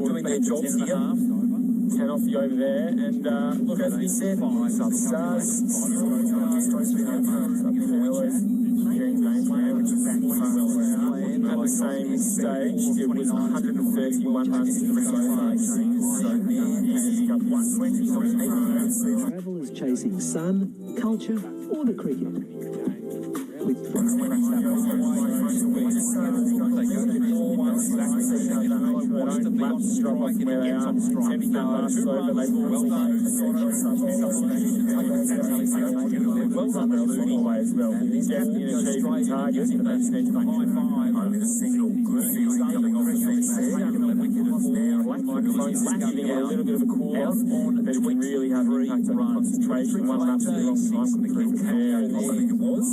doing their jobs here. 10 off the over there, and look, as we said, Stars at the same stage, it was 131 runs to the Travellers chasing sun, culture, or the cricket. With giving a little bit of a cool off, but it can really have an impact on concentration. One absolutely long time complete there, and it was.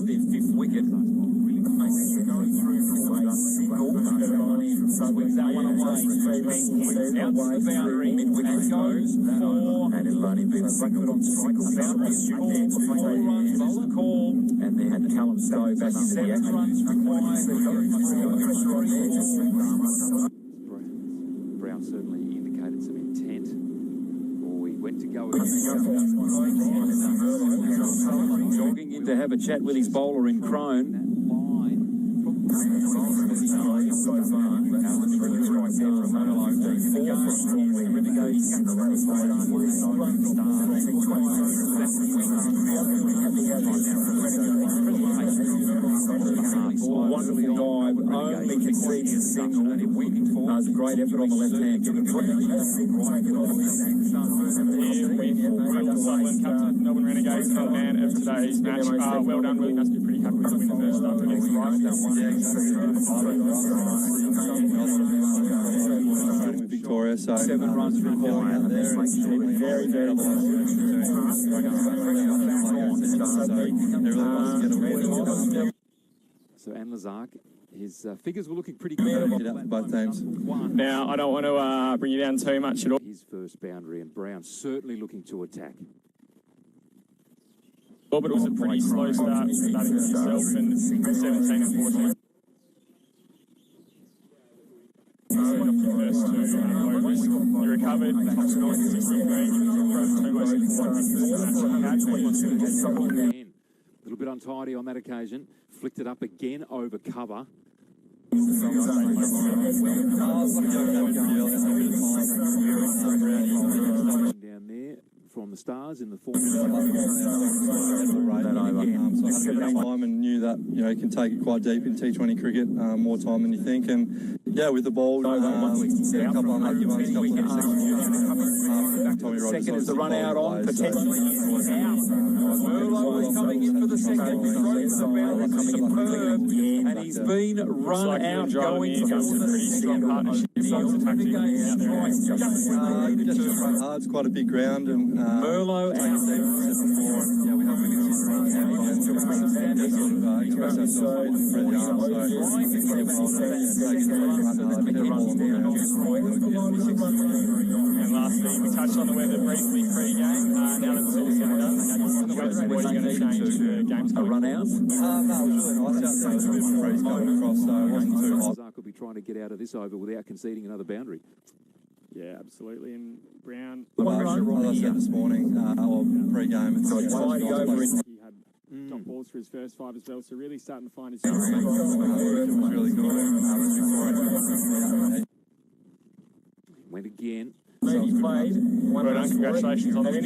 Fifth wicket. That one away. Out to the boundary and goes for and Ilani being second on strike. Bowler call. And then Callum Stowe back in the action. 7 runs required. Brown certainly indicated some intent. Or he went to go jogging in to have a chat with his bowler in Crone. Wonderful dive, only concedes a single. That's a great effort on the left hand. Melbourne Renegades, the man of today's match. Well done, Willie. Must be pretty happy with the win first up against Victoria, so 7 runs required out there. Very, very So Lazark, his figures were looking pretty good for both teams. Now, I don't want to bring you down too much at all. His first boundary, and Brown certainly looking to attack. Well, but it was a pretty slow start, starting with yourself and 17 and 14. First two overs, you recovered, tops 963, A little bit untidy on that occasion, flicked it up again over cover. Down there from the Stars in the form and knew that he can take it quite deep in T20 cricket, more time than you think, and yeah, with the ball, a couple of unlucky ones, second is the run out on potentially. Merlo is coming in for the second. Throws the boundary superb, and he's been run out going for the pretty strong partnership. just run hard. It's quite a big ground, and Merlo and And lastly, we touched on the weather briefly pre-game. Now that it's all said and done, what are you going to change the games? a run out. No, it was really nice out there. It's a bit of a breeze coming across, so it wasn't too hot. Zark will be trying to get out of this over without conceding another boundary. Yeah, absolutely. And Brown, As I said this morning, or pre-game, it's he had top balls for his first 5 as well, so really starting to find his really good. Went again. He played. well done. Congratulations on the match.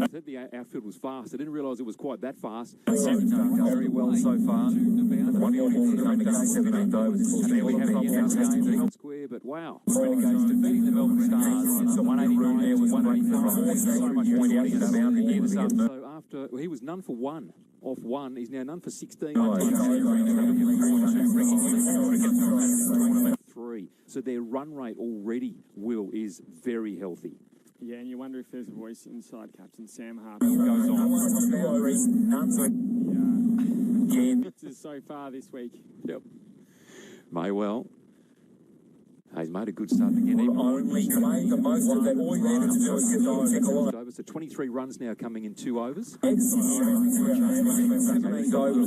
I said the outfield was fast. I didn't realise it was quite that fast. Very well so far. 1 more ball to come to 17th over. We had a square, but wow. Renegades defeating the Melbourne Stars. So 189 there was 184. So much point out to the boundary here. So after he was none for 1 off 1, he's now none for 16. 3. So their run rate already, Will, is very healthy. Yeah, and you wonder if there's a voice inside Captain Sam Harper goes on. So far this week. Yep. May well. He's made a good start again. Only claim the most of that. All you needed to do is get the tick along. Overs, so 23 runs now coming in 2 overs. Got a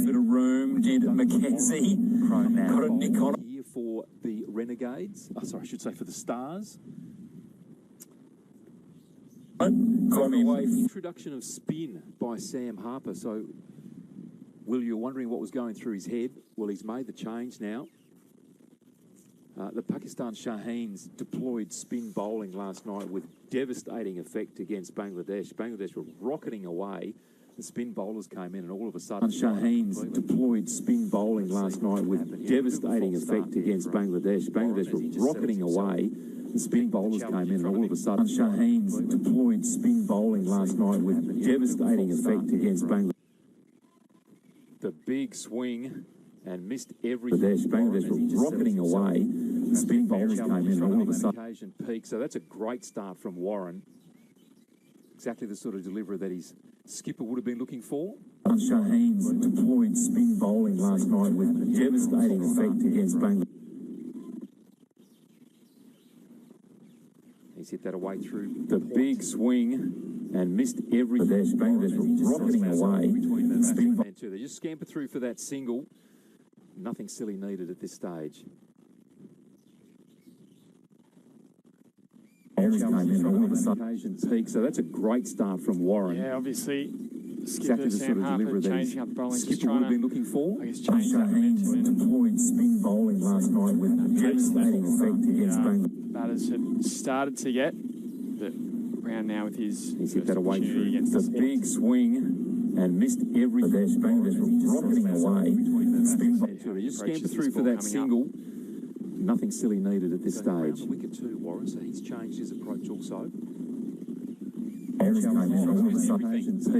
bit of room, did Mackenzie. Got a nick on it. Here for the Renegades. Oh, sorry, I should say for the Stars. Introduction of spin by Sam Harper. So, Will, you're wondering what was going through his head. Well, he's made the change now. The Pakistan Shaheens deployed spin bowling last night with devastating effect against Bangladesh. Bangladesh were rocketing away. The spin bowlers came in and all of a sudden... Shaheens deployed spin bowling last night with devastating effect against Bangladesh. Bangladesh were rocketing away. The spin bowlers came in and all of a sudden... Shaheens deployed spin bowling last night with devastating effect against Bangladesh. The big swing and missed every... Bangladesh were rocketing away. The spin bowlers came in and all of a sudden... Occasion peak, so that's a great start from Warren. Exactly the sort of delivery that his skipper would have been looking for. Shaheens deployed spin bowling last night with devastating effect against Bangladesh. He's hit that away through the big swing and missed every... Bangladesh were rocketing away. Spin they just scampered through for that single. Nothing silly needed at this stage. Occasion peak, so that's a great start from Warren. Yeah, obviously, Exactly the sort of delivery that his skipper would have been looking for. I guess change that momentum. Deployed spin bowling last night with devastating effect against Bangladesh. Batters had started to get, but Brown now with his... He's hit that away through the big swing and missed every... Bangladesh were rocketing away. They just scampered through for that single. Nothing silly needed at this stage. Wicket too, Warren, so he's changed his approach also.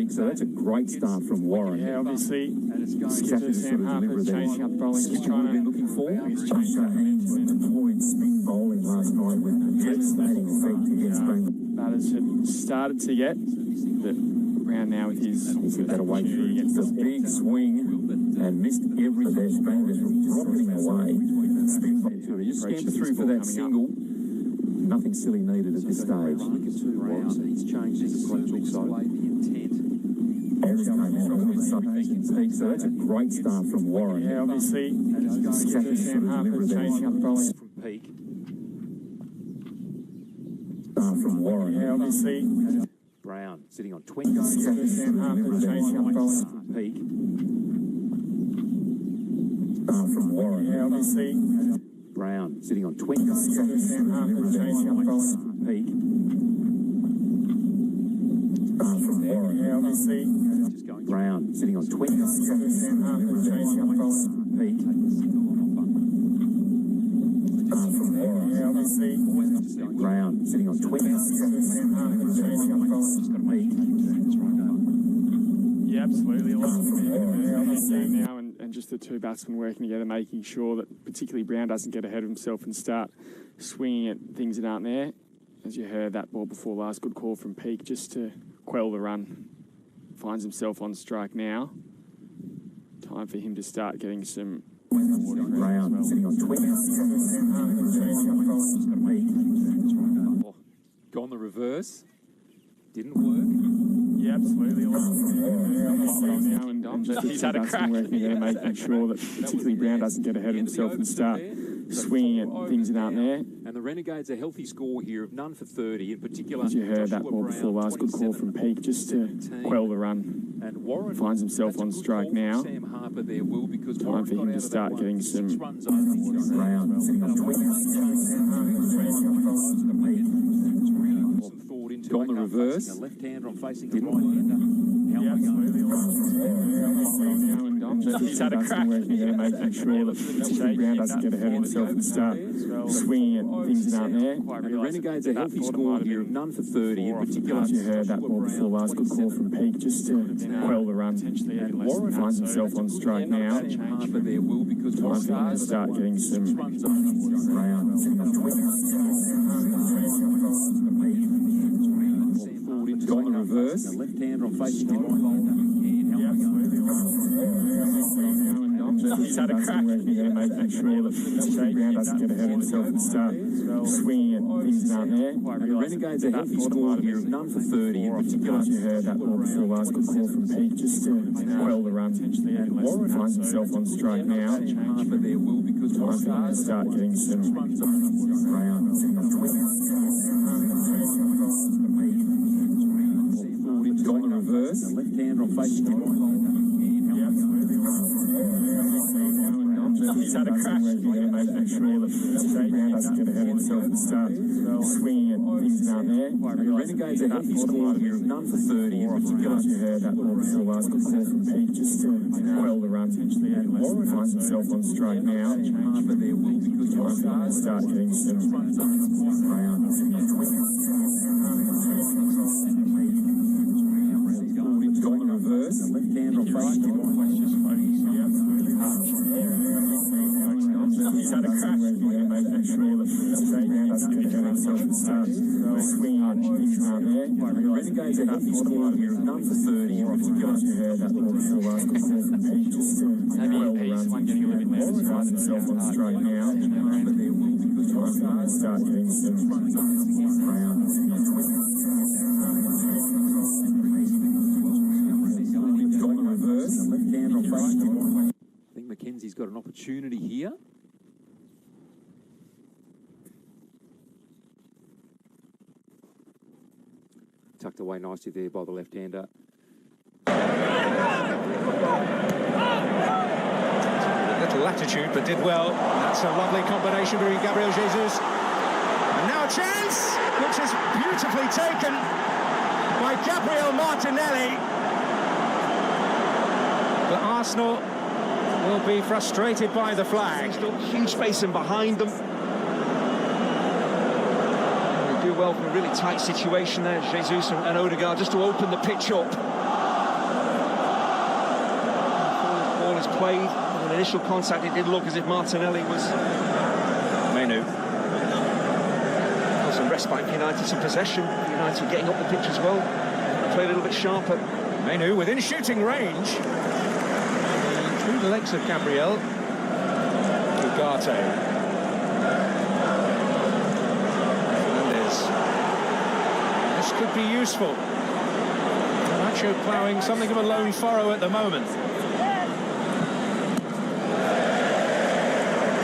So that's a great start from Warren. Yeah, obviously, Exactly the sort of delivery that his skipper would have been looking for. Deployed spin bowling last night with devastating effect against Bangladesh. batters had started to get, but Brown now with his... He's hit that away through the big swing and missed every... Bangladesh were rocketing away. He just scampered through for that single. Nothing silly needed at this stage. He's changed his approach also. So that's a great start from Warren. Yeah, obviously, Exactly Sam Harper changing up the bowling. from peak. From Warren. Yeah, obviously, Brown sitting on 20. Sam Harper changing up the bowling. Peak. From Warren. Yeah, obviously, Brown sitting on 20. Sam Harper changing up the bowling. Peak. From Warren. Yeah, obviously, Just going Brown sitting on 20. Sam Harper changing up the bowling. Peak. From Warren. Yeah, obviously, Brown sitting on 20. Sam Harper changing up the bowling. Peak. Yeah, absolutely. A lot of yeah, obviously now, and just the two batsmen working together, making sure that particularly Brown doesn't get ahead of himself and start swinging at things that aren't there. As you heard, that ball before last, good call from Peak just to quell the run. Finds himself on strike now. Time for him to start getting some... Brown sitting on 20. Oh, gone the reverse. Didn't work. Yeah, absolutely. Now and he's had a crack. Working there, making sure that particularly Brown doesn't get ahead of himself and start swinging at things that aren't there. And the Renegades a healthy score here of none for 30 in particular. As you heard, that ball before last, good call from Peak just to quell the run. And Warren Finds himself on strike now. Sam Harper there will because Time for him to start getting some... Brown sitting on 20. Some thought into Gone the reverse. A left-hander on facing a right-hander. He's had a crack. Working there, making sure that particularly Brown doesn't get ahead of himself and start swinging at things that aren't there. And the Renegades a healthy score here of none for 30 in particular. As you heard, that ball before last, good call from Peak just to quell the run. And Warren Finds himself on strike now. Sam Harper there will because Time for him to start getting some... Brown sitting on 20. Gone the reverse. A left-hander on facing the right-hander. He's had a crack here, making sure that Brown doesn't get ahead of himself and start swinging at things down there. And the Renegades a healthy score here of none for 30 in particular. You heard that ball before last good call from Pete, just to quell the run. Warren finds himself on strike now. But there will, because Time for him to start getting some rounds. Got the reverse. Left-hander on face. He's had a crack here, making sure that Brown doesn't get ahead of himself and start swinging at things down there. And the Renegades a healthy score here of none for 30 in particular. You heard that ball before last good call from Pete, just to quell the run. Warren finds himself on strike now. But there will, because Time for him to start getting some rounds. got the reverse. Left-hander on face. He's had a crack here, making sure that Brown doesn't get ahead of himself and start swinging at things down there. And the Renegades a healthy score here of none for 30 in particular. You heard that ball before last good call from Pete, just to quell the run. Warren finds himself on strike now. But there will, because Time for him to start getting some rounds. got the reverse. Left-hander on face. I think Mackenzie's got an opportunity here. Tucked away nicely there by the left-hander. Little latitude, but did well. That's a lovely combination between Gabriel Jesus. And now a chance, which is beautifully taken by Gabriel Martinelli. But Arsenal will be frustrated by the flag. Huge space in behind them. They do well from a really tight situation there, Jesus and Odegaard, just to open the pitch up. The ball is played. On initial contact, it did look as if Martinelli was... Menu. Well, some respite for United, some possession. United getting up the pitch as well. Play a little bit sharper. Menu within shooting range. Through the legs of Gabriel. Ugarte. This could be useful. Nacho ploughing something of a lone furrow at the moment.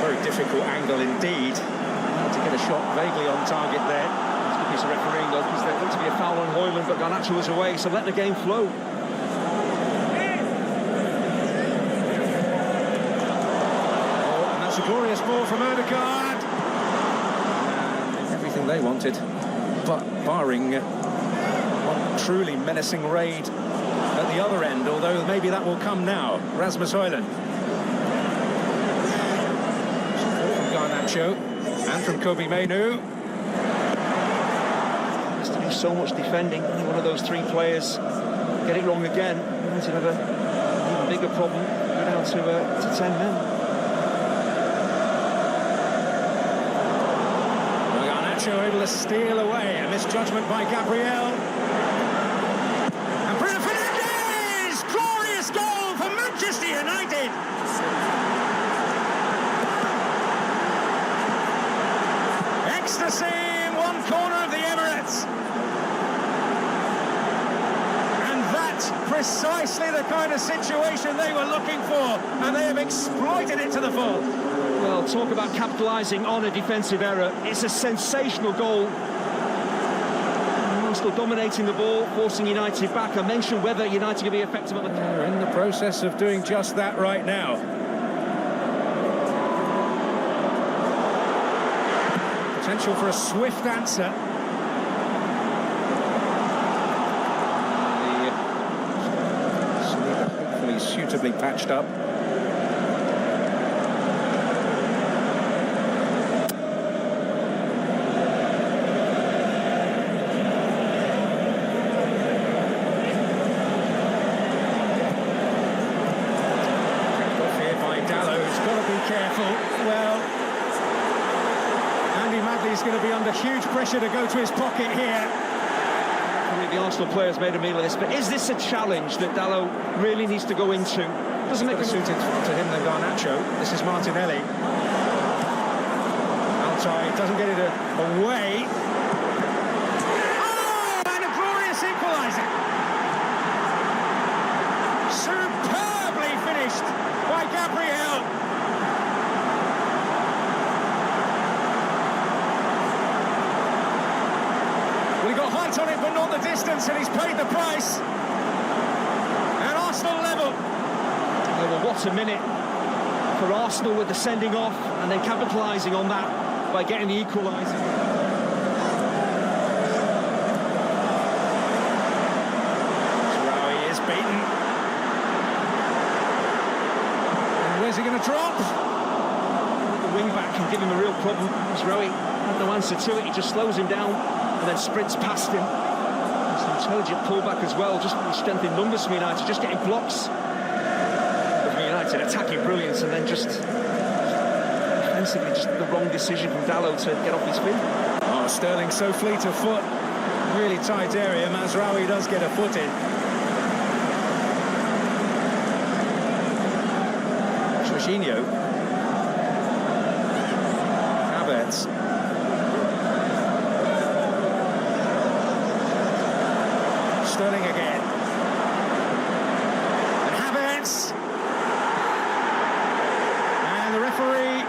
Very difficult angle indeed. To get a shot vaguely on target there. It's a good piece of refereeing though, because there looked to be a foul on Hoyland, but Garnacho was away, so let the game flow. That's a glorious ball from Odegaard. Everything they wanted, but barring one truly menacing raid at the other end, although maybe that will come now. Rasmus Højlund. Support from Garnacho and from Kobe Mainoo. Has to do so much defending. Only one of those three players get it wrong again. United have an even bigger problem. Go down to 10 men. Able to steal away, a misjudgment by Gabriel. And Bruno Fernandes! Glorious goal for Manchester United! Ecstasy in one corner of the Emirates. And that's precisely the kind of situation they were looking for, and they have exploited it to the full. Well, talk about capitalising on a defensive error. It's a sensational goal. Still dominating the ball, forcing United back. I mentioned whether United can be effective on the... They're in the process of doing just that right now. Potential for a swift answer. Hopefully suitably patched up. He's going to be under huge pressure to go to his pocket here. Probably the Arsenal players made a meal of this, but is this a challenge that Dalot really needs to go into? Doesn't make it suited to him than Garnacho. This is Martinelli. Altai doesn't get it away. Oh, and a glorious equaliser. Superbly finished by Gabriel. Well, he got height on it, but not the distance, and he's paid the price. And Arsenal level. Well, what a minute for Arsenal with the sending off, and then capitalising on that by getting the equaliser. Sharawi is beaten. And where's he going to drop? The wing-back can give him a real problem. Sharawi had no answer to it. He just slows him down and then sprints past him. It's an intelligent pullback as well, just strength in numbers for United, just getting blocks. United attacking brilliance, and then just defensively just the wrong decision from Dalot to get off his feet. Oh, Sterling so fleet of foot, really tight area. Mazraoui does get a foot in. Jorginho, Havertz, Sterling again, and Havertz. The referee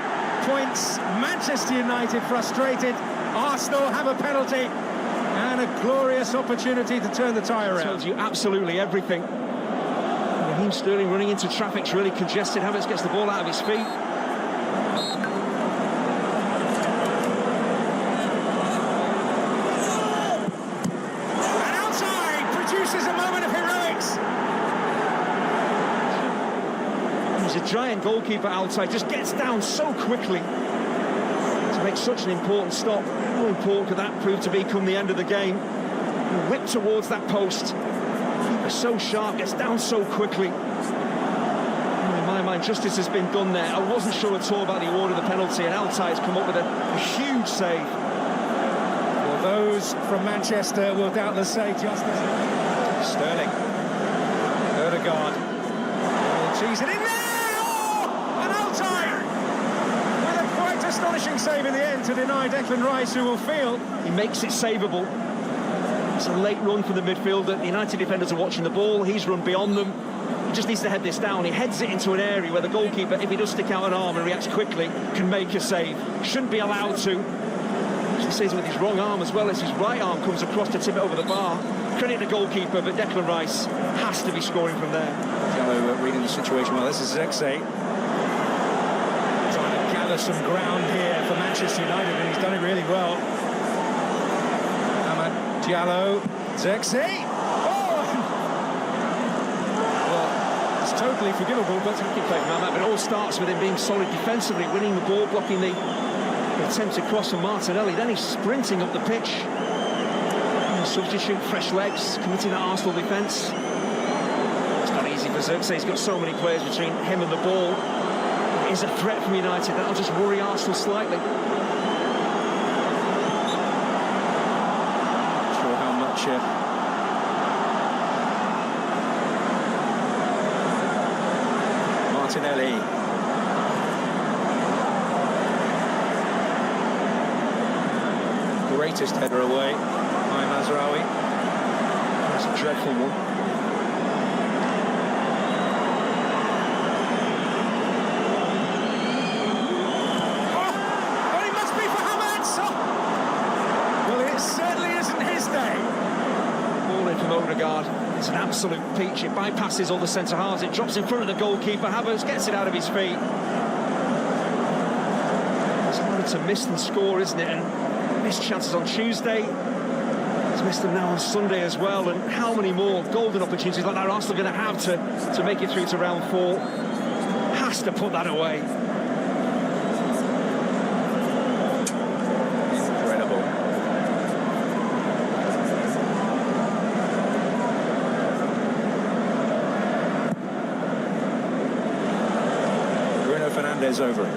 points. Manchester United frustrated. Arsenal have a penalty and a glorious opportunity to turn the tie around. Tells you absolutely everything. Raheem Sterling running into traffic's really congested. Havertz gets the ball out of his feet. And outside produces a moment of heroics. He's a giant goalkeeper outside, just gets down so quickly to make such an important stop. How important could that prove to be come the end of the game? Whip towards that post. Keeper so sharp, gets down so quickly. In my mind, justice has been done there. I wasn't sure at all about the award of the penalty, and Altai's come up with a huge save. Well, those from Manchester will doubtless say justice. Sterling. Ødegaard. Cheese it in there! Astonishing save in the end to deny Declan Rice, who will feel he makes it savable. It's a late run for the midfielder. The United defenders are watching the ball. He's run beyond them. He just needs to head this down. He heads it into an area where the goalkeeper, if he does stick out an arm and reacts quickly, can make a save. Shouldn't be allowed to. He says with his wrong arm as well as his right arm comes across to tip it over the bar. Credit the goalkeeper, but Declan Rice has to be scoring from there. Diallo reading the situation well. This is Zexay. Some ground here for Manchester United, and he's done it really well. Amad Diallo, Zexay. Oh! Well, it's totally forgivable, but he can play from Amad. But it all starts with him being solid defensively, winning the ball, blocking the attempted cross from Martinelli. Then he's sprinting up the pitch. Substitute, fresh legs, committing that Arsenal defence. It's not easy for Zexay. He's got so many players between him and the ball. Is a threat from United. That'll just worry Arsenal slightly. Not sure how much Martinelli. Greatest header away by Mazraoui. That's a dreadful one. Ødegaard. It's an absolute peach. It bypasses all the centre halves. It drops in front of the goalkeeper. Havertz gets it out of his feet. It's harder to miss than score, isn't it? And missed chances on Tuesday. He's missed them now on Sunday as well. And how many more golden opportunities like that are Arsenal going to have to make it through to round 4? Has to put that away. Over it.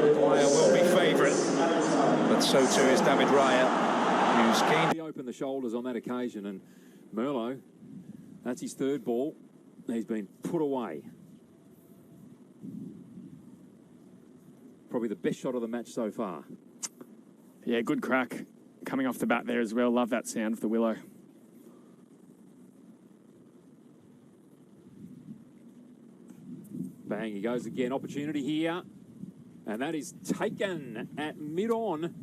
Maguire will be favourite, but so too is David Raya, who's keen. He opened the shoulders on that occasion, and Merlot, that's his third ball. He's been put away. Probably the best shot of the match so far. Yeah, good crack coming off the bat there as well. Love that sound of the willow. Bang, he goes again. Opportunity here. And that is taken at mid-on.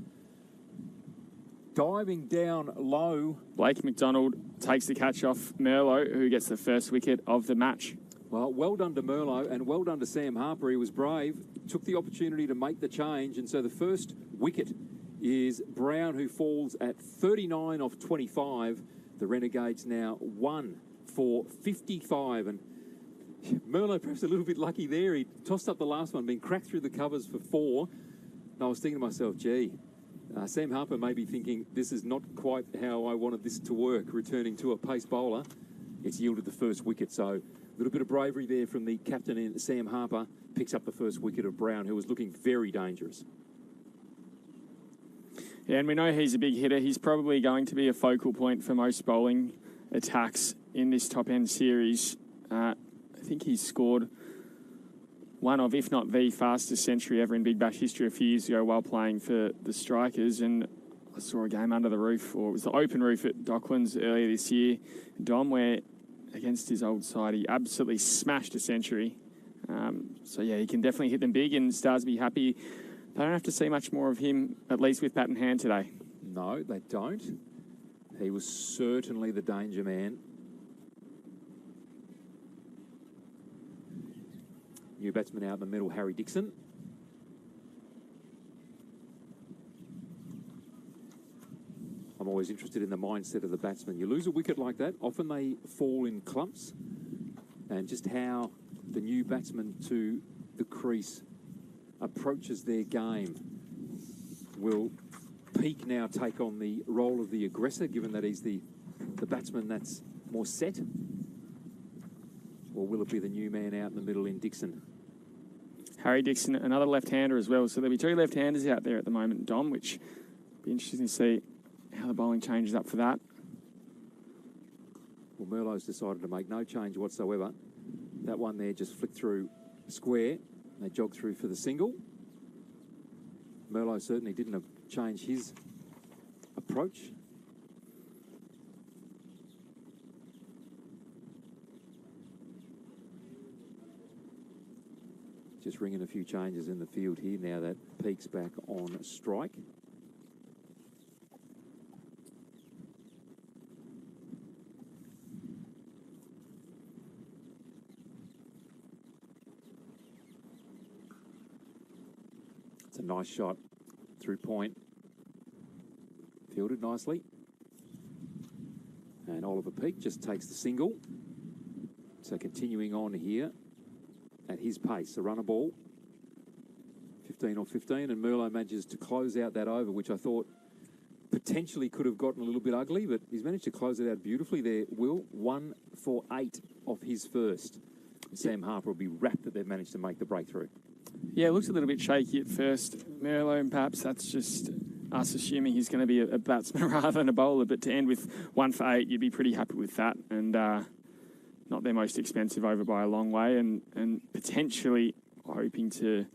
Diving down low. Blake McDonald takes the catch off Merlot, who gets the first wicket of the match. Well, well done to Merlot and well done to Sam Harper. He was brave, took the opportunity to make the change. And so the first wicket is Brown, who falls at 39 off 25. The Renegades now 1 for 55. And Merlot perhaps a little bit lucky there. He tossed up the last one, been cracked through the covers for 4. And I was thinking to myself, gee, Sam Harper may be thinking this is not quite how I wanted this to work, returning to a pace bowler. It's yielded the first wicket, so a little bit of bravery there from the captain, in Sam Harper, picks up the first wicket of Brown, who was looking very dangerous. Yeah, and we know he's a big hitter. He's probably going to be a focal point for most bowling attacks in this top-end series. I think he's scored one of, if not the fastest century ever in Big Bash history a few years ago while playing for the Strikers. And I saw a game under the roof, or it was the open roof at Docklands earlier this year, Dom, where against his old side he absolutely smashed a century. So yeah, he can definitely hit them big, and Stars be happy. They don't have to see much more of him, at least with bat in hand today. No, they don't. He was certainly the danger man. New batsman out in the middle, Harry Dixon. I'm always interested in the mindset of the batsman. You lose a wicket like that, often they fall in clumps, and just how the new batsman to the crease approaches their game. Will Peake now take on the role of the aggressor, given that he's the batsman that's more set? Or will it be the new man out in the middle in Dixon? Harry Dixon, another left-hander as well. So there'll be 2 left-handers out there at the moment, Dom, which will be interesting to see how the bowling changes up for that. Well, Merlot's decided to make no change whatsoever. That one there just flicked through square. They jogged through for the single. Merlot certainly didn't change his approach. Just ringing a few changes in the field here now that Peake's back on strike. It's a nice shot through point. Fielded nicely. And Oliver Peake just takes the single. So continuing on here at his pace, a runner ball. 15 off 15, and Merlot manages to close out that over, which I thought potentially could have gotten a little bit ugly, but he's managed to close it out beautifully there. Will, 1 for 8 off his first. Sam Harper will be rapt that they've managed to make the breakthrough. Yeah, it looks a little bit shaky at first, Merlot, and perhaps that's just us assuming he's going to be a batsman rather than a bowler, but to end with 1 for 8, you'd be pretty happy with that, and not their most expensive over by a long way, and potentially hoping to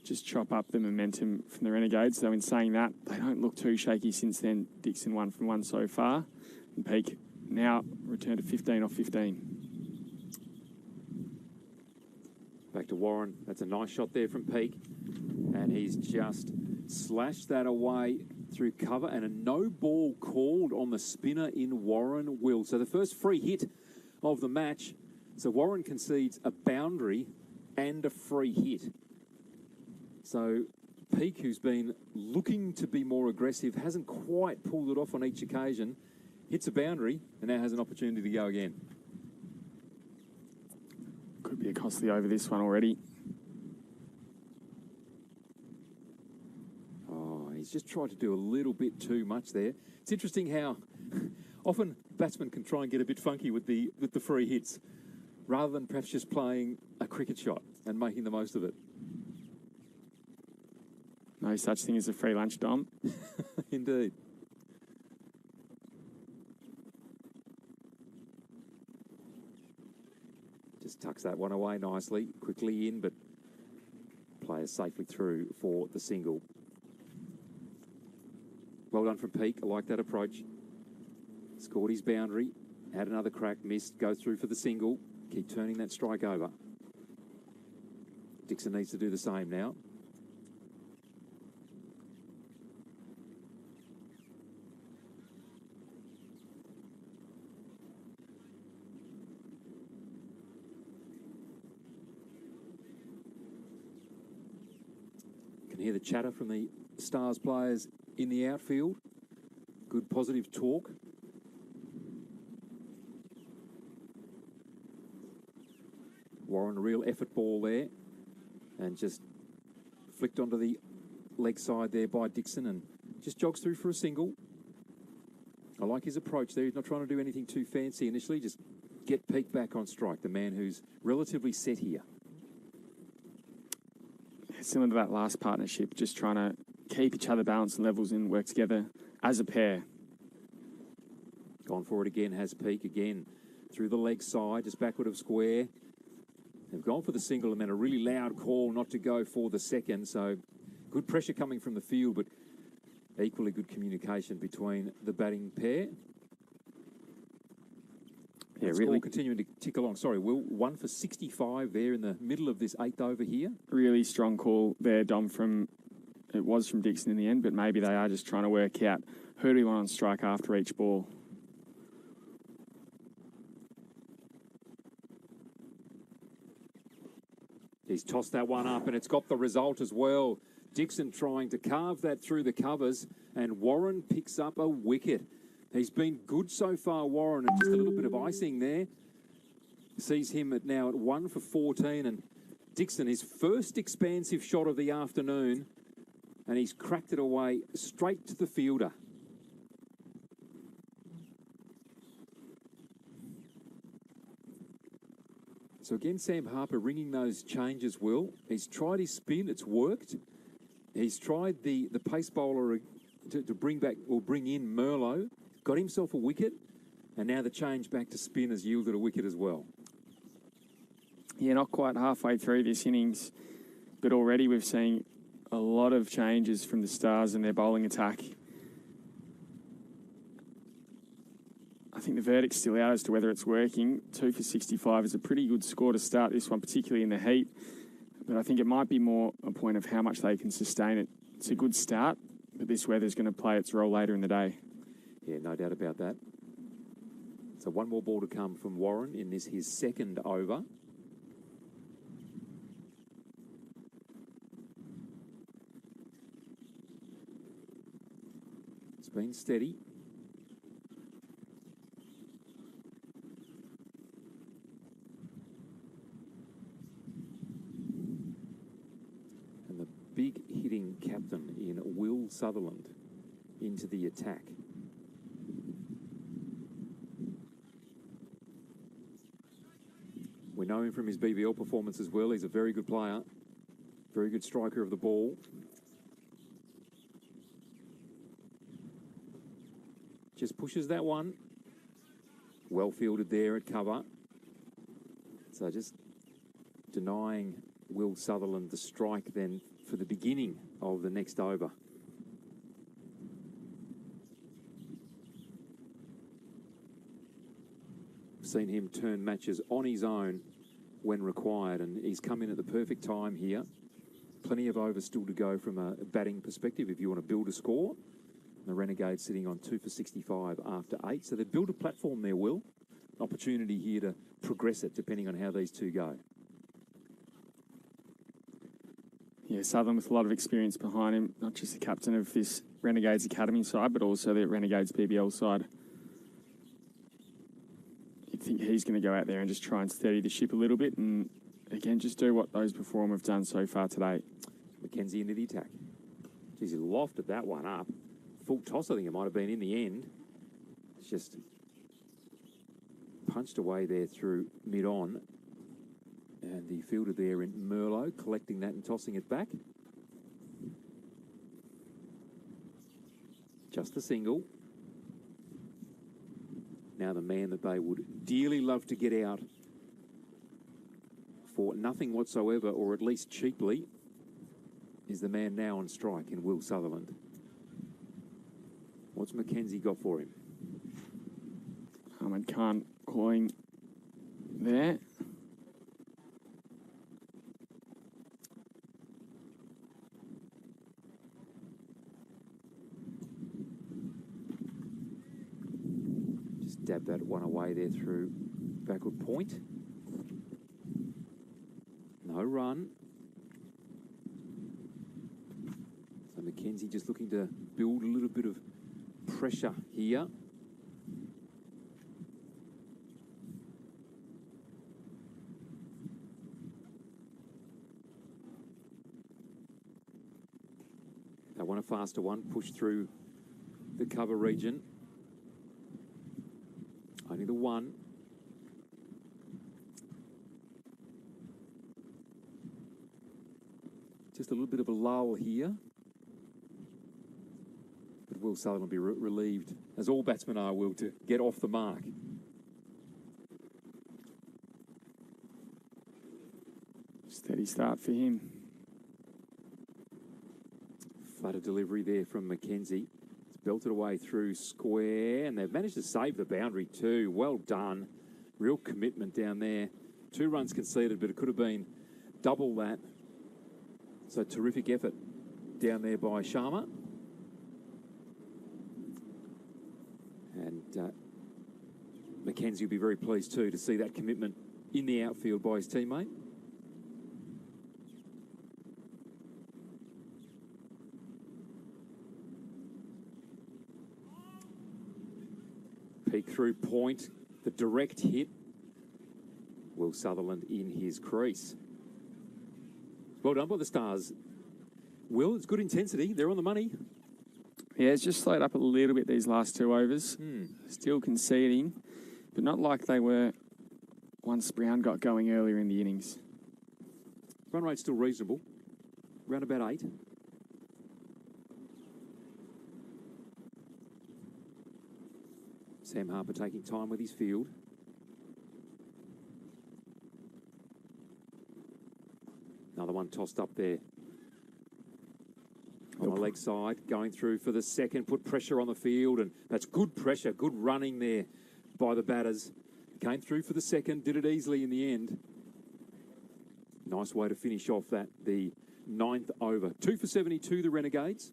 just chop up the momentum from the Renegades. Though in saying that, they don't look too shaky since then. Dixon 1 from 1 so far, and Peake now returned to 15 off 15. Back to Warren. That's a nice shot there from Peake, and he's just slashed that away through cover, and a no ball called on the spinner in Warren Will. So the first free hit of the match. So Warren concedes a boundary and a free hit. So Peake, who's been looking to be more aggressive, hasn't quite pulled it off on each occasion, hits a boundary and now has an opportunity to go again. Could be a costly over this one already. Oh, he's just tried to do a little bit too much there. It's interesting how often batsmen can try and get a bit funky with the free hits, rather than perhaps just playing a cricket shot and making the most of it. No such thing as a free lunch, Dom. Indeed. Just tucks that one away nicely, quickly in, but player safely through for the single. Well done from Peake. I like that approach. Scored his boundary. Had another crack, missed. Go through for the single. Keep turning that strike over. Dixon needs to do the same now. Can hear the chatter from the Stars players in the outfield. Good positive talk. Warren, a real effort ball there, and just flicked onto the leg side there by Dixon, and just jogs through for a single. I like his approach there. He's not trying to do anything too fancy initially, just get Peake back on strike, the man who's relatively set here. Similar to that last partnership, just trying to keep each other balanced and levels and work together as a pair. Gone for it again, has Peake again through the leg side, just backward of square. They've gone for the single and then a really loud call not to go for the second. So good pressure coming from the field, but equally good communication between the batting pair. Yeah, really continuing to tick along. Sorry, Will, 1 for 65 there in the middle of this 8th over here. Really strong call there, Dom, it was from Dixon in the end, but maybe they are just trying to work out who do we want on strike after each ball. He's tossed that one up, and it's got the result as well. Dixon trying to carve that through the covers, and Warren picks up a wicket. He's been good so far, Warren, and just a little bit of icing there. Sees him now at 1 for 14, and Dixon, his first expansive shot of the afternoon, and he's cracked it away straight to the fielder. So again, Sam Harper ringing those changes, Will. He's tried his spin, it's worked. He's tried the pace bowler to bring back or bring in Merlot, got himself a wicket, and now the change back to spin has yielded a wicket as well. Yeah, not quite halfway through this innings, but already we've seen a lot of changes from the Stars and their bowling attack. I think the verdict's still out as to whether it's working. 2 for 65 is a pretty good score to start this one, particularly in the heat. But I think it might be more a point of how much they can sustain it. It's a good start, but this weather's going to play its role later in the day. Yeah, no doubt about that. So one more ball to come from Warren in this, his second over. It's been steady. And the big hitting captain in Will Sutherland into the attack. We know him from his BBL performance as well. He's a very good player, very good striker of the ball. Just pushes that one. Well fielded there at cover. So just denying Will Sutherland the strike then for the beginning of the next over. Seen him turn matches on his own when required, and he's come in at the perfect time here. Plenty of overs still to go from a batting perspective if you want to build a score. The Renegades sitting on 2 for 65 after 8, so they've built a platform there, Will. Opportunity here to progress it depending on how these two go. Yeah, Southern with a lot of experience behind him, not just the captain of this Renegades Academy side, but also the Renegades BBL side. You'd think he's going to go out there and just try and steady the ship a little bit and, again, just do what those before him have done so far today. Mackenzie into the attack. Geez, he lofted that one up. Full toss, I think it might have been in the end. It's just punched away there through mid-on. And the fielder there in Merlot collecting that and tossing it back. Just the single. Now the man that they would dearly love to get out for nothing whatsoever, or at least cheaply, is the man now on strike in Will Sutherland. What's Mackenzie got for him? Ahmed Khan calling there. Just dab that one away there through backward point. No run. So Mackenzie just looking to build a little bit of pressure here. They want a faster one, push through the cover region. Only the one. Just a little bit of a lull here. But Will Sutherland will be relieved, as all batsmen are, Will, to get off the mark. Steady start for him. Flutter delivery there from Mackenzie. It's belted away through square, and they've managed to save the boundary too. Well done. Real commitment down there. 2 runs conceded, but it could have been double that. So terrific effort down there by Sharma. And Mackenzie will be very pleased too to see that commitment in the outfield by his teammate. Peek through point, the direct hit. Will Sutherland in his crease. Well done by the Stars. Will, it's good intensity. They're on the money. Yeah, it's just slowed up a little bit these last 2 overs. Still conceding, but not like they were once Brown got going earlier in the innings. Run rate's still reasonable. Around about 8. Sam Harper taking time with his field. Another one tossed up there. On the leg side, going through for the second, put pressure on the field, and that's good pressure, good running there by the batters. Came through for the second, did it easily in the end. Nice way to finish off that, the 9th over. 2 for 72, the Renegades.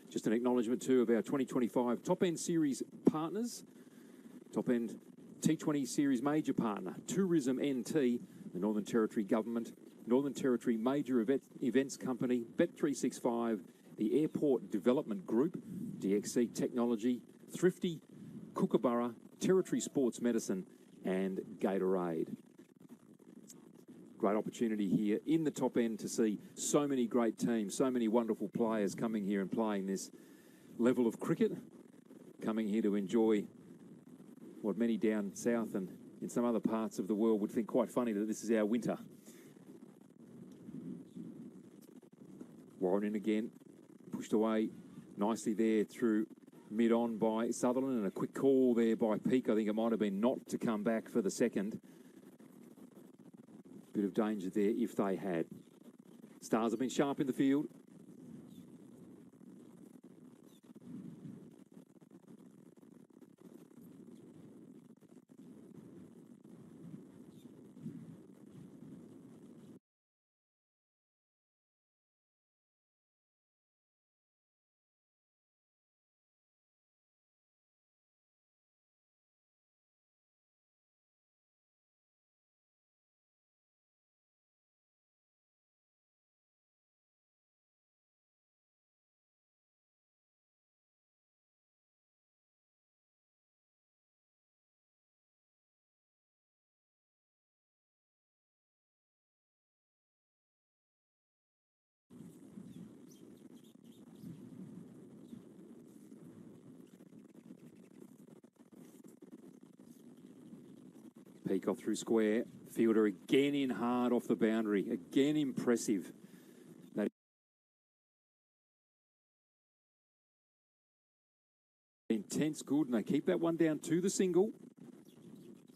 Just an acknowledgement too of our 2025 Top End Series partners. Top End T20 Series major partner, Tourism NT, the Northern Territory Government, Northern Territory Major Events Company, Bet365, the Airport Development Group, DXC Technology, Thrifty, Kookaburra, Territory Sports Medicine, and Gatorade. Great opportunity here in the top end to see so many great teams, so many wonderful players coming here and playing this level of cricket, coming here to enjoy what many down south and in some other parts of the world would think quite funny that this is our winter. Warren in again, pushed away nicely there through mid-on by Sutherland, and a quick call there by Peake. I think it might have been not to come back for the second. Bit of danger there if they had. Stars have been sharp in the field. Peake off through square. Fielder again in hard off the boundary. Again impressive. Intense, good, and they keep that one down to the single.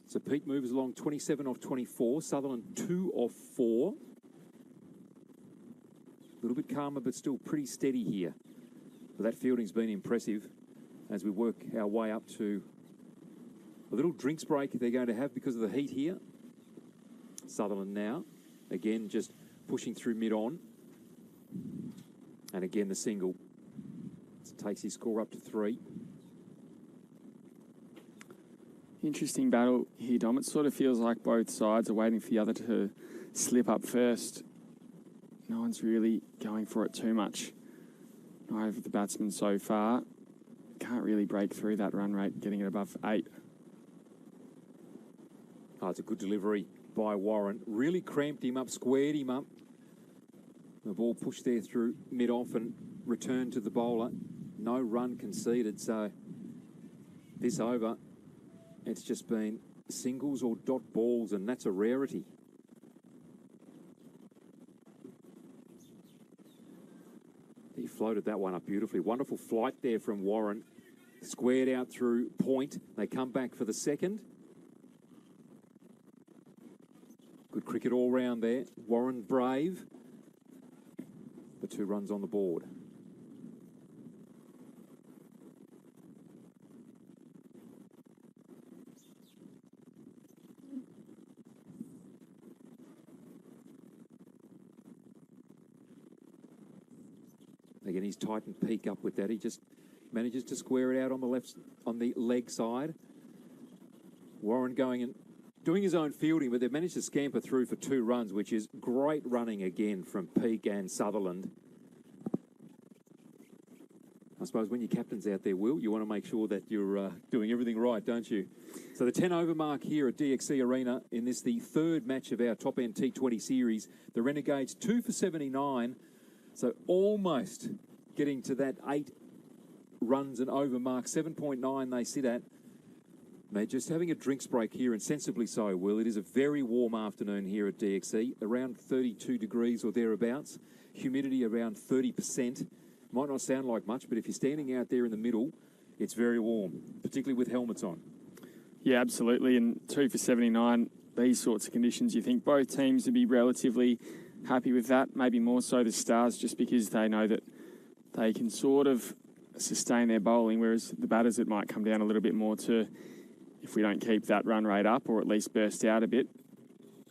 So Pete moves along 27 off 24. Sutherland 2 off 4. A little bit calmer, but still pretty steady here. But that fielding's been impressive as we work our way up to a little drinks break they're going to have because of the heat here. Sutherland now, again, just pushing through mid-on. And again, the single. So takes his score up to 3. Interesting battle here, Dom. It sort of feels like both sides are waiting for the other to slip up first. No one's really going for it too much. Neither of the batsmen so far. Can't really break through that run rate, getting it above 8. Oh, it's a good delivery by Warren. Really cramped him up, squared him up. The ball pushed there through mid-off and returned to the bowler. No run conceded, so this over, it's just been singles or dot balls, and that's a rarity. He floated that one up beautifully. Wonderful flight there from Warren. Squared out through point. They come back for the second. Good cricket all round there. Warren brave. The 2 runs on the board. Again, he's tightened Peak up with that. He just manages to square it out on the leg side. Warren going and doing his own fielding, but they've managed to scamper through for 2 runs, which is great running again from Peak and Sutherland. I suppose when your captain's out there, Will, you want to make sure that you're doing everything right, don't you? So the 10 over mark here at DXC Arena in this, the 3rd match of our top End T20 series. The Renegades 2 for 79. So almost getting to that 8 runs and over mark. 7.9 they sit at. They're just having a drinks break here, and sensibly so, Will. It is a very warm afternoon here at DXC, around 32 degrees or thereabouts. Humidity around 30%. Might not sound like much, but if you're standing out there in the middle, it's very warm, particularly with helmets on. Yeah, absolutely. And 2 for 79, these sorts of conditions, you think both teams would be relatively happy with that, maybe more so the Stars, just because they know that they can sort of sustain their bowling, whereas the batters, it might come down a little bit more to if we don't keep that run rate up or at least burst out a bit.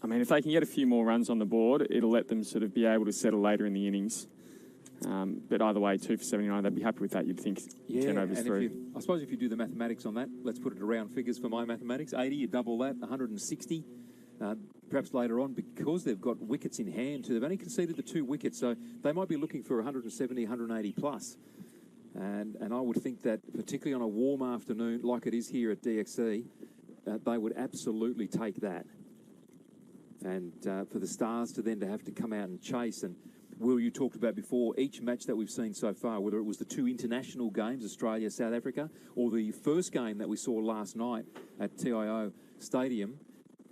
I mean, if they can get a few more runs on the board, it'll let them sort of be able to settle later in the innings. But either way, 2 for 79, they'd be happy with that, you'd think. Yeah, 10 overs through. I suppose if you do the mathematics on that, let's put it around figures for my mathematics. 80, you double that, 160. Perhaps later on, because they've got wickets in hand too. They've only conceded the 2 wickets, so they might be looking for 170, 180 plus. And I would think that, particularly on a warm afternoon like it is here at DXC, they would absolutely take that. And for the Stars to then to have to come out and chase, and Will, you talked about before, each match that we've seen so far, whether it was the 2 international games, Australia, South Africa, or the first game that we saw last night at TIO Stadium,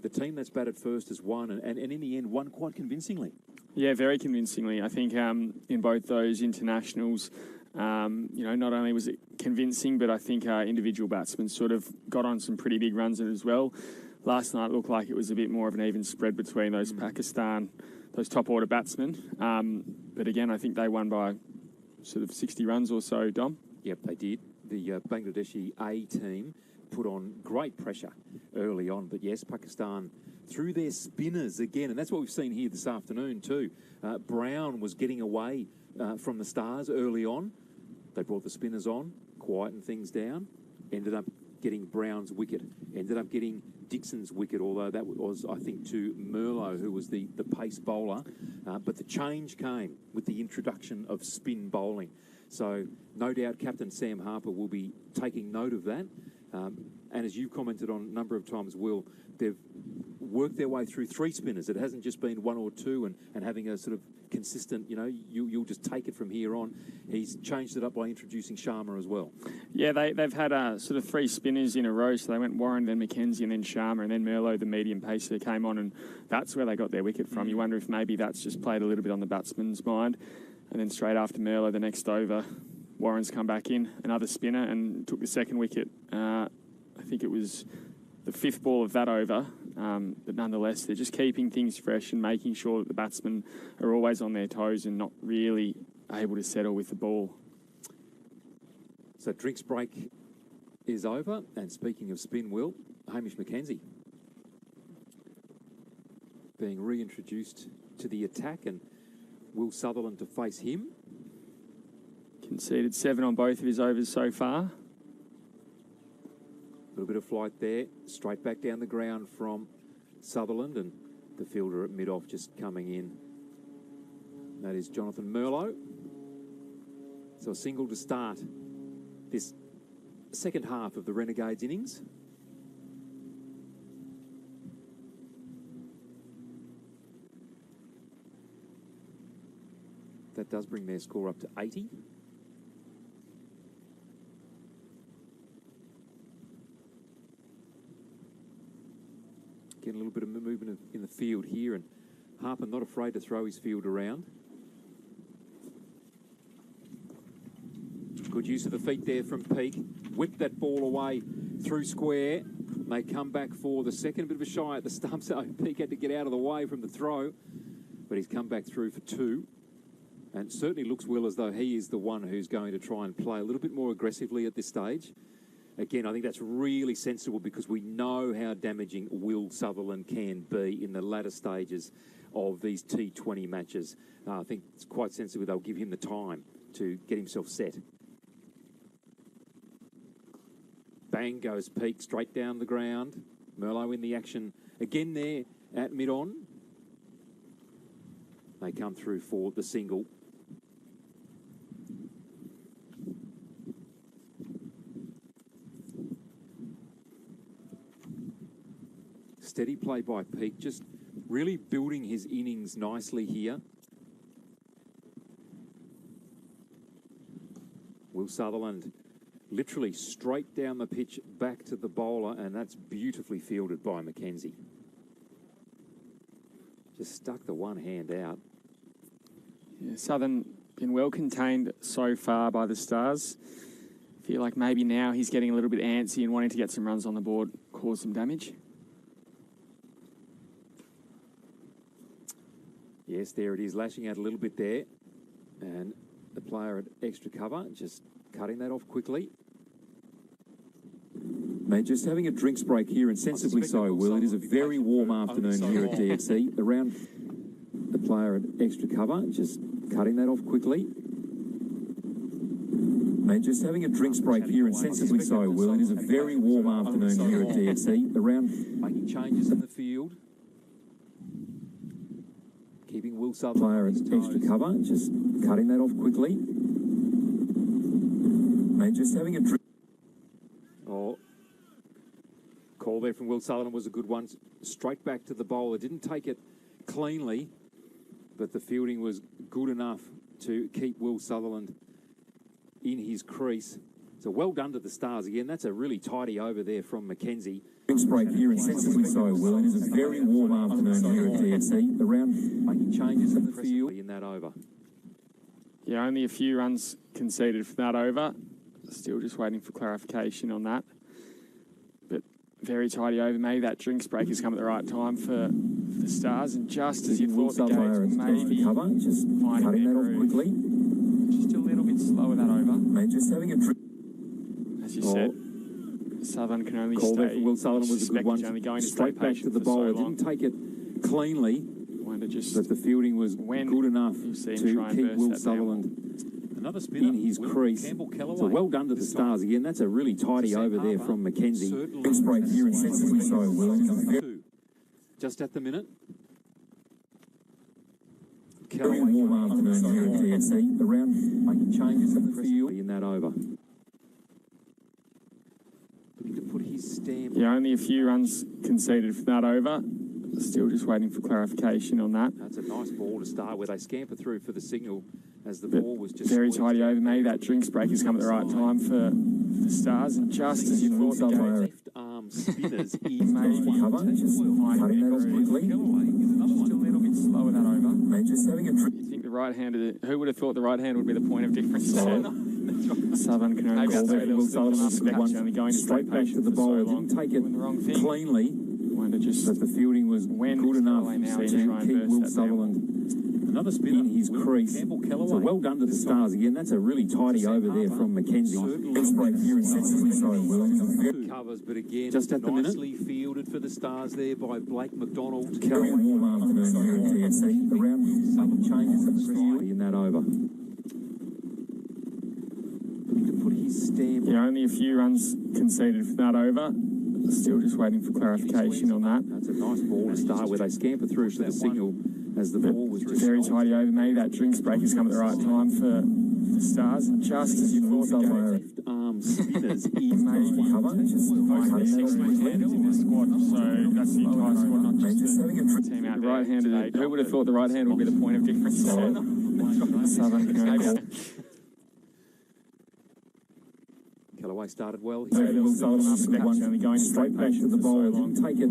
the team that's batted first has won, and in the end won quite convincingly. Yeah, very convincingly. I think in both those internationals, not only was it convincing, but I think individual batsmen sort of got on some pretty big runs in it as well. Last night looked like it was a bit more of an even spread between those those top order batsmen. But again, I think they won by sort of 60 runs or so, Dom. Yep, they did. The Bangladeshi A team put on great pressure early on, but yes, Pakistan through their spinners again, and that's what we've seen here this afternoon too. Brown was getting away from the Stars early on. They brought the spinners on, quietened things down, ended up getting Brown's wicket, ended up getting Dixon's wicket, although that was, I think, to Merlo, who was the pace bowler. But the change came with the introduction of spin bowling. So no doubt Captain Sam Harper will be taking note of that. And as you've commented on a number of times, Will, they've worked their way through 3 spinners. It hasn't just been 1 or 2 and having a sort of consistent, you'll just take it from here on. He's changed it up by introducing Sharma as well. Yeah, they've had sort of 3 spinners in a row. So they went Warren, then McKenzie, and then Sharma, and then Merlo, the medium pacer, came on, and that's where they got their wicket from. You wonder if maybe that's just played a little bit on the batsman's mind. And then straight after Merlo, the next over, Warren's come back in, another spinner, and took the second wicket. I think it was the fifth ball of that over, but nonetheless, they're just keeping things fresh and making sure that the batsmen are always on their toes and not really able to settle with the ball. So drinks break is over, and speaking of spin, Will, Hamish Mackenzie being reintroduced to the attack, and Will Sutherland to face him. Conceded 7 on both of his overs so far. A little bit of flight there, straight back down the ground from Sutherland, and the fielder at mid-off just coming in. That is Jonathan Merlot. So a single to start this second half of the Renegades innings. That does bring their score up to 80. Getting a little bit of movement in the field here, and Harper not afraid to throw his field around. Good use of the feet there from Peake. Whipped that ball away through square. They come back for the second. Bit of a shy at the stump, so Peake had to get out of the way from the throw. But he's come back through for 2. And certainly looks, Will, as though he is the one who's going to try and play a little bit more aggressively at this stage. Again, I think that's really sensible because we know how damaging Will Sutherland can be in the latter stages of these T20 matches. I think it's quite sensible they'll give him the time to get himself set. Bang goes Peake straight down the ground. Merlot in the action again there at mid-on. They come through for the single. Steady play by Peake, just really building his innings nicely here. Will Sutherland literally straight down the pitch back to the bowler, and that's beautifully fielded by Mackenzie. Just stuck the one hand out. Yeah, Southern been well contained so far by the Stars. Feel like maybe now he's getting a little bit antsy and wanting to get some runs on the board, cause some damage. Yes, there it is, lashing out a little bit there. And the player at extra cover, just cutting that off quickly. Mate, just having a drinks break here, and sensibly so, Will. It is a very warm afternoon here at DXC. Around the player at extra cover, just cutting that off quickly. Mate, just having a drinks break here, and sensibly so, Will. It is a very warm afternoon here at DXC. Around making changes in the field. Keeping Will Sutherland player at extra cover, just cutting that off quickly. Mate, just having a drink. Oh, call there from Will Sutherland was a good one. Straight back to the bowler. Didn't take it cleanly, but the fielding was good enough to keep Will Sutherland in his crease. So well done to the Stars again. That's a really tidy over there from Mackenzie. Drinks break here, and sensibly so, Will. It is a very warm afternoon here at DXC. Around making changes in the field in that over. Yeah, only a few runs conceded for that over. Still just waiting for clarification on that. But very tidy over. Maybe that drinks break has come at the right time for the Stars, and just as you thought the Gates maybe cover, just find cutting that off quickly. Just a little bit slower that over. Mate, just having a drink. As you said, Southern can only call stay. There from Will Sutherland was a good one. Only going to straight back to the bowler. Didn't take it cleanly, but the fielding was good enough to keep Will Sutherland another spinner in his crease. So well done to the Stars again. That's a really tidy over there from Mackenzie. Drinks break here, and sensibly so, Will. Just at the minute. Very warm afternoon here at DXC. Around making changes in the field in that over. Looking to put his stamp. Yeah, only a few runs conceded for that over. Still just waiting for clarification on that. That's a nice ball to start where they scamper through for the signal as the ball was just very tidy over. Maybe that drinks break has come at the right time for the Stars, and just as you thought the left arm spinners in maybe cover, just cutting that off quickly. Just a little bit slower that over. Mate, just having a you think the right hand, who would have thought the right hand would be the point of difference? Southern can only call it. Will Sullivan only going straight back to the ball. Didn't take it cleanly, but the fielding was good enough to keep Will Sutherland Another spin in his crease. So well done to the Stars again. That's a really tidy over there from Mackenzie. Covers, but again, just at the minute, nicely fielded for the Stars there by Blake McDonald. Carry a warm afternoon here at TSC. Around some changes in that over. To put his stamp. Yeah, only a few runs conceded for that over. Still just waiting for clarification on that. That's a nice ball to start with. They scamper through to the signal as the ball was just very tidy over. Maybe that drinks break has come at the right time for the Stars, and just as you thought they were. left arm spinners in in the squad, so that's the entire squad, not just the team out there. Right-handed. Who would have thought the right hand would be the point of difference? Southern can only call. Callaway started well. Will Sullivan only going straight back to the ball. Didn't take it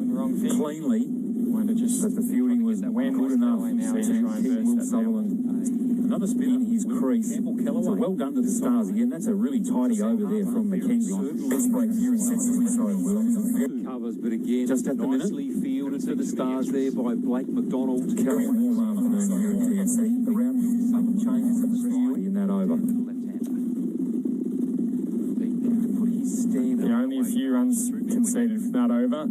cleanly, but the fielding was good enough to keep Will Sutherland Another spin in his crease. So well done to the Stars again. That's a really tidy over there from Mackenzie. Covers, but again, just at the nicely fielded for the Stars there by Blake McDonald. Carry a warm afternoon here at TSC. Around some changes in that over. Yeah, only a few runs conceded for that over.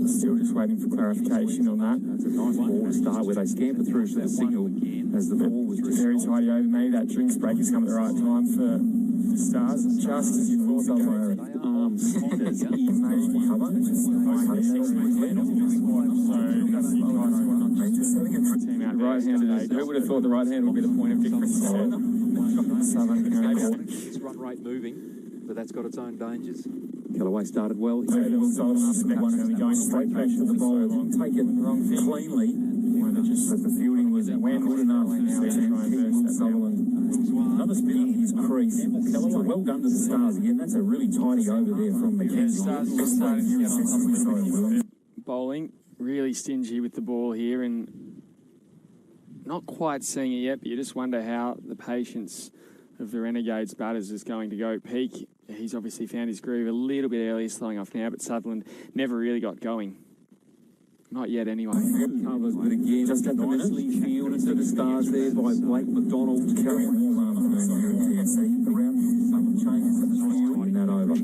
Still just waiting for clarification on that. That's a nice ball to start with. They scamper through to the signal as the ball was just very tidy over. Maybe that drinks break has come at the right time for the Stars, and just as you thought they were. arm spinners So that's the entire squad, not just the team out there. Right-handed. Who would have thought the right hand would be the point of difference? Southern can only call. His run rate moving, but that's got its own dangers. Callaway started well. Will Sullivan only going straight back to the ball. Didn't take it cleanly, but the fielding was good enough to keep Will Sutherland Another spin in his crease. So well done to the Stars again. That's a really tidy over there from Mackenzie. Bowling, really stingy with the ball here, and not quite seeing it yet, but you just wonder how the patience of the Renegades batters is going to go. Peak, he's obviously found his groove a little bit earlier, slowing off now, but Sutherland never really got going. Not yet, anyway. Covers, but again, just at the nicely fielded to the Stars there by Blake McDonald. Carry a warm afternoon here at TSC. Around some changes in that over.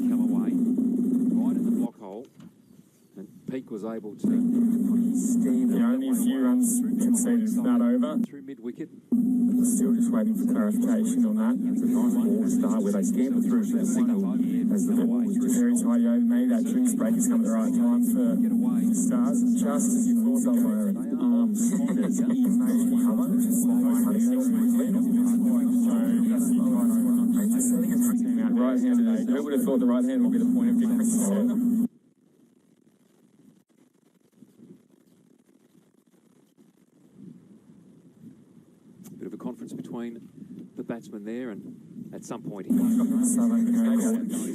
Callaway right in the block hole, and Peak was able to put his stamp. Yeah, only a few runs conceded for that over. Through mid-wicket. Still just waiting for clarification on that. That's a nice ball to start with. They scamper through to the signal as the ball was just very tidy over. Maybe that drinks break has come at the right time for the Stars, and just as you thought they were. Arm spinners right-handed. Who would have thought the right hand would be the point of difference? Bit of a conference between the batsmen there, and at some point his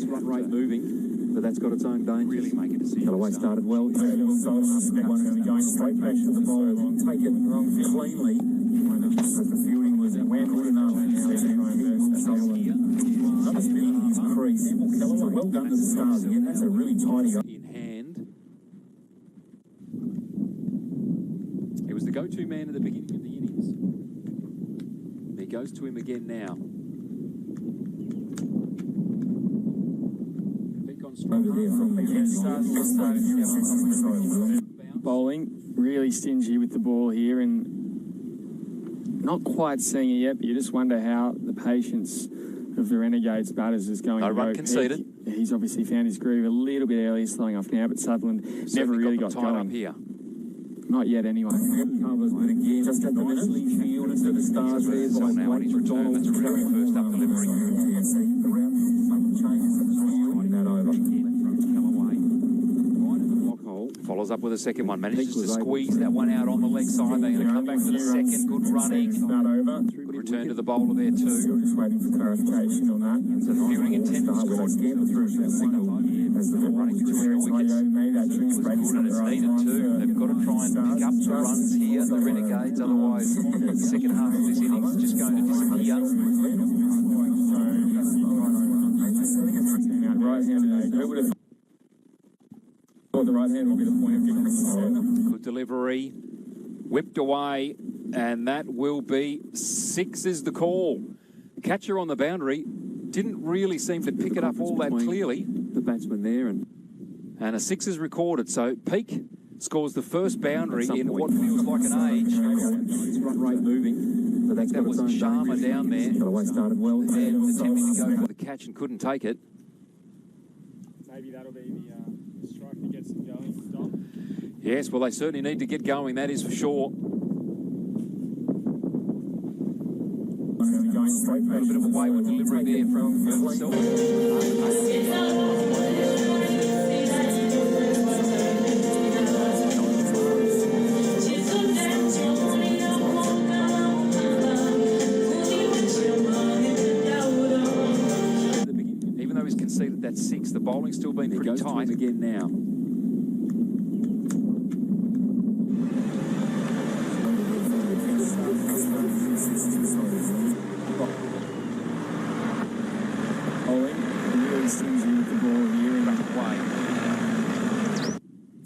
run rate moving, but that's got its own dangers. Really make a decision. Callaway started well. Will Sullivan only going straight back to the ball. Didn't take it cleanly, but the fielding was good enough to keep Will Sutherland in his crease. So well done to the Stars again. That's a really tidy In hand. He was the go-to man at the beginning of the innings. He goes to him again now. over there from Mackenzie. Bowling, really stingy with the ball here, and not quite seeing it yet, but you just wonder how the patience of the Renegades batters is going to go. No run conceded. He's obviously found his groove a little bit earlier, slowing off now, but Sutherland never really got tied going. up here. Not yet, anyway. Covers, but again, just at the nicely fielded to the Stars there by Blake McDonald. That's a very first up delivery. Follows up with a second one. Manages to squeeze that one out on the leg side. They're going to come back for the second. Good running. Good return to the bowler there too. Still just waiting for clarification on that. So the fielding intent was good. As the running between the wickets. Good, and it's needed too. They've got to try and pick up the runs here, the Renegades. Otherwise, the second half of this innings is just going to disappear. right-handed. Who would have thought the right hand would be the point of giving us Good delivery. Whipped away. And that will be 6 is the call. Catcher on the boundary. Didn't really seem to pick it up all that clearly. The batsman there. And a 6 is recorded. So Peak scores the first boundary in what feels like an age. Run rate moving. But That was Sharma down there. Got away started well. And attempting to go for the catch and couldn't take it. Maybe that'll be the strike that gets them going, Dom. Yes, well, they certainly need to get going, that is for sure. Going straight A bit of a wayward delivery there from himself. Even though he's conceded that 6, the bowling's still been pretty tight. Again now.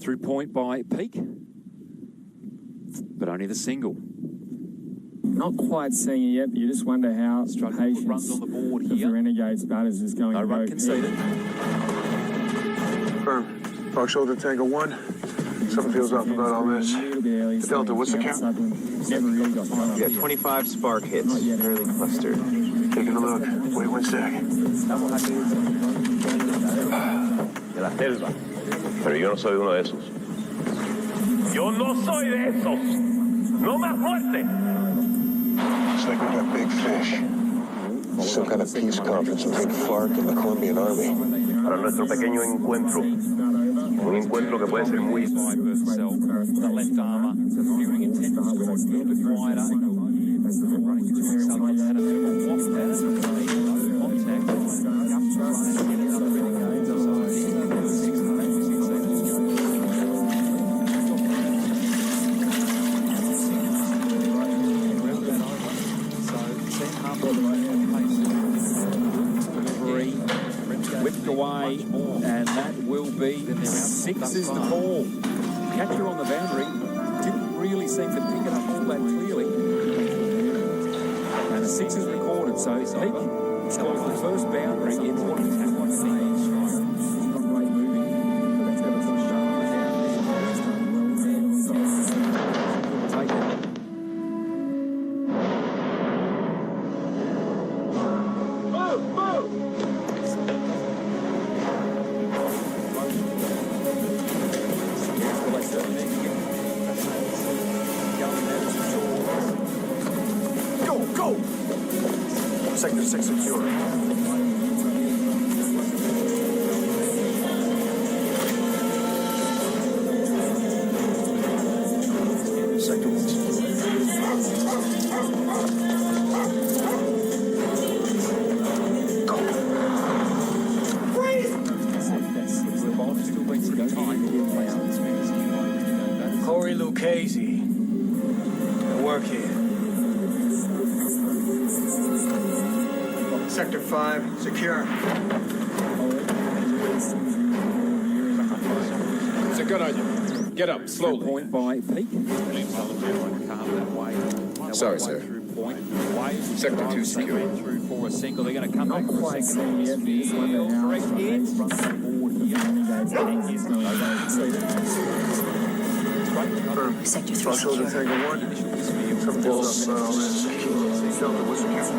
Through point by Peak, but only the single. Not quite seeing it yet, but you just wonder how Struggling runs on the board of the here. Renegades batters is going No to run go. conceded. Firm. Fox Shoulder Tango 1. Something feels off about all this. The Delta, what's the count? Never really got going. You got 25 spark hits, fairly clustered. Taking a look. Wait 1 sec. De la selva. Pero yo no soy uno de esos. Yo no soy de esos. No más fuerte. Looks like we got big fish. Some kind of peace conference between FARC and the Colombian Army. Para nuestro pequeño encuentro. Un encuentro que puede ser muy... The left armour, viewing intent, a little bit wider. Someone's had a bit of a waft at it. No contact. Whipped away, and that will be 6 is the call. Catcher on the boundary didn't really seem to pick it up all that clearly, and a 6 is recorded. So Peak scores the first boundary in what is happening. Go! Sector 6 secure. Sector 1 Go! Corey Lucchese. Good work here. Sector 5, secure. It's a good idea. Get up, slowly. Point by Peak. Sorry, sir. Sector 2 secure. Through for a single. They're going to come back for a Quite second. seeing it. Just wonder how Correct hit. Sector 3 Fox Shoulder Tango 1. Something feels off about all this. Delta, what's the count?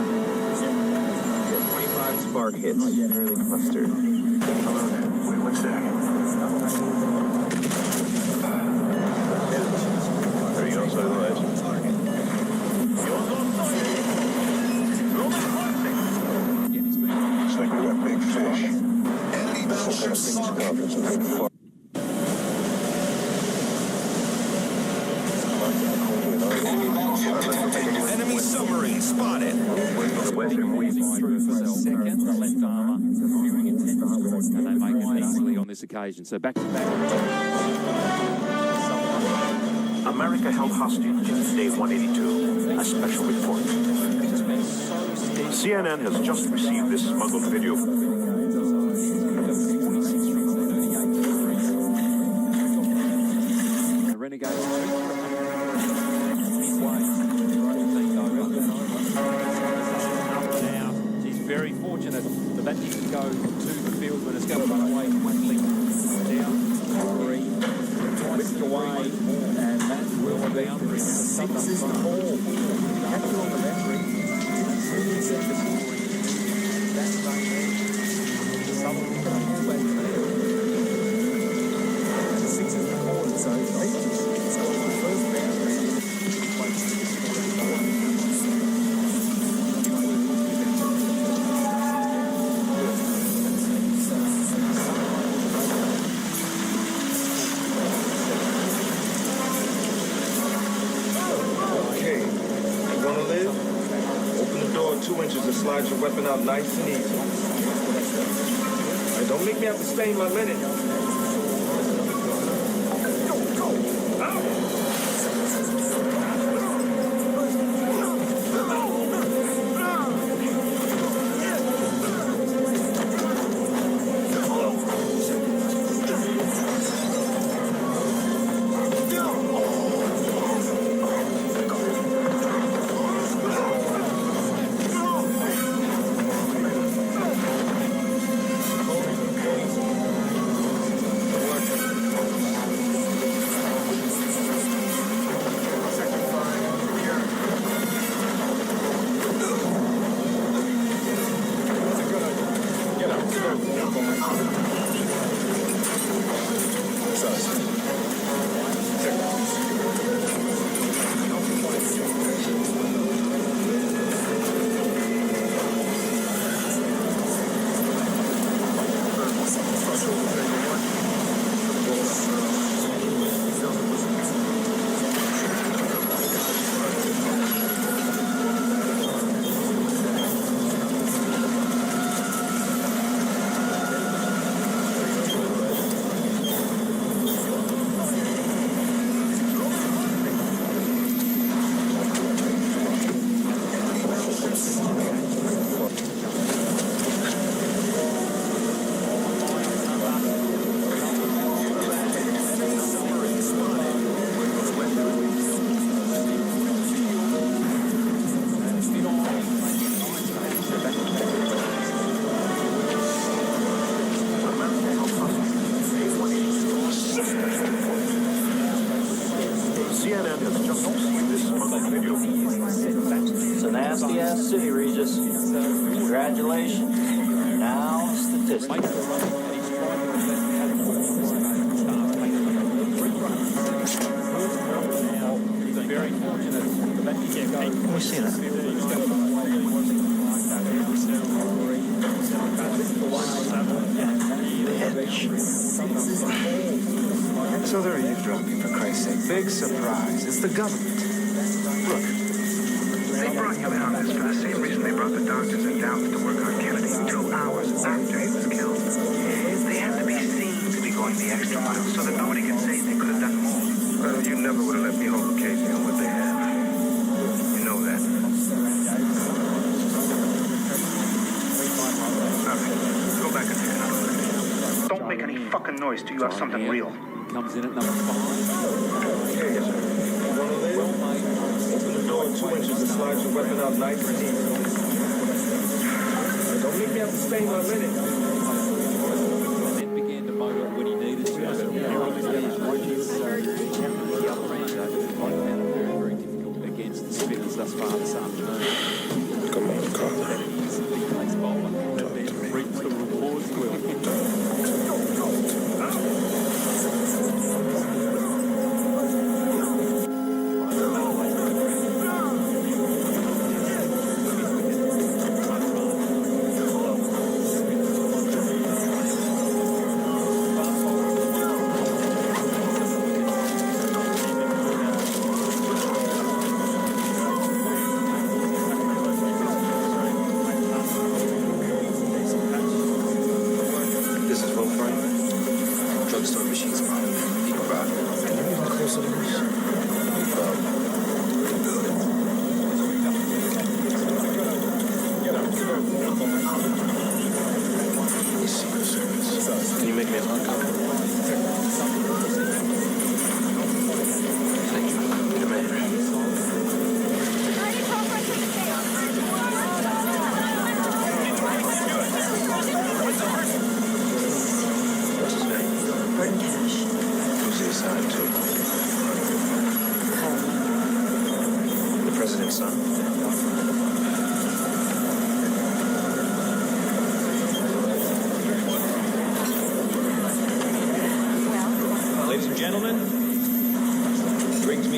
25 spark hits, fairly clustered. Wait 1 sec. Pero yo no soy uno de esos. Looks like we got big fish. Some kind of peace conference between FARC. Enemy submarine spotted. Second, the left armour. And they make it easily on this occasion. So back to back. America held hostage, day 182. A special report. CNN has just received this smuggled video. very fortunate that that didn't go to the field when it's going to run away quickly down 3, whipped away, and that will be under 6 is the ball. Happy on the referee. That's the scoring. That's Sutherland coming all back there. And 6 is the ball, so he's got the first boundary. Slide your weapon out nice and easy. Hey, don't make me have to stain my linen. It's a nasty-ass city, Regis. Congratulations. Now, statistics. Very fortunate that he can go. Let me see that. So they're eavesdropping, for Christ's sake. Big surprise. It's the government. Look, they brought you in on this for the same reason they brought the doctors and Downs to work on Kennedy 2 hours after he was killed. They had to be seen to be going the extra mile so that nobody can say they could have done more. Well, you never would have let me hold Casey on what they have. You know that. Okay, go back and take another look. Don't make any fucking noise till you have something real. Comes in at number 5. Okay, yes, sir. Well made. Open the door 2 inches and slide your weapon out nice and easy. Don't make me have to stain my linen. Then began to motor when he needed to. Very difficult against the spinners thus far this afternoon. Come on, Carter. He's the place bowler. Talk to me. Reaps the rewards will. Can you make me a hot cup? Thank you. You're man.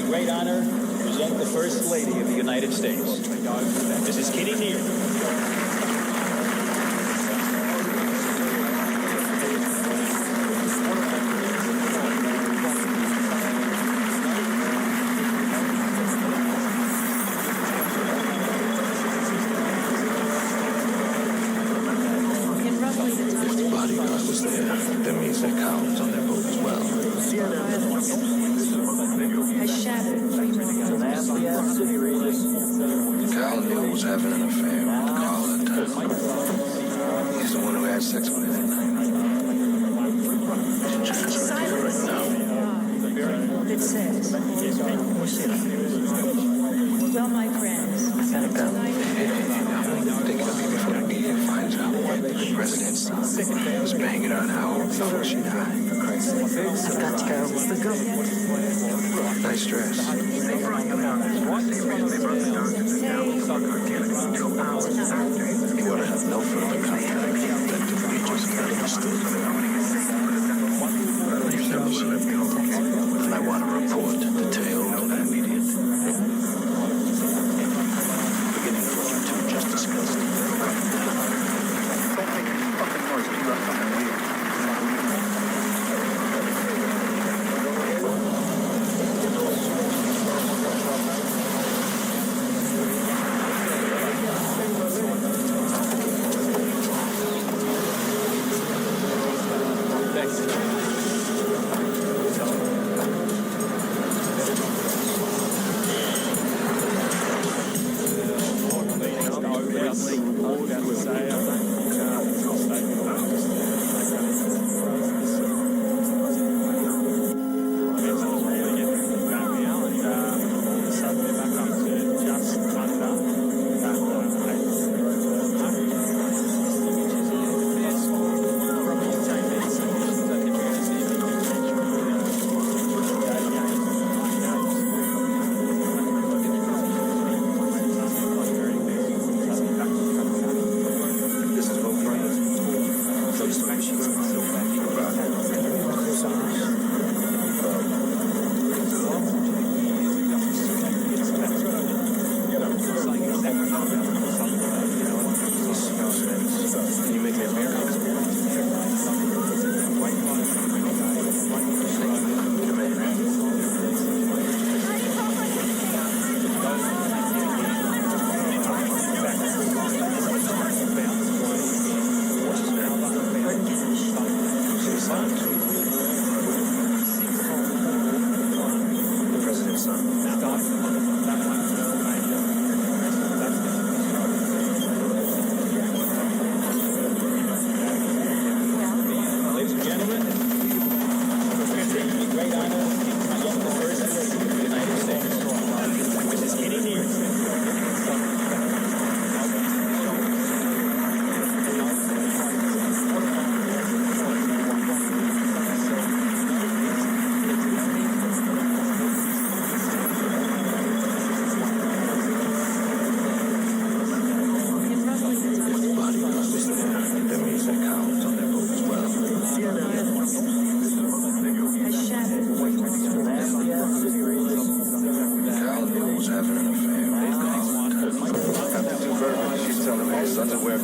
great honor to present the First Lady of the United States. Mrs. Kitty Neal. That means that Colin's on their boat as well. Colin Neal was having an affair with Carla Turner. He's the one who had sex with her. It says, well, my friends, I gotta go. Thinking of me before the media finds out what the president's was banging her an hour before she died. I've got to go with the government. Nice dress. They brought the doctors down Kennedy 2 hours after. You ought to have no further contact than to be just understood. And I want to report detailed and immediate. Beginning of Part 2 just discussed. Don't make any fucking noise. You got fucking weird.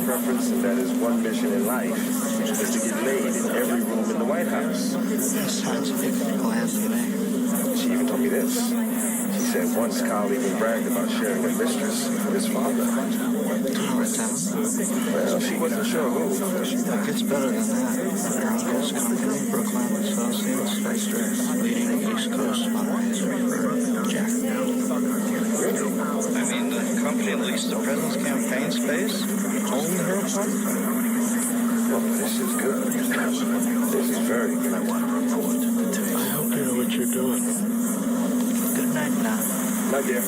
preference, and that is one mission in life, is to get laid in every room in the White House. Sounds a big plan to me. She even told me this. She said once Kyle even bragged about sharing a mistress with his father. Well, she wasn't sure who. It gets better than that. Her uncle's company, Brookline Associates, leading the East Coast fundraiser for Jack. I mean, the company leased the president's campaign space, owned her apartment. Well, this is good. This is very good. I want to report to you. I hope you know what you're doing. Good night now. Night, dear.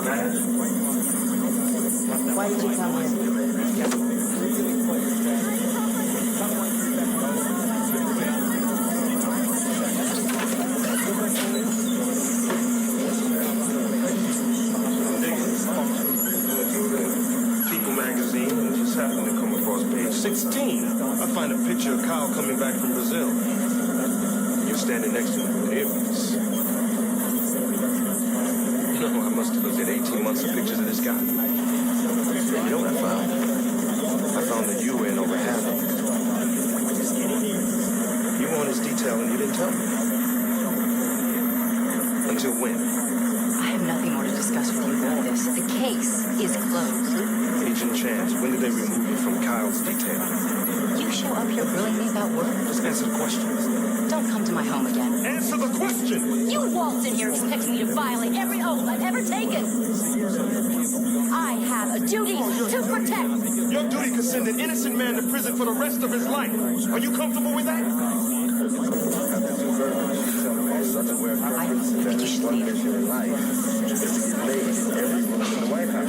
about that. Why did you come here? People magazine, and just happened to come across page 16. I find a picture of Kyle coming back from Brazil. You're standing next to him with earrings. You know, I must have looked at 18 months of pictures of this guy. And you know what I found? I found that you were in over half of them. You were on his detail and you didn't tell me. Until when? I have nothing more to discuss with you about this. The case is closed. Agent Chance, when did they remove you from Kyle's detail? You show up here grilling me about work? Just answer the question. Don't come to my home again. Answer the question! You waltzed in here expecting me to violate every oath I've ever taken. I have a duty to protect. Your duty could send an innocent man to prison for the rest of his life. Are you comfortable with that? I think you should leave.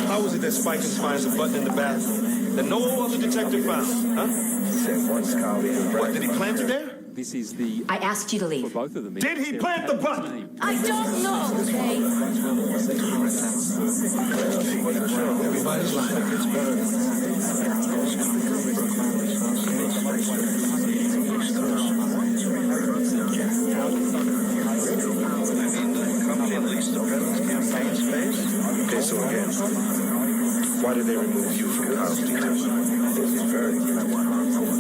How was it that Spikes finds a button in the bathroom that no other detective found? Huh? What, did he plant it there? This is the... I asked you to leave. For both of them. Did he plant the button? I don't know, okay? Everybody's lying. It's better than Company leased the president's campaign space. Okay, so again, why did they remove you from Kyle's details?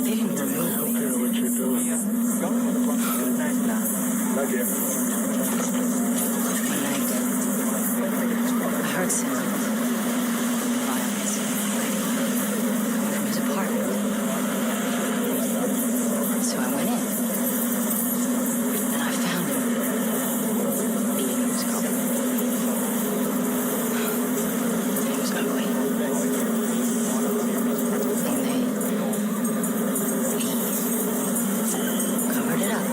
They didn't remove me. Not yet. I heard sounds. Violence. From his apartment. So I went in. And I found him. Beating his girlfriend. He was ugly. And they covered it up.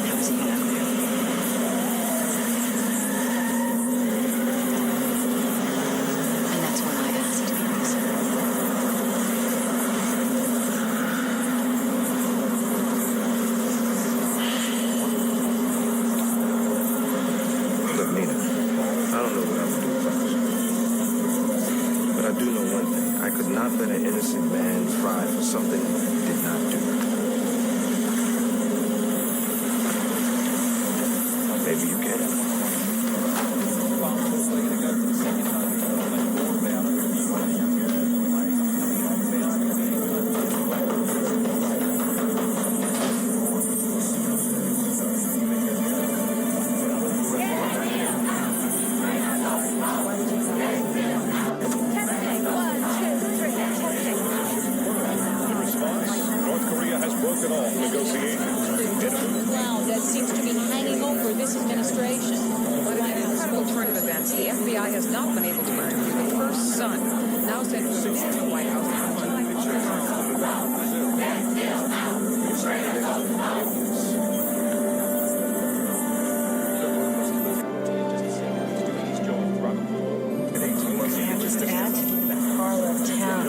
That was enough. And that's when I asked to be released. Look, Nina, I don't know what I would do if I was you. But I do know one thing. I could not let an innocent man fry for something he did not do. Maybe you can. North Korea has broken off negotiations. Cloud that seems to be hanging over this administration. But in an incredible turn of events, the FBI has not been able to interview the first son, now said to be in the White House. Just at Harlowtown.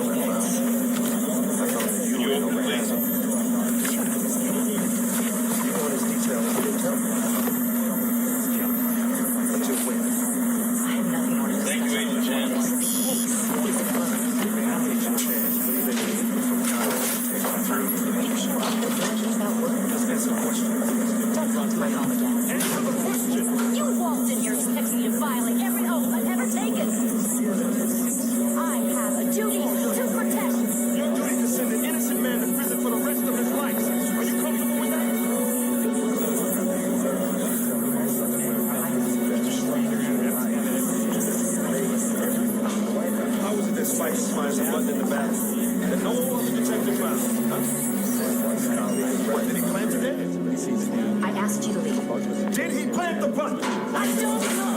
You waltzed in here expecting me to violate every oath I've ever taken. I have a duty to protect. Your duty to send an innocent man to prison for the rest of his life. Are you comfortable with that? How was it that Spikes finds a button in the bathroom that no other detective found? Huh? What, did he plant it there? I asked you to leave. Did he plant the button? I don't know.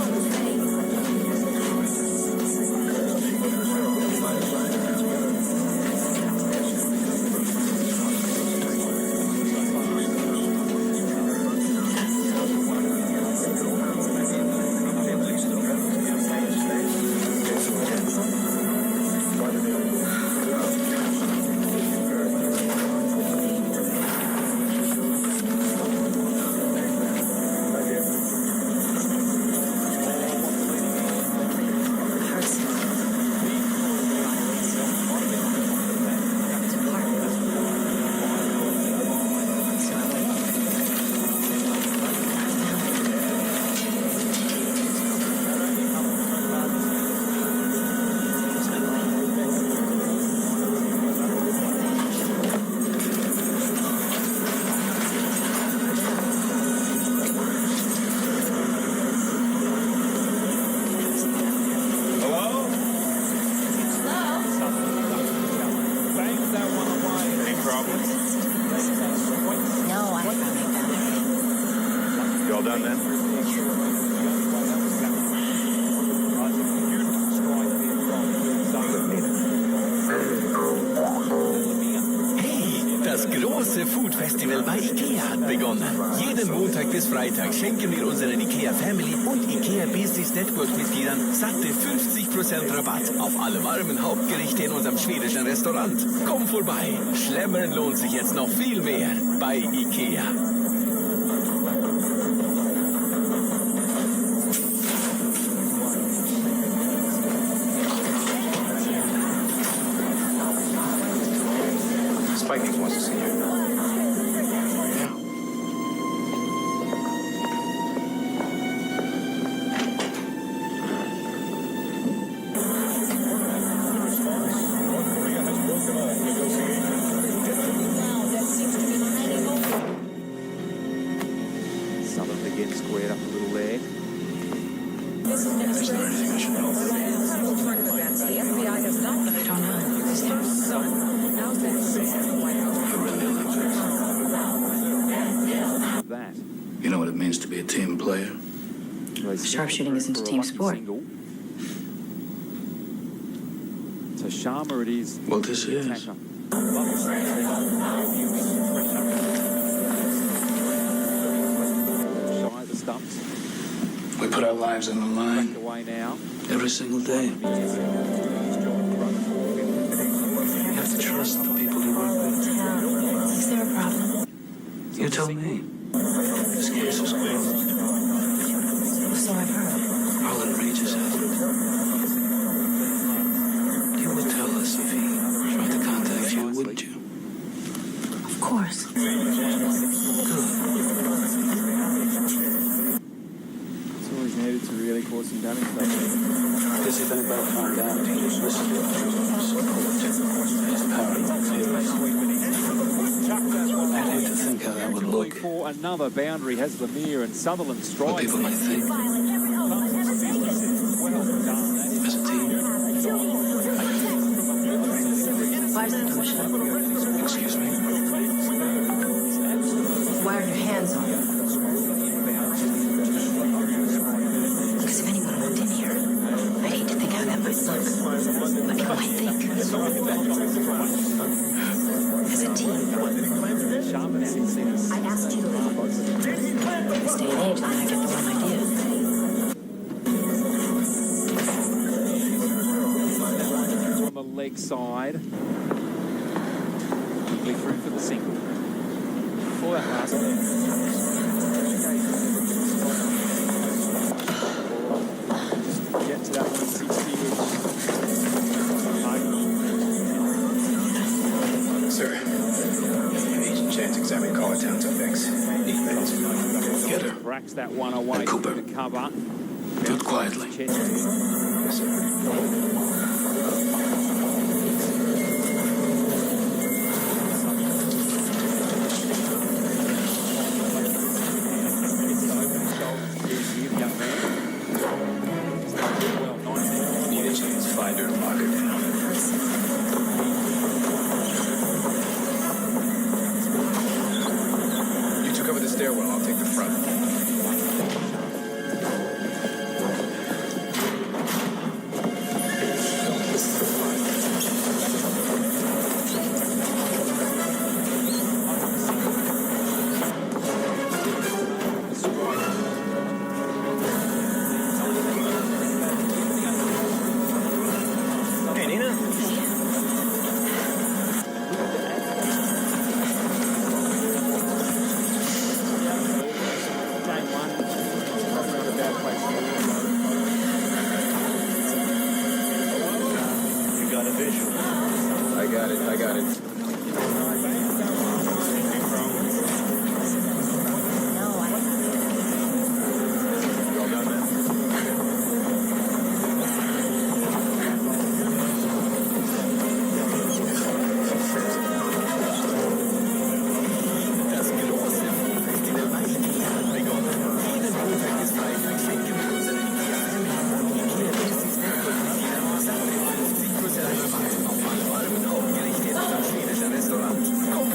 Well done, man. Das große Food Festival bei IKEA hat begonnen. Jeden Montag bis Freitag schenken wir unseren IKEA Family und IKEA Business Network Mitgliedern satte 50% Rabatt auf alle warmen Hauptgerichte in unserem schwedischen Restaurant. Komm vorbei, Schlemmern lohnt sich jetzt noch viel mehr bei IKEA. Spikings wants to see you. Southern again squared up a little there. This has been a several turn of events. The FBI has not been able to find his first son. Now's that That. You know what it means to be a team player? Sharpshooting isn't a team sport. So Sharma it is. Well, this is. Shy of the stumps. We put our lives on the line Away now. every single day. You have to trust the people you work with. Is there a problem? You tell me. This case is closed. So I've heard. Harlan Regis has it. You would tell us if he tried to contact you, wouldn't you? Of course. It's always needed to really cause some damage, though. Because if anybody found out, he just listened to it. His paranoid theories. I'd hate to think how that would look. For another boundary has Lemire and Sutherland strike. What people might think. As a team. Why is the commissioner? Excuse me. Why are your hands on him? Because if anyone walked in here, I'd hate to think how that might look. What you might think. As a team. I asked you to leave. This day and age, then I get the wrong idea. On the leg side. Quickly through for the single. For that last one. Just get to that 160, Sir, Agent Chance examining caller town to fix. 8 minutes. Get her. cracks that one away And Cooper. to the cover. Do it quietly. Yes, sir. Need a chance. Find her and lock her down. You two cover the stairwell. I'll take the front. Hey, Nina. You got a visual. I got it. Well done, man. Das große Food Festival bei IKEA hat begonnen. Jeden Montag bis Freitag schenken wir unseren IKEA Family und IKEA Business Network Mitgliedern satte 50% Rabatt auf alle warmen Hauptgerichte in unserem schwedischen Restaurant. Komm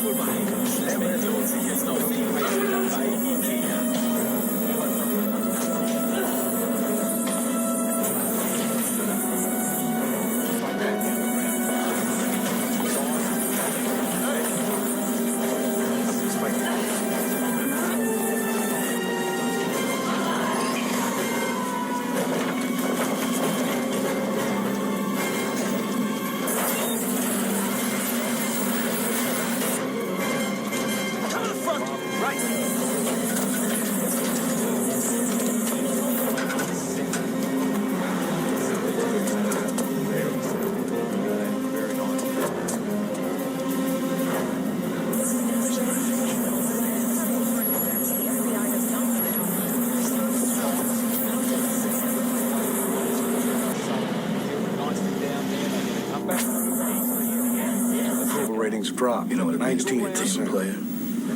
things drop. You know what 19% player.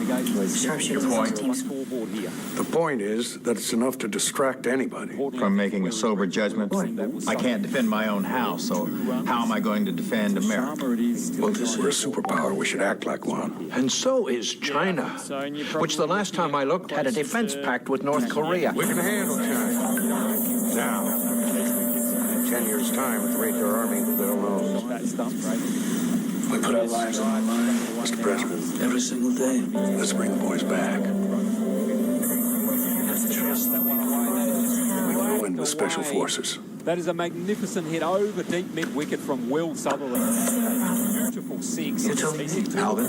Your point. Scoreboard here. The point is that it's enough to distract anybody. From making a sober judgment. I can't defend my own house, so how am I going to defend America? Well, we're a superpower. We should act like one. And so is China, which the last time I looked had a defense pact with North Korea. We can handle China. Now, in 10 years' time, at the rate their army will know. We put our lives on the line, Mr. President. Every single day. Let's bring the boys back. We ruined the Special Forces. That is a magnificent hit over deep mid-wicket from Will Sutherland. Beautiful six. You tell me, Alvin.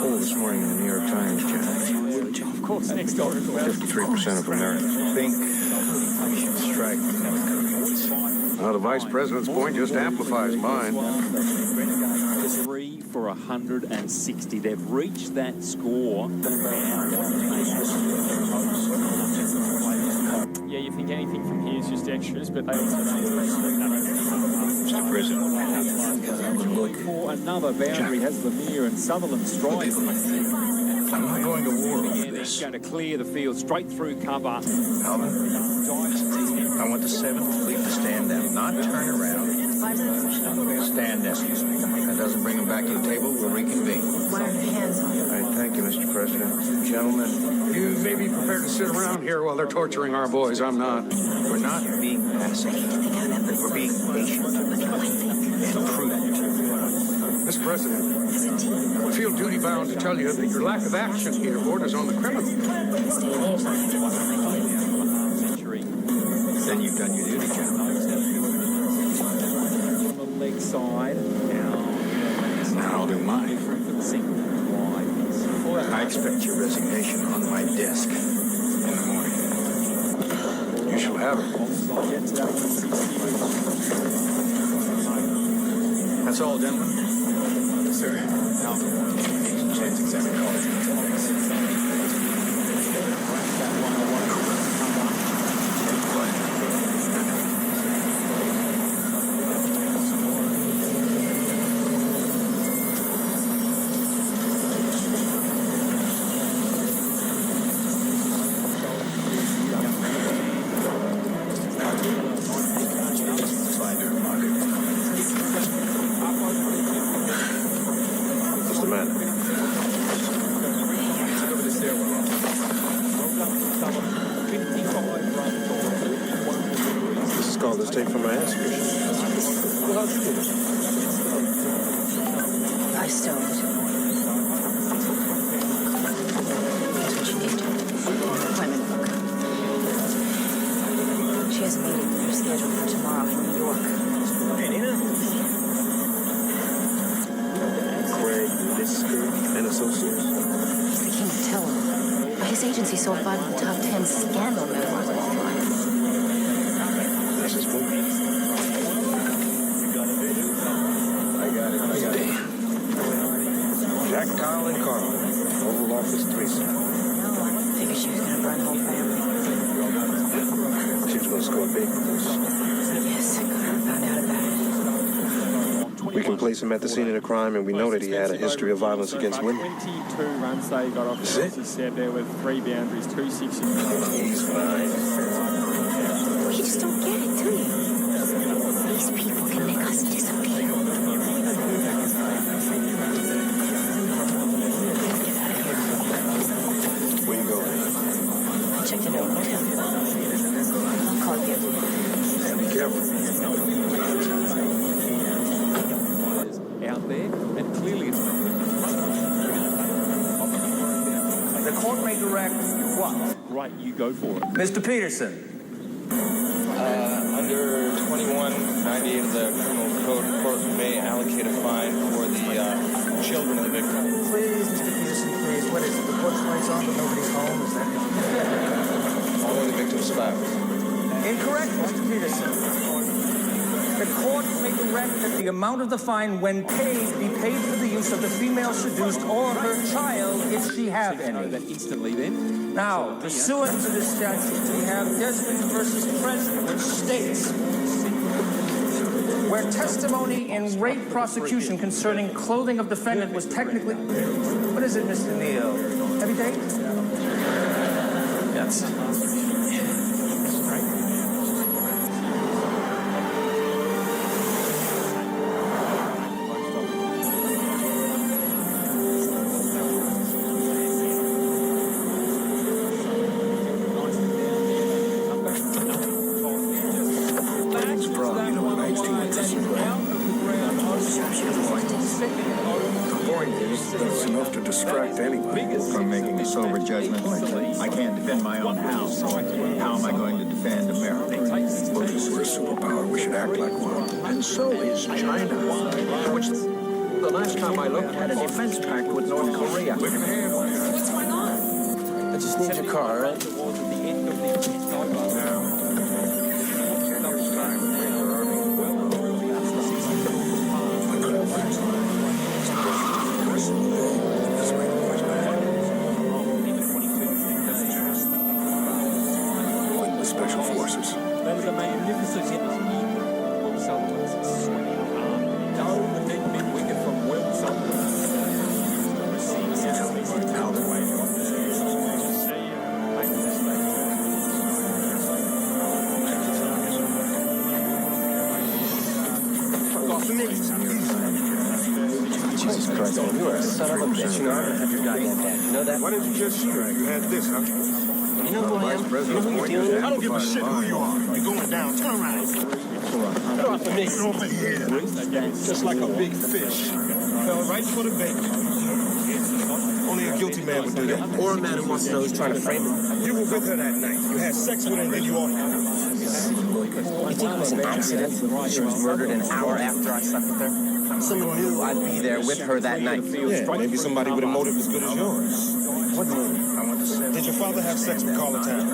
Oh, this morning in the New York Times, Jack. Of course, next door. 53% of Americans think we should strike North Korea. Now, the Vice President's point just amplifies mine. 3 for 160. They've reached that score. Yeah, you think anything from here is just extras, but they also Mr. President. Look for another boundary. Has Lemire and Sutherland strike. I'm not going to war over He's this. going to clear the field straight through cover. Alvin, I want the seventh fleet to stand down, not turn around. Stand down. That doesn't bring them back to the table. We'll reconvene. All right, thank you, Mr. President. Gentlemen. You may be prepared to sit around here while they're torturing our boys. I'm not. We're not being passive. We're being patient and prudent. Mr. President, we feel duty-bound to tell you that your lack of action here borders on the criminal. Then you've done your duty, gentlemen. On the leg side. Now I'll do mine. I expect your resignation on my desk in the morning. You shall have it. That's all, gentlemen. Sir, Chance examine college. Let's take from my ass. I stoned. That's what you need. Appointment book. She has a meeting with her scheduled for tomorrow from New York. Hey, Nina. Craig Lister and Associates. He's the king of Tello. His agency sold 5 of the top 10 scandal memoirs worldwide. Jack, Kyle, and Carl. Oval Office 3, sir. Figured she was going to burn the whole family. She was going to score big. Yes, I found out about it. We can place him at the scene of the crime, and we know that he had a history of violence against women. 22 runs they got off, as he said, there with 3 boundaries, 2 sixes. He's fine. Well, you just don't get it, do you? These people can make us disappear. Where you going? I checked it out. I'll call you. Be careful. Out there, and clearly it's The court may direct what? Right, you go for it. Mr. Peterson. Under 2198 of the Criminal Code, the court may allocate a fine for the children of the victim. Please, Mr. Peterson, please. What is it? The court's lights on, but nobody's home? Is that Only the victim's spouse. incorrect, Mr. Peterson? The court may direct that the amount of the fine, when paid, be paid for the use of the female seduced or her child, if she have any. That instantly then. Now, pursuant to this statute, we have Desmond versus President, which states, where testimony in rape prosecution concerning clothing of defendant was technically... What is it, Mr. Neal? Heavy date? Yes. That's enough to distract anybody from making a sober judgment. I can't defend my own house. How am I going to defend America? Well, because we're a superpower, we should act like one. And so is China, which the last time I looked had a defense pact with North Korea. What's going on? I just need your car, all right? Special forces. There was a magnificent image of Sultans swinging arm. Down the dead midwinger from Will Sultans. Receives his out the way. Jesus Christ, man, you are a son of a bitch. You know, I don't have your goddamn dad. You know that? Why didn't you just shoot her? You had this, huh? You know who I am? You know who you're dealing with? I don't give a shit who you are. You're going down. Turn around. Get off of me. Get over here. Just like a big fish. Fell right for the bait. Only a guilty man would do that. Or a man who wants to know who's trying to frame him. You were with her that night. You had sex with her and then you off. You think it was an accident? She was murdered an hour after I slept with her? Someone knew I'd be there with her that night. Yeah, maybe somebody with a motive as good as yours. What motive? Did your father have sex with Carla Town?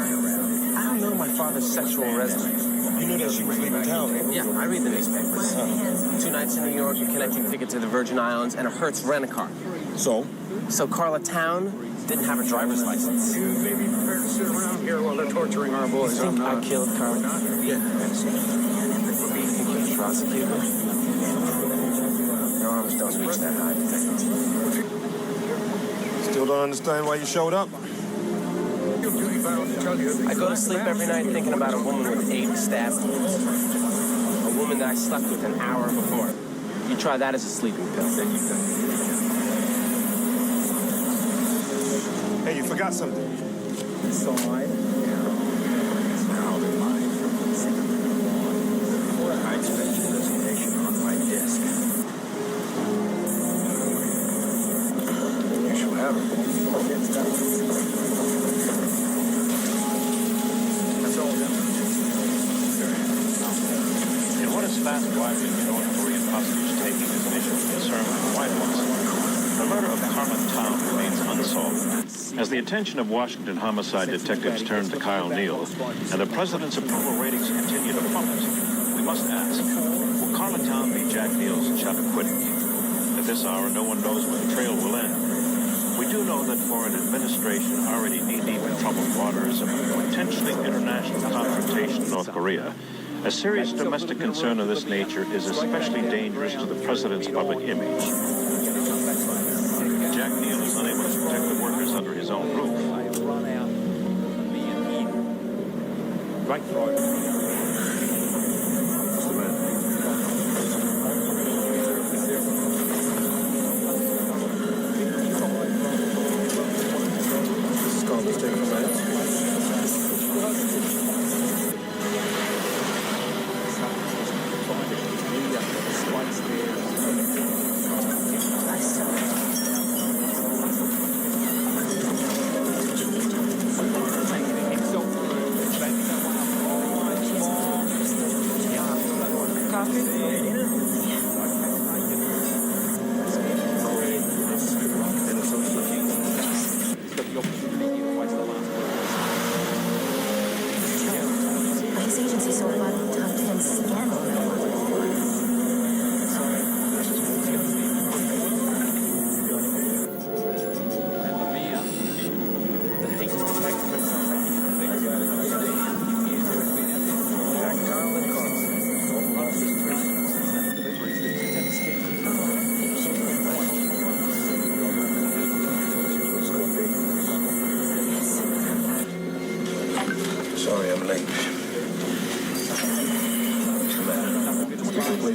I don't know my father's sexual resume. You knew that she was leaving town? Yeah, I read the newspapers. 2 nights in New York, a connecting ticket to the Virgin Islands, and a Hertz rent-a-car. So? So Carla Town didn't have a driver's license. You may be prepared to sit around here while they're torturing our boys. You think I killed Carla? Yeah. You think you can prosecute her? Your arms don't reach that high, detective. Still don't understand why you showed up? I go to sleep every night thinking about a woman with 8 stab wounds. A woman that I slept with an hour before. You try that as a sleeping pill. Hey, you forgot something. So I... Now they're mine. I expect your resignation on my desk. You shall have it. In what is fast widely the North Korean hostage taking is an issue of concern with the White House, the murder of Carla Town remains unsolved. As the attention of Washington homicide detectives turn to Kyle Neal and the president's approval ratings continue to plummet, we must ask, will Carla Town be Jack Neal's chappaquiddick? At this hour, no one knows where the trail will end. We do know that for an administration already knee-deep in troubled waters of potentially international confrontation in North Korea, a serious domestic concern of this nature is especially dangerous to the president's public image. Jack Neal is unable to protect the workers under his own roof. Run out and be in. Great throw. What's the matter? This is called mistake for minutes.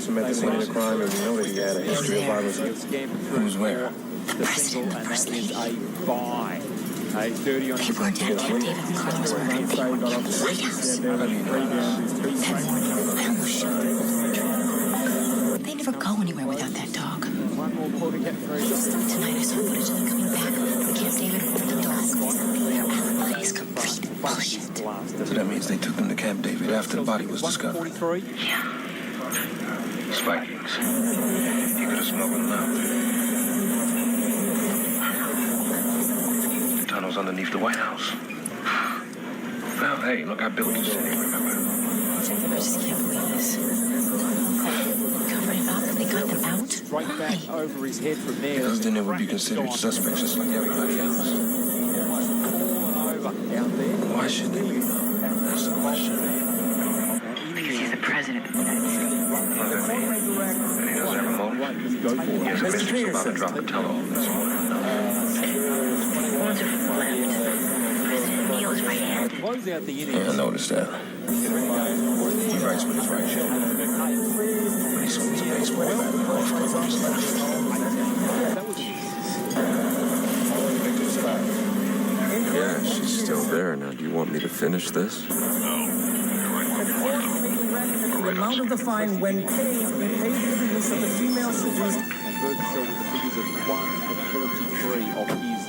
arrest him at the scene of the crime, and we know that he had a history of violence. Who's where? The single, and that is a buy. A 30 on his People are down Camp David and Carla was murdered. They were at the White House. That morning, I almost shot them. They never go anywhere without that dog. One more call to get through. Tonight I saw footage of them coming back from Camp David with the dog. Their alibi is complete bullshit. So that means they took them to Camp David after the body was discovered. Yeah. Spikings. You could have smelled them now. Tunnels underneath the White House. Well, hey, look, I built this city, remember? I just can't believe this. Covered it up. They got them out. Straight back over his head from there. Because then they would be considered suspects just like everybody else. Why should they be? That's the question. Because he's the president of the United States. Look at me. And he doesn't have a motive. He has a business about to drop a tell-all this morning. One's left. President Neil's right hand. Close out the innings. Yeah, I noticed that. He writes with his right hand. But he swings a baseball bat with both of his left. Yeah, she's still there. Now, do you want me to finish this? The amount of the fine when paid for the use of the female seducer. And Bergensell with the figures of 1 for 43 of his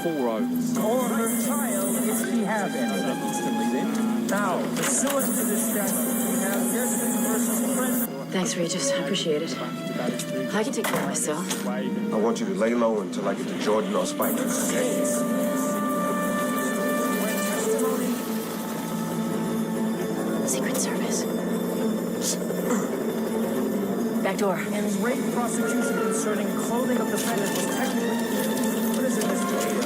4 overs. Or her child, if she have any. Instantly then. Now, the source to this statute, we have Desmond versus President. Thanks, Regis. I appreciate it. I can take care of myself. I want you to lay low until I get to Jordan or Spikers, okay? Secret Service. Back door. And rape prosecution concerning clothing of defendant was technically prison jail.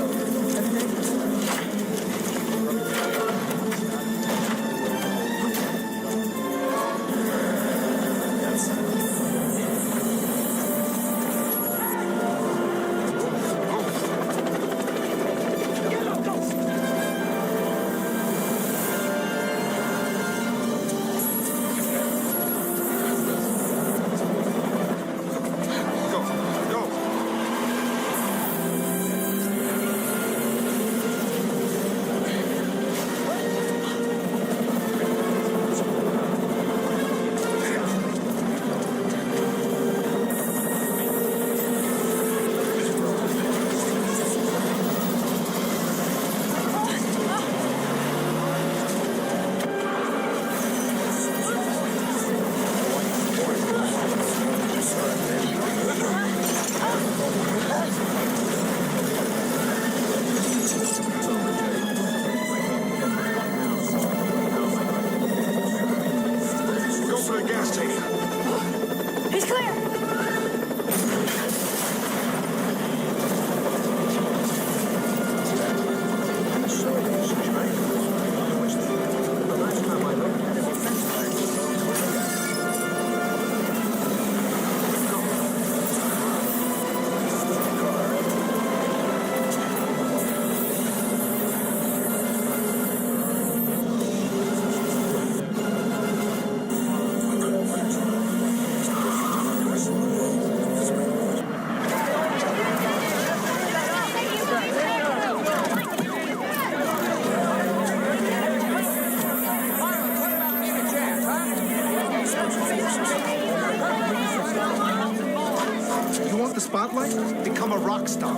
Become a rock star.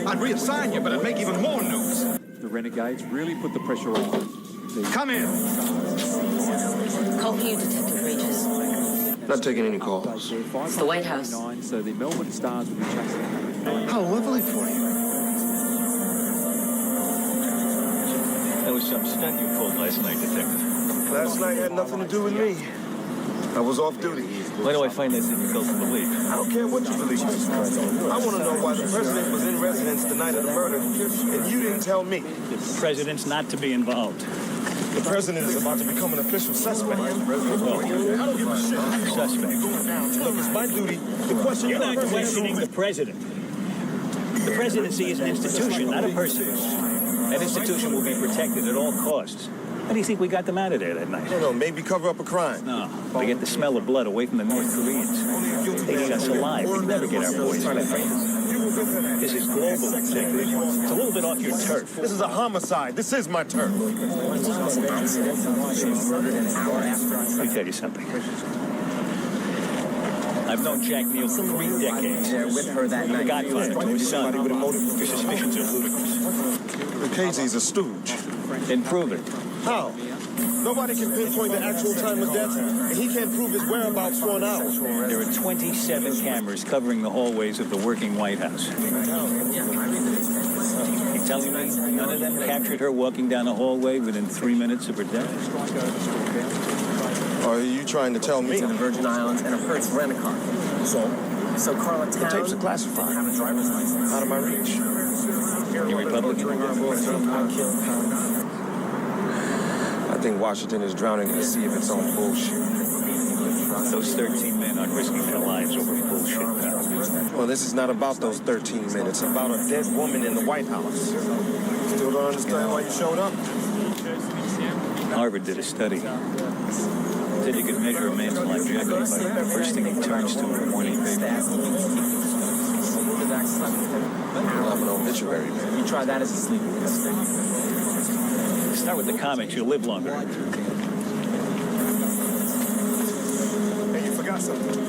I'd reassign you, but it'd make even more news. The Renegades really put the pressure on. Come in. Call for you, Detective Regis. Not taking any calls. It's the White House. So the Melbourne Stars will be chasing. How lovely for you. That was some stunt you pulled last night, Detective. Last night had nothing to do with me. I was off duty. Why do I find that difficult to believe? I don't care what you believe, Mr. President. I want to know why the president was in residence the night of the murder, and you didn't tell me. The president's not to be involved. The president is about to become an official suspect. I don't give a shit. Suspect. Look, it's my duty to question You're not questioning the president. The presidency is an institution, not a person. That institution will be protected at all costs. How do you think we got them out of there that night? I don't know, maybe cover up a crime. No, to get the smell of blood away from the North Koreans. They need us alive. We'd never get our boys back. This is global integrity. It's a little bit off your turf. This is a homicide. This is my turf. Let me tell you something. I've known Jack Neal for 3 decades. With her that night. Godfather to his son. Your suspicions are ludicrous. Lucchese's a stooge. Then prove it. How? Nobody can pinpoint the actual time of death, and he can't prove his whereabouts for an hour. There are 27 cameras covering the hallways of the working White House. You telling me none of them captured her walking down a hallway within 3 minutes of her death? Are you trying to tell me? To the Virgin Islands and a Hertz rent-a-car. So Carla Town... The tapes are classified. Didn't have a driver's license. Out of my reach. You Republican? I think Washington is drowning in a sea of its own bullshit. Those 13 men aren't risking their lives over bullshit, pal. Well, this is not about those 13 men. It's about a dead woman in the White House. Still don't understand why you showed up? Harvard did a study. Said you could measure a man's longevity by the first thing he turns to in the morning, baby. I'll have an obituary, man. You try that as a sleeper. Start with the comics, you'll live longer. Hey, you forgot something.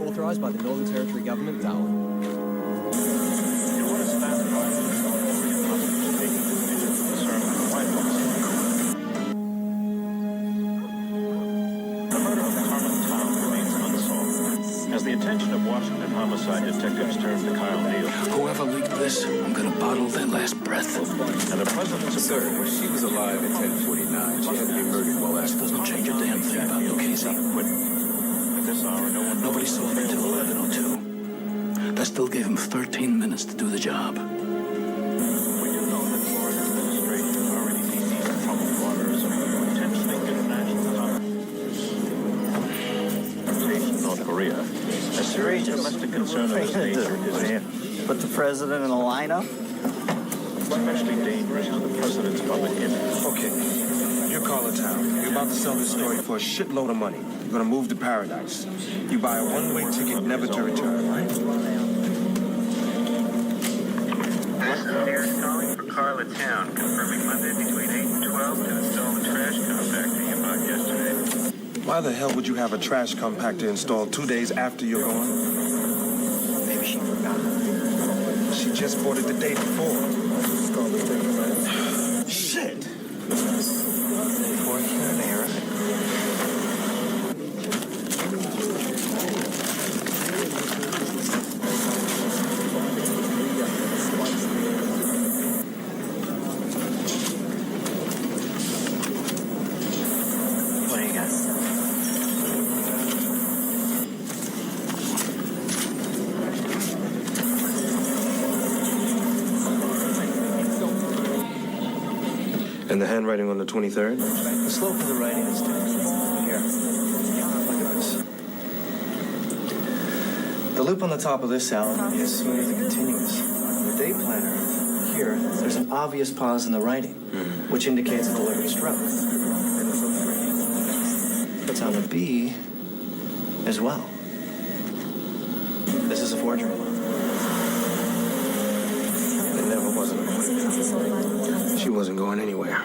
Authorized by the Northern Territory Government, Darwin. As the attention of Washington homicide detectives turned to Kyle Neal. Whoever leaked this, I'm gonna bottle their last breath. And the president's... Sir, she was alive at 10:49. She had to be murdered while That doesn't change a damn thing about Lucchese. At this hour, Nobody saw him until 11:02. That still gave him 13 minutes to do the job. We do know that Florida administration has already deep troubled waters of potentially international North Korea. A serious domestic concern of this nature is Put the president in a lineup? especially dangerous to the president's public image. Okay, you're Carla Town. You're about to sell this story for a shitload of money. You're gonna move to paradise. You buy a one-way ticket, never to return, right? Passengers calling for Carla Town, confirming Monday between 8 and 12 to install the trash compactor you bought yesterday. Why the hell would you have a trash compactor installed 2 days after you're gone? Maybe she forgot. She just bought it the day before. Shit! Poor Canera. What do you got? And the handwriting on the 23rd? The slope of the writing is different. Here. Look at this. The loop on the top of this album is smooth and continuous. On the day planner, here, there's an obvious pause in the writing, which indicates a deliberate stroke. It's on the B as well. This is a forgery. It never was a forgery. She wasn't going anywhere.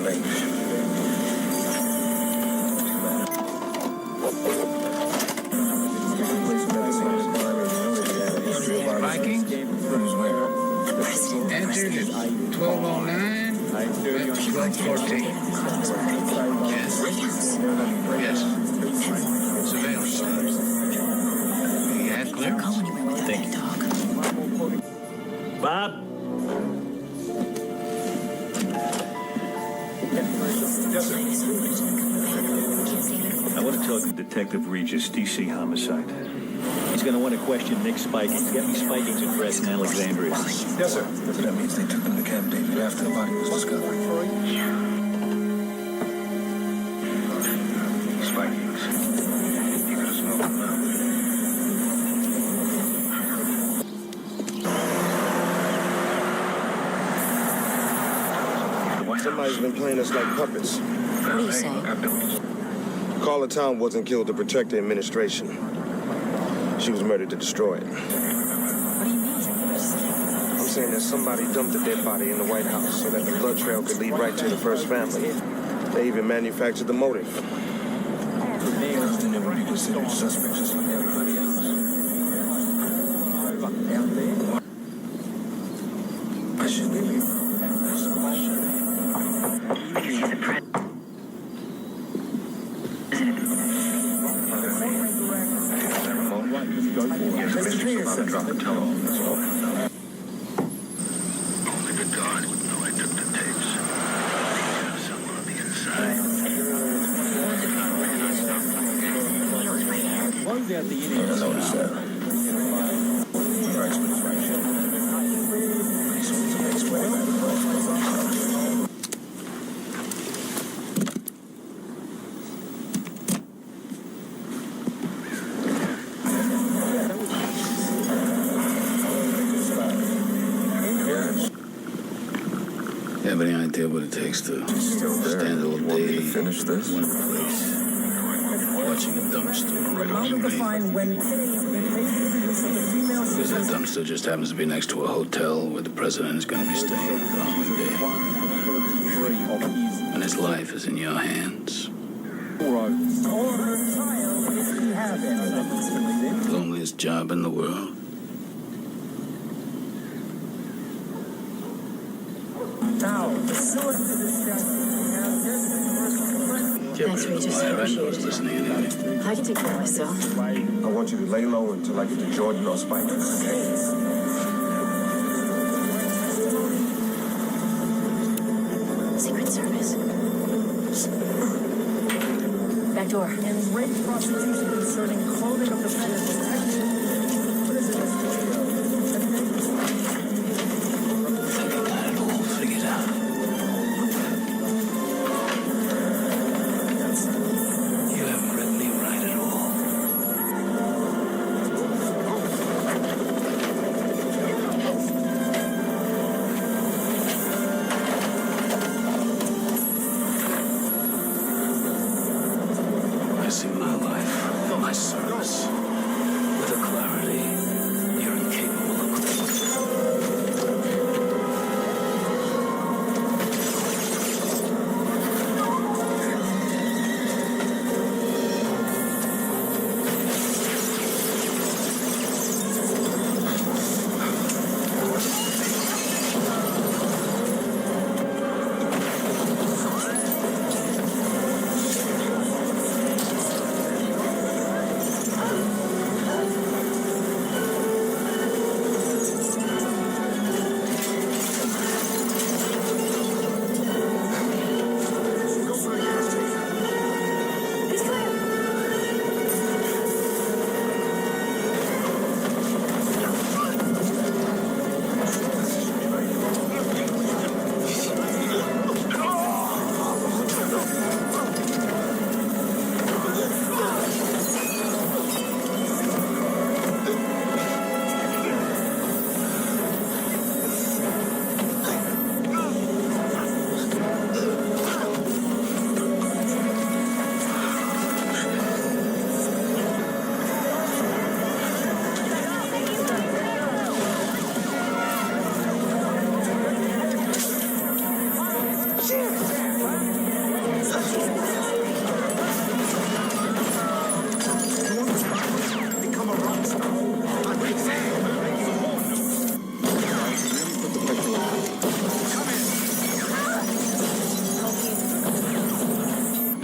length. Viking? Who's where? Entered at 12:09, 12:14. Yes. Yes. Surveillance. Yeah, clear. Thank you. Bob? Yes, sir. I want to talk to Detective Regis, DC Homicide. He's going to want to question Nick Spikings. Get me Spikings' address in Alexandria. Yes, sir. So that means they took him to Camp David after the body was discovered. Spikings. You gotta smoke him now. Somebody's been playing us like puppets. What are you saying? Carla Town wasn't killed to protect the administration. She was murdered to destroy it. What do you mean? I'm saying that somebody dumped a dead body in the White House so that the blood trail could lead right to the first family. They even manufactured the motive. They never be considered suspects just like everybody else. I shouldn't leave. Drop the telephone, that's all. Only the God would know I took the tapes. Someone on the inside. Close out the inning. I noticed that. You have any idea what it takes to stand all day finish this? in one place, watching a dumpster right over me? Because that dumpster just happens to be next to a hotel where the president is going to be staying the following day. And his life is in your hands. Loneliest job in the world. Thanks, Regis. I was listening anyway. I can take care of myself. I want you to lay low until I get to Jordan or Spikings, okay? Secret Service. Back door. And rape prosecution concerning clothing of defendant was technically. What is it? Got it all figured out. You haven't read me right at all. I see my life, my service, with a clarity you're incapable of.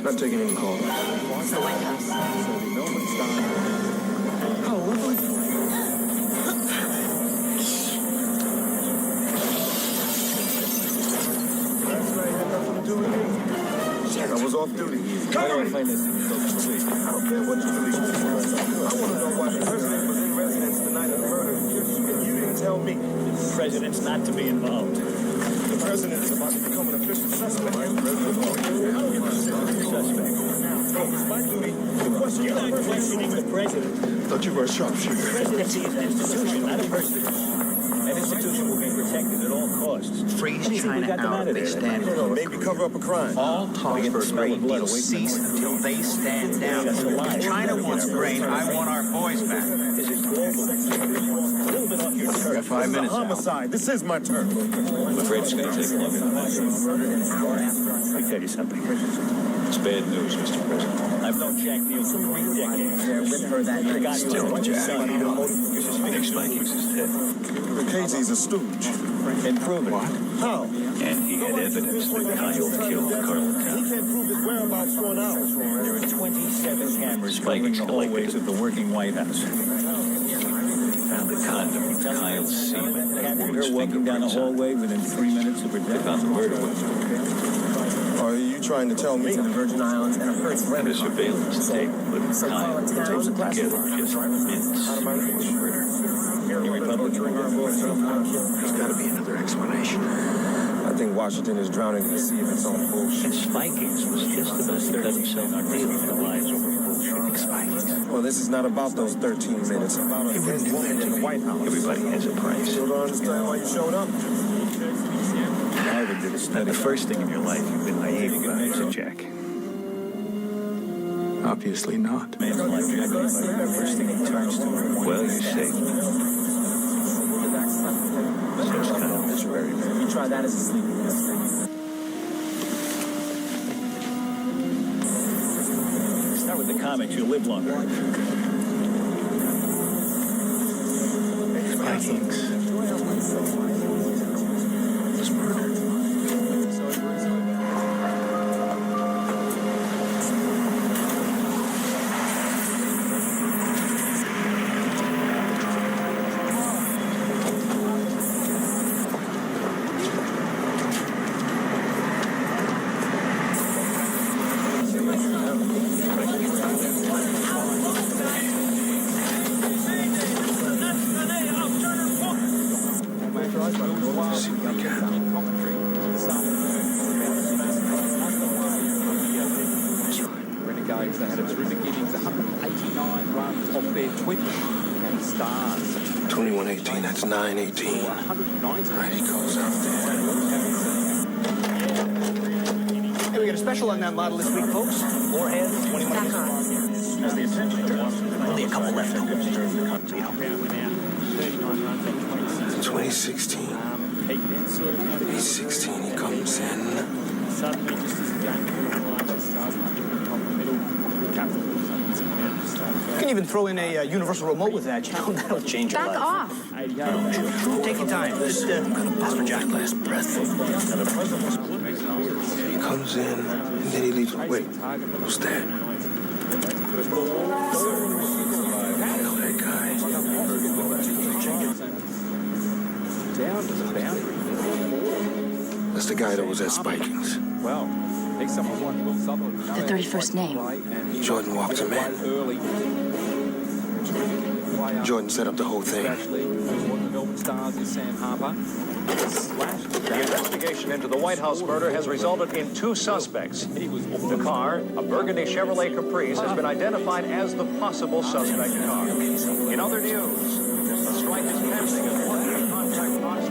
Not taking any calls. It's the White House. So the Melbourne Star. How lovely. That's right, had nothing to do with me. I was off duty. Cover me! I don't care what you believe. I want to know why the president was in residence the night of the murder. You didn't tell me. The president's not to be involved. The president is about to become an official suspect. It's my duty to question You're not questioning the president. Thought you were a sharpshooter. The presidency is an institution, not a person. That institution will be protected at all costs. Freeze China out. They stand put. Maybe cover up a crime. All talks for grain deals cease until they stand down. China wants grain. I want our boys back. This is global. A little bit off your turf. Got 5 minutes. Homicide. This is my turn. I'm afraid it's going to take longer than that. Let me tell you something. It's bad news, Mr. President. I've known Jack Neal for 3 decades. With her that night. Still, Jack. Next Vikings is dead. Casey's a stooge. And prove it. How? And he had evidence that Kyle killed Carl. He can't prove his whereabouts for an hour. There are 27 cameras covering Vikings the hallways collected of the working White House. Found the condom with Kyle's semen and a Having woman's her walking down the fingerprints on it. hallway within 3 minutes of her They death. found the murder weapon. Are you trying to tell me? To the Virgin Islands and a Hertz And a rental. surveillance tape with Kyle and together just minutes murder. There's got to be another explanation. I think Washington is drowning in the sea of its own bullshit. And Vikings was just about to cut himself dealing the lies over bullshit. Vikings. Well, this is not about those 13 minutes. It's about a wouldn't do that in to the me. White House. Everybody has a price. Still don't understand why you showed up. Harvard did a Now, study. the first thing in your life you've been naive about is a Jack. Obviously not. Man like Jack, the first thing he turns to. Well, you say. Says Kyle. It's very bad. You try that as a sleeping pill. Start with the comics, you'll live longer. Vikings. Was murdered. Renegades, they had a terrific innings, 189 runs off their 20 and Stars. 21-18, that's 9-18. 190. Right, he goes out there. Hey, we got a special on that model this week, folks. More heads, 21 Back on. As the attention to Only a couple left. You know. 39 runs on 26. 2016. Peak then sort of had He's 16, he comes in. suddenly just as the game came online, the Stars might be in the top of the middle. The captain was something to come out and start You can even throw in a universal remote with that. You know, that'll change your Back life. off. 88. Take your time. Just pass for Jack last breath. He comes in, and then he leaves. Wait, who's that? I know that guy. Down to the boundary. That's the guy that was at Spikings. Well, next up was one Will Sutherland. The 31st name. Jordan walked him in. Early. Jordan set up the whole thing. Especially one of the Melbourne Stars is Sam Harper. The investigation into the White House murder has resulted in 2 suspects. The car, a burgundy Chevrolet Caprice, has been identified as the possible suspect car. In other news, the strike is pending as one contact box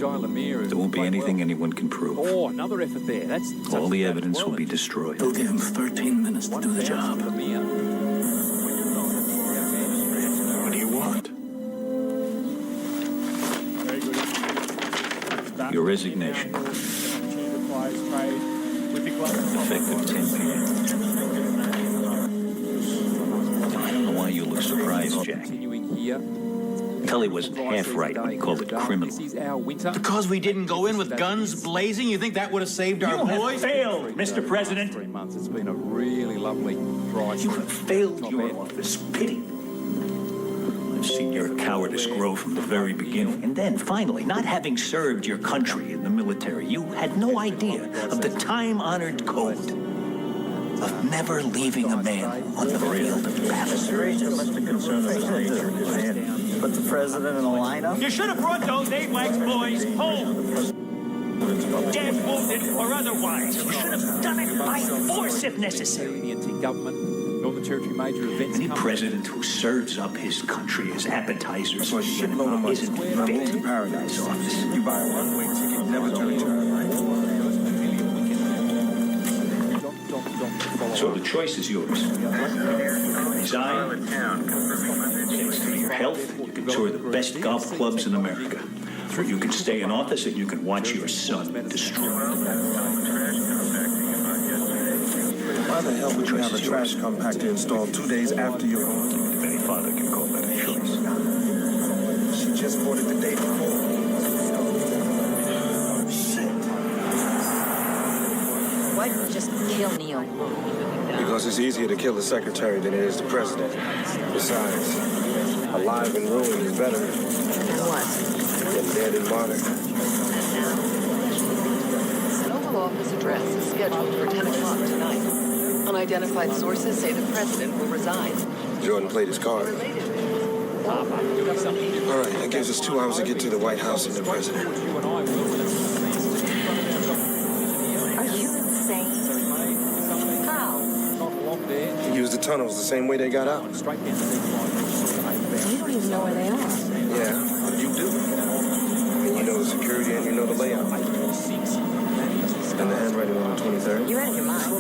There won't be anything anyone can prove. Oh, another effort there. That's All the evidence will be destroyed. They'll give him 13 minutes to do the job. What do you want? Your resignation. Effective 10 p.m. I don't know why you look surprised, Jack. Continuing here. tell he wasn't half right when he called it criminal. Because we didn't go in with guns blazing, you think that would have saved our boys? Failed, Mr. President. 3 months. It's been a really lovely dry You have failed your office. Pity. I've seen your cowardice grow from the very beginning. And then, finally, not having served your country in the military, you had no idea of the time-honored code of never leaving a man on the field of battle. Put the president in a lineup? You should have brought those AWACS boys home. Dead, wounded, or otherwise. You should have done it by force if necessary. The anti-government, Northern Territory major events. Any president who serves up his country as appetizers for the enemy isn't fit to paradise office. You buy a one-way ticket, never to return, right? So the choice is yours. Resign. Thanks to your health, you can tour the best golf clubs in America. Or you can stay in office and you can watch your son destroyed. Why the hell would you have a trash compactor installed 2 days after you're born? If any father can call that a choice. She just bought it the day before. Why didn't you just kill Neil? Because it's easier to kill the secretary than it is the president. Besides, alive and ruined is better And what? than dead and martyred. An Oval Office address is scheduled for 10 o'clock tonight. Unidentified sources say the president will resign. Jordan played his card. All right, that gives us 2 hours to get to the White House and the president. Are you insane? How? Use the tunnels the same way they got out. You don't even know where they are. Yeah, but you do. And you know the security and you know the layout. And the handwriting on the 23rd. You're out of your mind.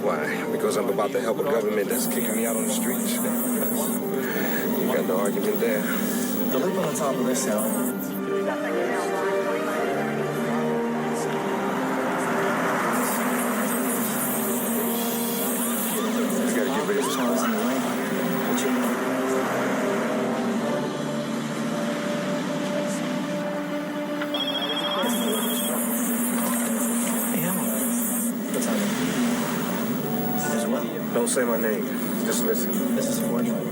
Why? Because I'm about to help a government that's kicking me out on the streets. You got no argument there. The lip on the top of this cell. You gotta get rid of this Charles in the right. As well. Don't say my name. Just listen. This is fortunate.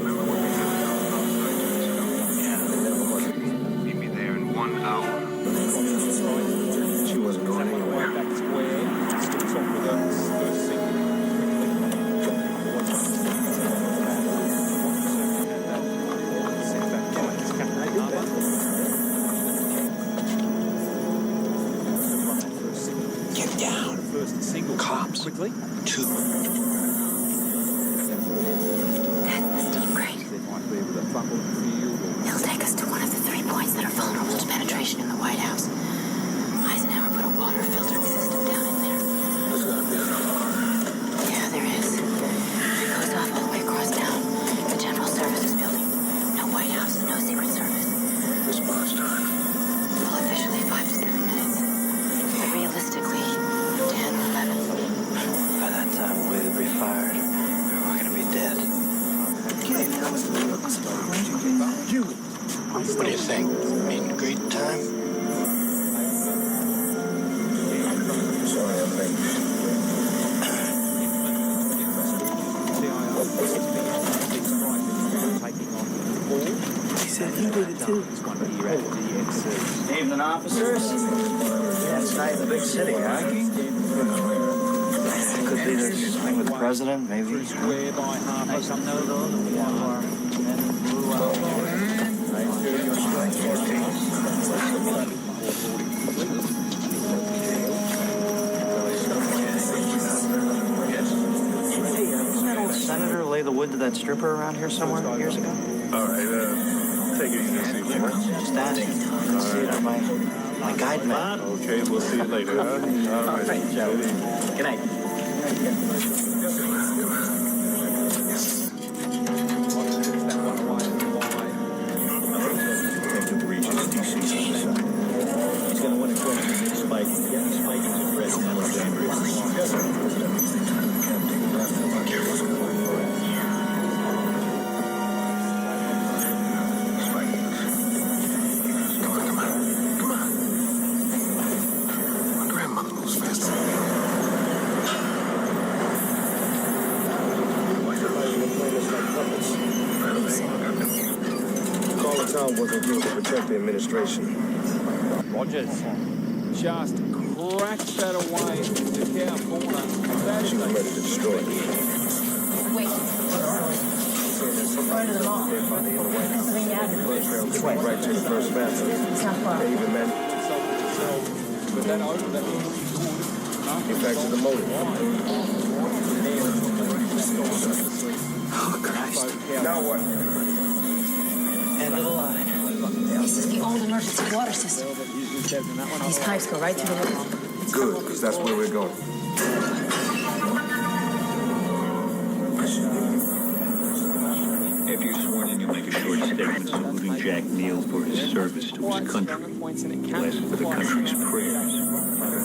Meet me there in 1 hour. She wasn't going anywhere. Get down. Cops. Quickly. 2. That's the steam crate. It'll take us to one of the 3 points that are vulnerable to penetration in the White House. Eisenhower put a water filtering system down in there. There's gotta be another one. Yeah, there is. It goes off all the way across town. The General Services Building. No White House, no Secret Service. Response time. Well, officially 5 to 7 minutes. But realistically, 10 or 11. By that time, we'll either be fired or we're gonna be dead. What do you think? Mean greet time? Sorry, I'm late. He said he did it too. Evening, officers. Yeah, it's night in the big city, huh? Could be there's something with the president, maybe. Nice to know, though, that we have our men in blue out Hey, didn't that old senator lay the wood to that stripper around here somewhere years ago? All right, take it easy, Just asking. I didn't see it on my guide map. Okay, we'll see you later, huh? All right, Joe. Good night. He's going to want to go to Spike. Spike is a president of Spike. fast. Carla Town wasn't killed to protect the administration. Rogers just cracks that away into cow corner. That She was ready to destroy it. Wait. Going to the mall. Pennsylvania Avenue. Right to the first family. It's not far. They even But that over that get back to the motive. Oh, Christ. Now what? End of the line. This is the old emergency water system. These pipes go right through the wall. Good, because that's where we're going. After you're sworn in, you'll make a short statement saluting Jack Neal for his service to his country. Blessed for the country's prayers.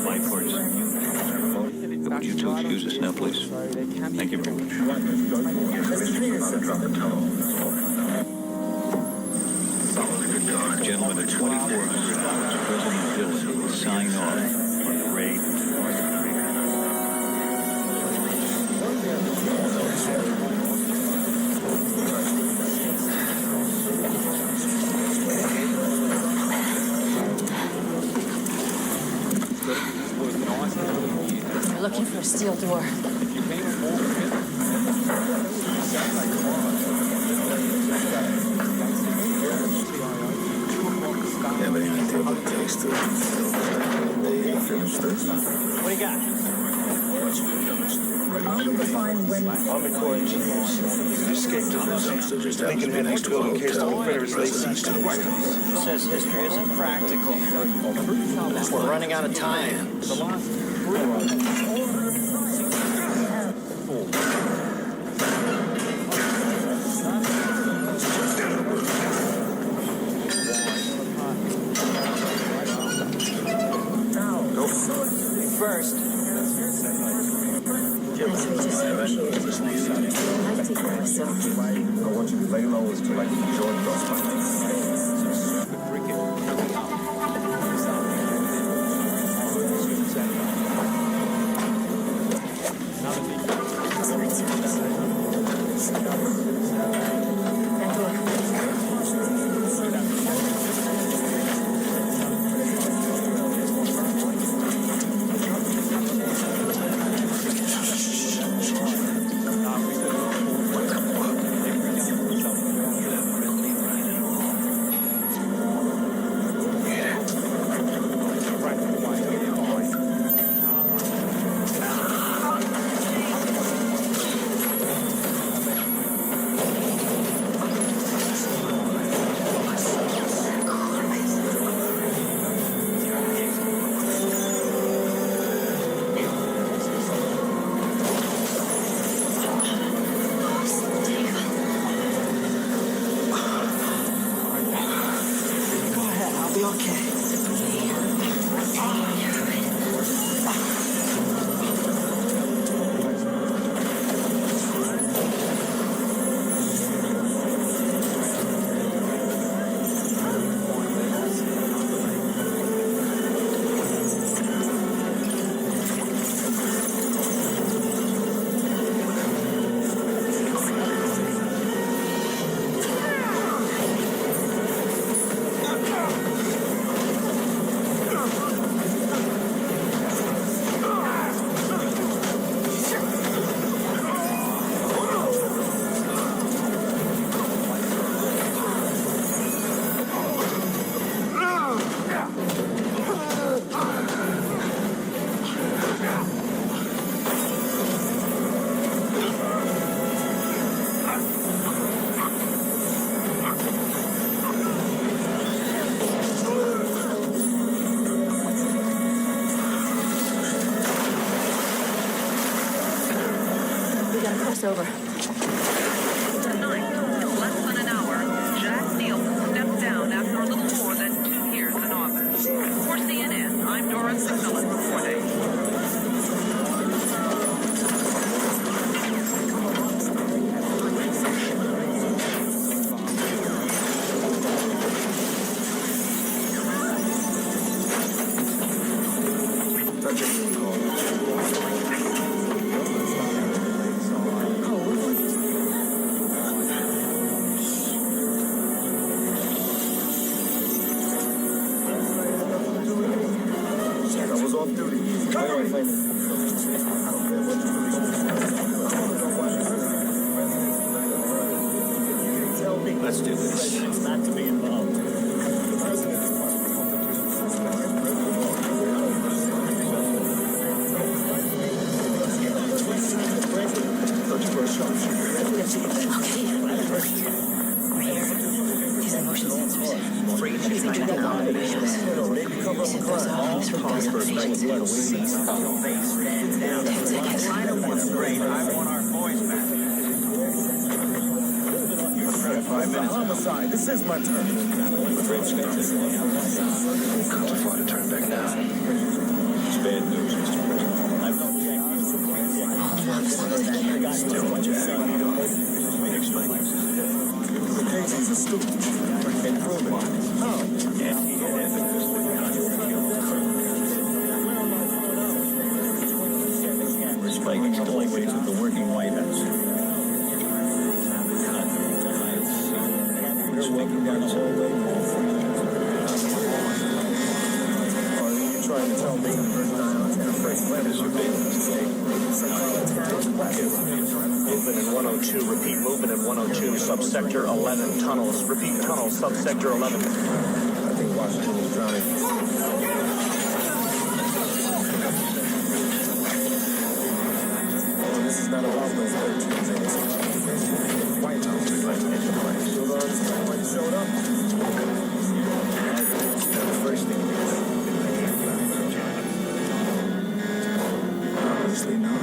Bipartisan unity. Would you two excuse us now, please? Thank you very much. Gentlemen, at 2400 hours, President Dillon will sign off on the raid. We're looking for a steel door. Yeah, but he can take what it takes to finish this. What do you got? Army Corps engineers escaped to the Lincoln had next to in case the Confederates laid siege to the White House. Says history isn't practical. We're running out of time. First, I want you to lay low as to like Jordan Over. Tonight, less than an hour, Jack Neal stepped down after a little more than 2 years in office. For CNN, I'm Doris McMillan reporting. That's a good call. was off duty. Let's do this. Not to be involved. These are motion sensors. Everything tracked on the visuals. Those are obvious for those observations. 10 seconds. I want our boys back. 5 minutes. Homicide. This is my turn. Can't afford to turn back now. It's bad news, Mr. President. All enough as long as they can. Still what you see. Explain. The Casey's a student. And prove it. How? And he had evidence that Spike delinquents at the working White House. Walking down the hallway. Are you trying to tell me? Movement in 102. Repeat movement in 102. Subsector 11 tunnels. Repeat tunnels. Subsector 11. I think Washington is drowning. Oh, this is not about those 13 things. White House is like any place. So when you showed up, the first thing we did. Obviously not.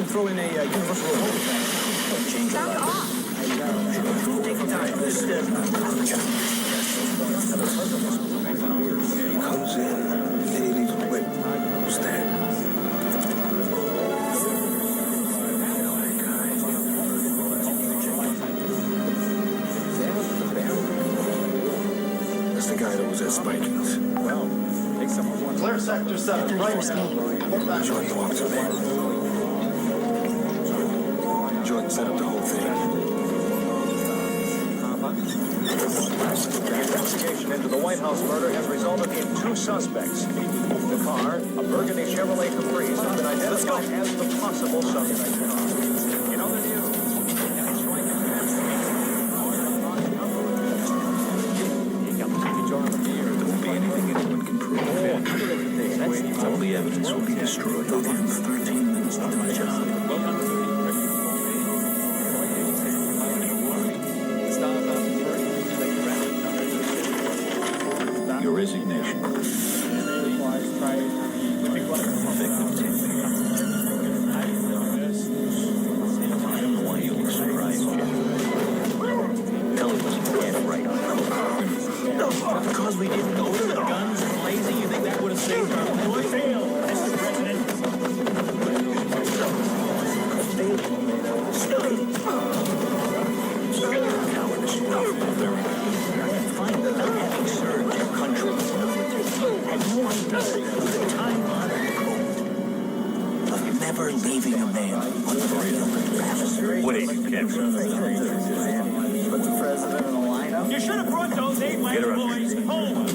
Throw in a universal remote. Change your life. Take your time. This he comes in, then he leaves quick. Who's that? That's the guy that was at Spiking's. Well, take someone. Clear sector 7. Right. Jordan walks him in. Jordan set up the whole thing. The investigation into the White House murder has resulted in 2 suspects. The car, a burgundy Chevrolet Caprice, has been identified as the possible suspect car. In other news, There won't be anything anyone can prove. All the evidence will be destroyed. They'll give him 13 minutes to do the job. Your resignation. Effective 10 minutes. I don't know why you look surprised, Jeff. Kelly wasn't quite right on that. Because we didn't go to the guns and lazy, you think that would have saved our boy? Failed, Mr. President. never leaving a man unfulfilled. What is it, Captain? Put the president in the lineup. You should have brought those 8 white boys home.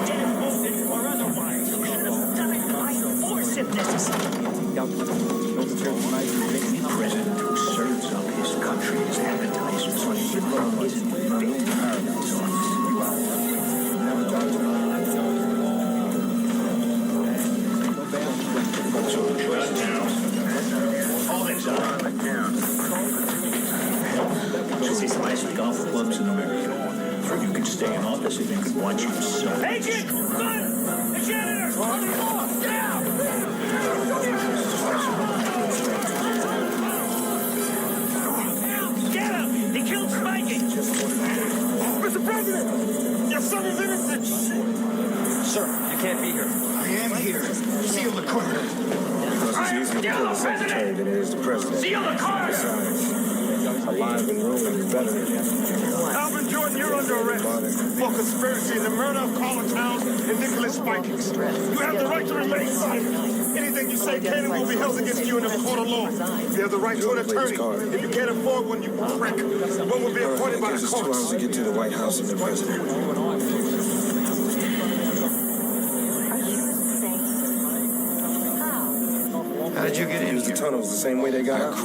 Dead wounded or otherwise. You should have done it by force if necessary. A president who serves up his country as appetizers isn't fit to his office. You'll see some nice golf clubs in America. Or you can stay in office and you can watch your son. Agent! Son! The janitor! On the floor! Down! Get him! He killed Spiky! Mr. President! Your son is innocent! Sir, you can't be here. I am here. Seal the court. It's easier to kill the secretary than it is the president. Seal the court! Besides, alive and ruling is better than that. Alvin Jordan, you're under arrest for conspiracy in the murder of Carla Towns and Nicholas Spikings. You have the right to remain silent. Anything you say can and will be held against you in a court of law. You have the right to an attorney. If you can't afford one, you prick. One will be appointed by the Gives us 2 courts. hours to get to the White House and the president. How did you get in Use the tunnels the same way they got out.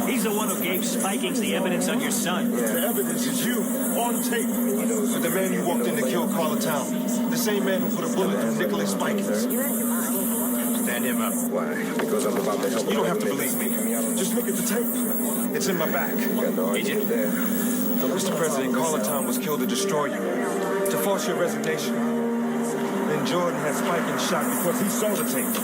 He's the one who gave Spikings the evidence on your son. The evidence is you, on tape, with the man you walked in to kill Carla Towns. The same man who put a bullet through Nicholas Spikings. Stand him up. Why? Because I'm about to help. You don't have to believe me. Just look at the tape. It's in my back. Agent. There. Mr. President, Carla Town was killed to destroy you, to force your resignation. Then Jordan had Spikings shot because he saw the tape.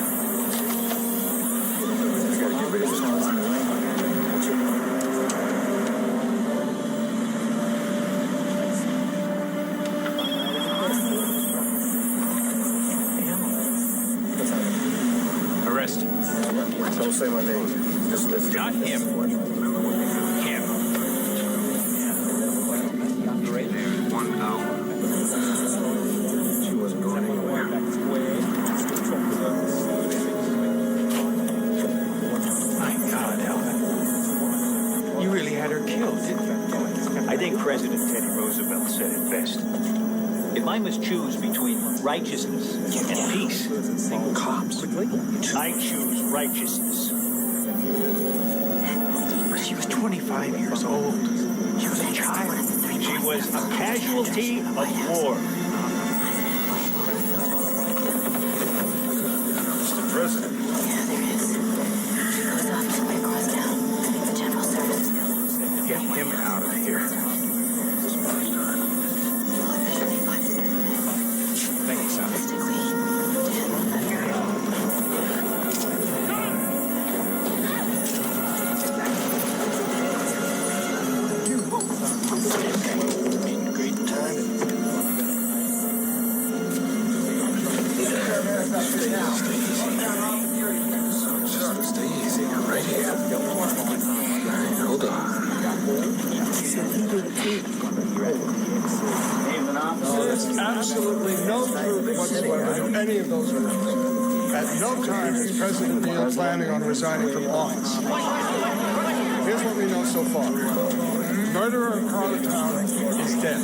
Arrest. Don't say my name. Just listen. Got him. Him. 1 hour. She wasn't going anywhere. My God, Alvin. You really had her killed, didn't you? I think President Teddy Roosevelt said it best. If I must choose between righteousness and peace, cops, I choose righteousness. She was 25 years old. She was a child. She was a casualty of war. Mr. President. Get him out of here. Thank you, sir. Stay easy. Right here. Hold on. There's absolutely no proof whatsoever of any of those arrests. At no time is President Neal planning on resigning from office. Here's what we know so far. Murderer of Carla Town is dead.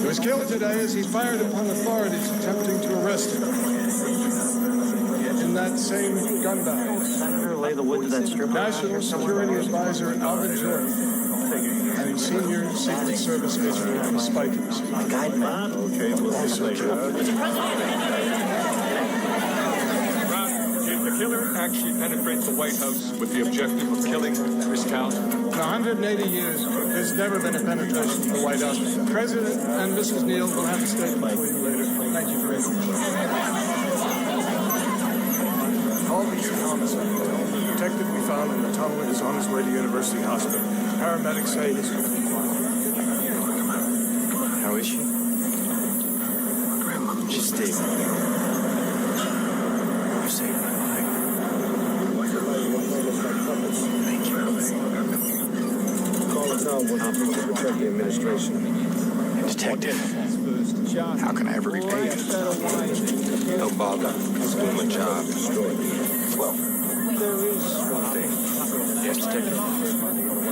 He was killed today as he fired upon authorities attempting to arrest him. In that same gun battle, Senator, lay the wood to that strip. National Security Advisor Alvin Jordan and Senior Secret Service Agent Nicholas Spikings. Guide man. Okay, we'll also Did the killer actually penetrate the White House with the objective of killing Miss Towns? In 180 years, there's never been a penetration to the White House. President and Mrs. Neal will have a statement for you later. Thank you very much. All these homicides. The detective we found in the tunnel is on his way to University Hospital. Paramedics say he's going to be fine. How is she? She's stable. You saved my life. Thank you. Call us out when you to protect the administration. Detective, how can I ever repay you? Help balled up. He's doing my job. Well, there is one thing. Yes, Detective.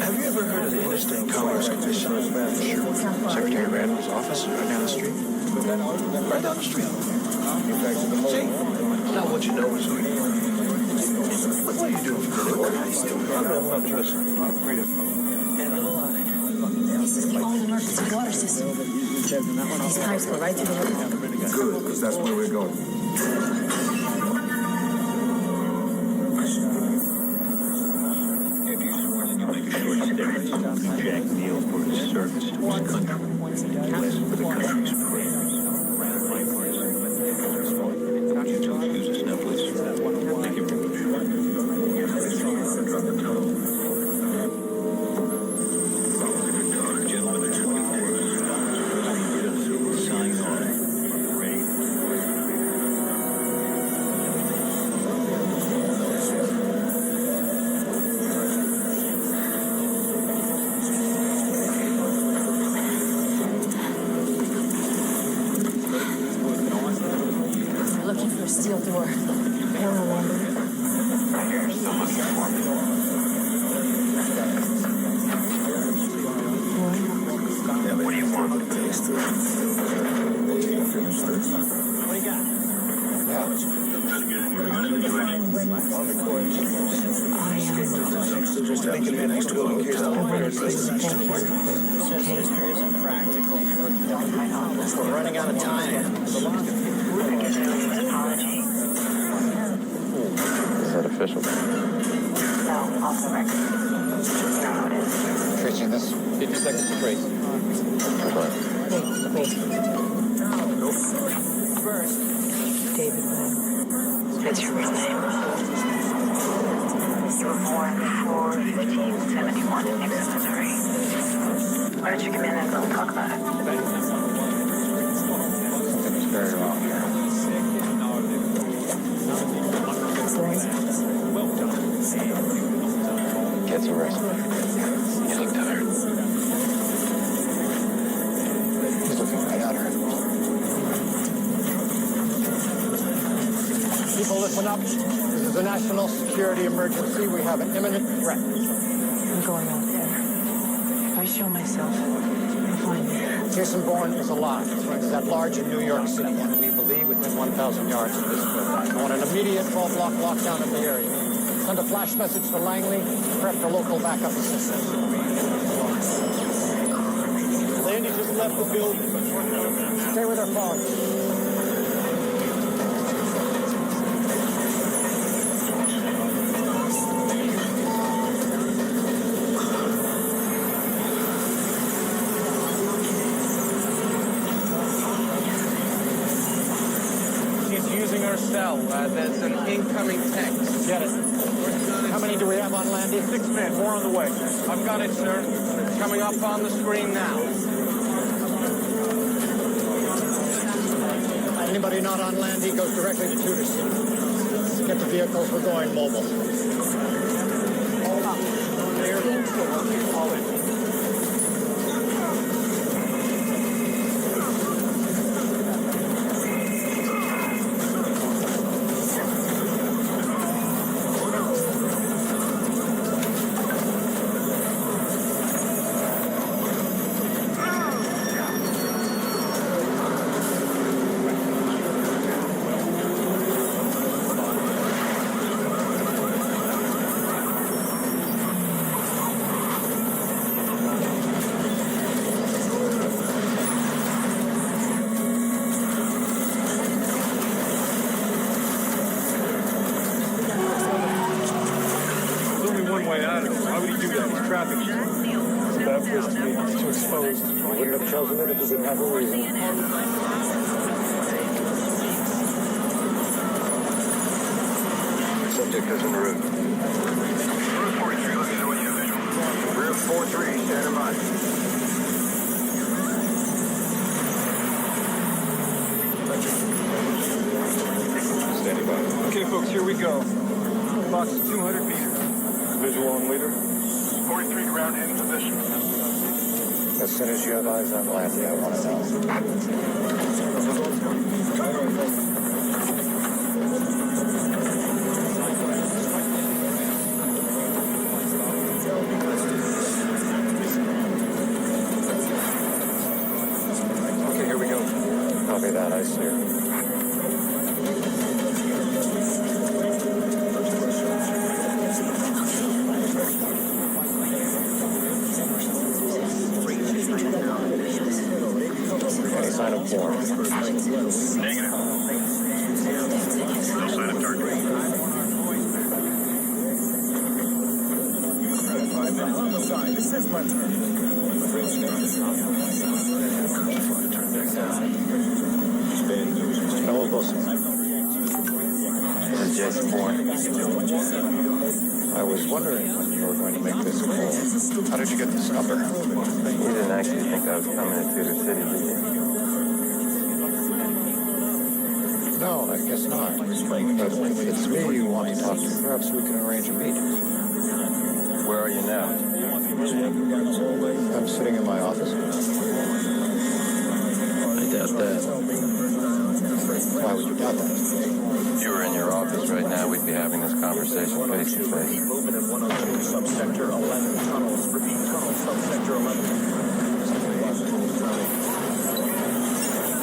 Have you ever heard of the Interstate Commerce Commission? Sure. Secretary Randall's office right down the street. Right down the street. See? Now what you know is what are you doing for the I'm dressing. I'm afraid of This is the old emergency water system. These pipes go right to the river. Good, because that's where we're going. Have you sworn that you'll make a short statement to Jack Neal for his service to his country? Less for the country's prayers. You two excuse us now, please. Thank you very much. Gentlemen, there's 24 of us. Sign on. Ready. Looking for a steel door. Panel number. Still looking for me. What do you want? What do you got? Just making it next to in case the We're running out of time. Is that official? No, off the record. Tracing this. 50 seconds to trace. Wait. First, David Lang. That's your real name. You were born before 1571 in Nixon, Missouri. Why don't you come in and we'll talk about it? It was very wrong here. Gets arrested. You look tired. He's looking right at her. People, listen up. This is a national security emergency. We have an imminent threat. I'm going out there. If I show myself, they'll find me. Jason Bourne is alive. His rank is at large in New York City, and we believe within 1,000 yards of this building. I want an immediate 12-block lockdown of the area. Send a flash message to Langley. Prep for local backup assistance. Landy just left the building. Stay with her phone. There's an incoming text. Get it. How many do we have on Landy? 6 men. More on the way. I've got it, sir. It's coming up on the screen now. Anybody not on Landy goes directly to Tudor City. Get the vehicles. We're going mobile. Hold up. Clear. All in. Subject is en route. Route 43, let me know when you have visual. Route 43, stand by. Standing by. Okay, folks, here we go. Box 200 meters. Visual on leader. 43 ground in position. As soon as you have eyes on Landy, I want to know. Hello, Wilson. This is Jason Bourne. I was wondering when you were going to make this call. How did you get this number? You didn't actually think I was coming to Cedar City, did you? No, I guess not. But if it's me you want to talk to, perhaps we can arrange a meeting. Where are you now? I'm sitting in my office. I doubt that. Why would you doubt that? If you were in your office right now, we'd be having this conversation face to face. Movement at 102 subsector 11 tunnels. Repeat, tunnel subsector 11.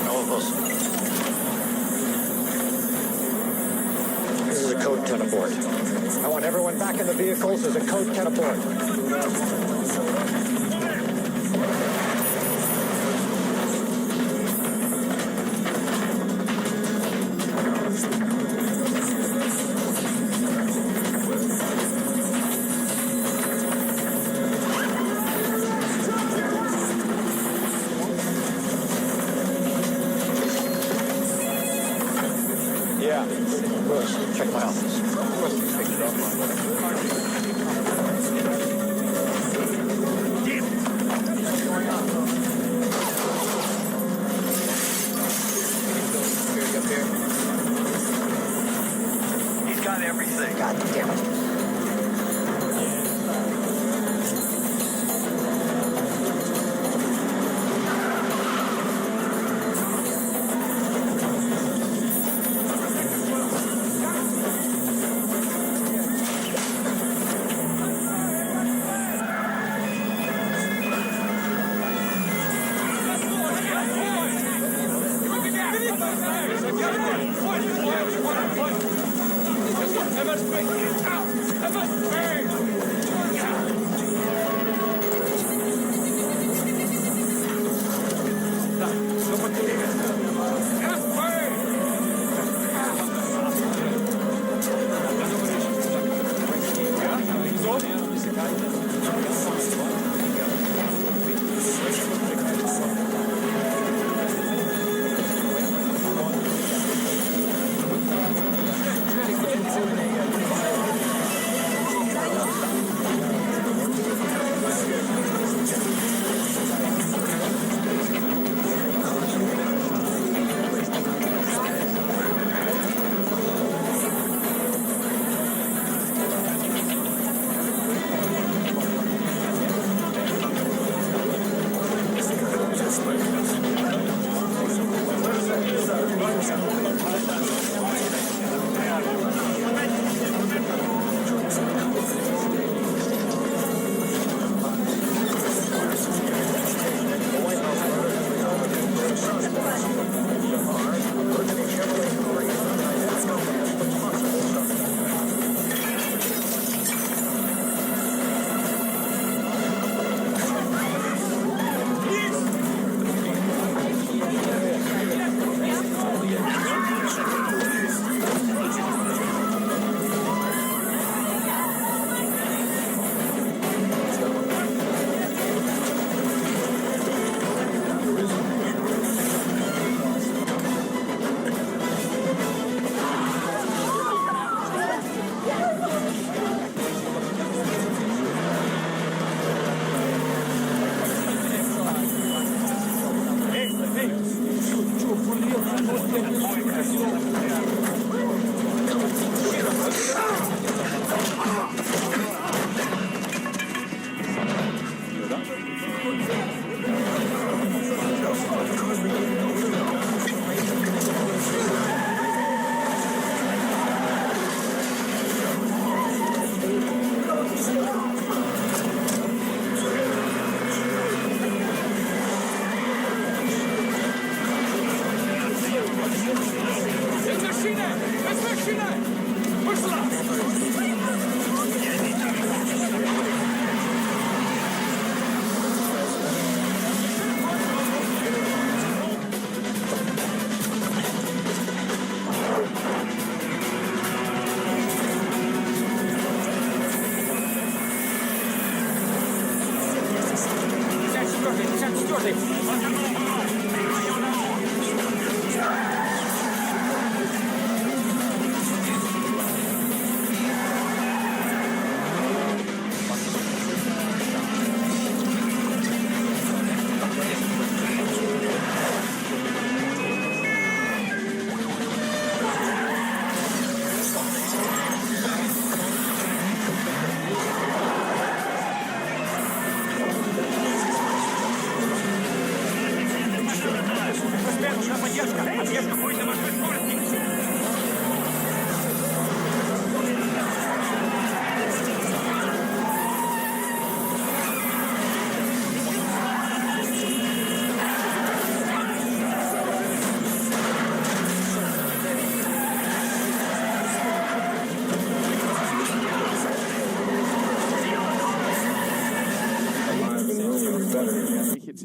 Hello, Wilson. This is a code 10 aboard. I want everyone back in the vehicles. There's a code 10 aboard. Yeah. Lewis, check my office. He's got everything. God damn it.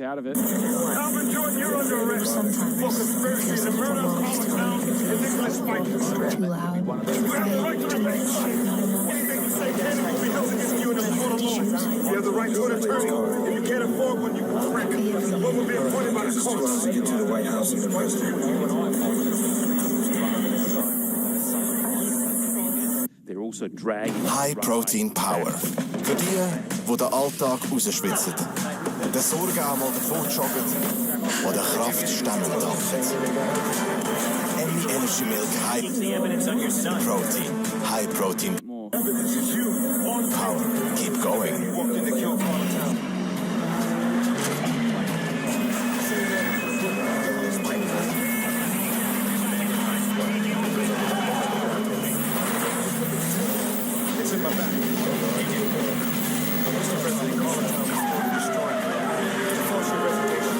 out of it. Alvin Jordan, you're under arrest for conspiracy to murder Town and Nicholas Spike. Too loud. You have the right to remain silent. Anything you say can and will be held against you in a court of law. You have the right to an attorney. If you can't afford one, you can correct it. One will be appointed by the court. See you to the White House in the president. They're also dragging. High Protein Power. Für die, die den Alltag rausschwitzen. Den Sorgen einmal davor joggen, die der Kraft Stemmen tanken. Any Energy Milk High Protein. High Protein Power. Keep going. It's in my back. Mr. President, call it time to destroy it. To force your resignation.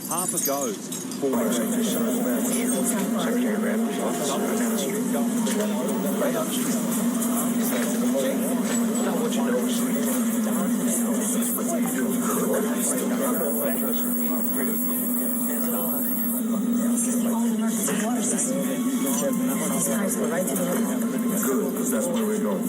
Harper goes. Secretary Bradley's office right down the street. Right down the street. Now what you know is good, because that's where we're going.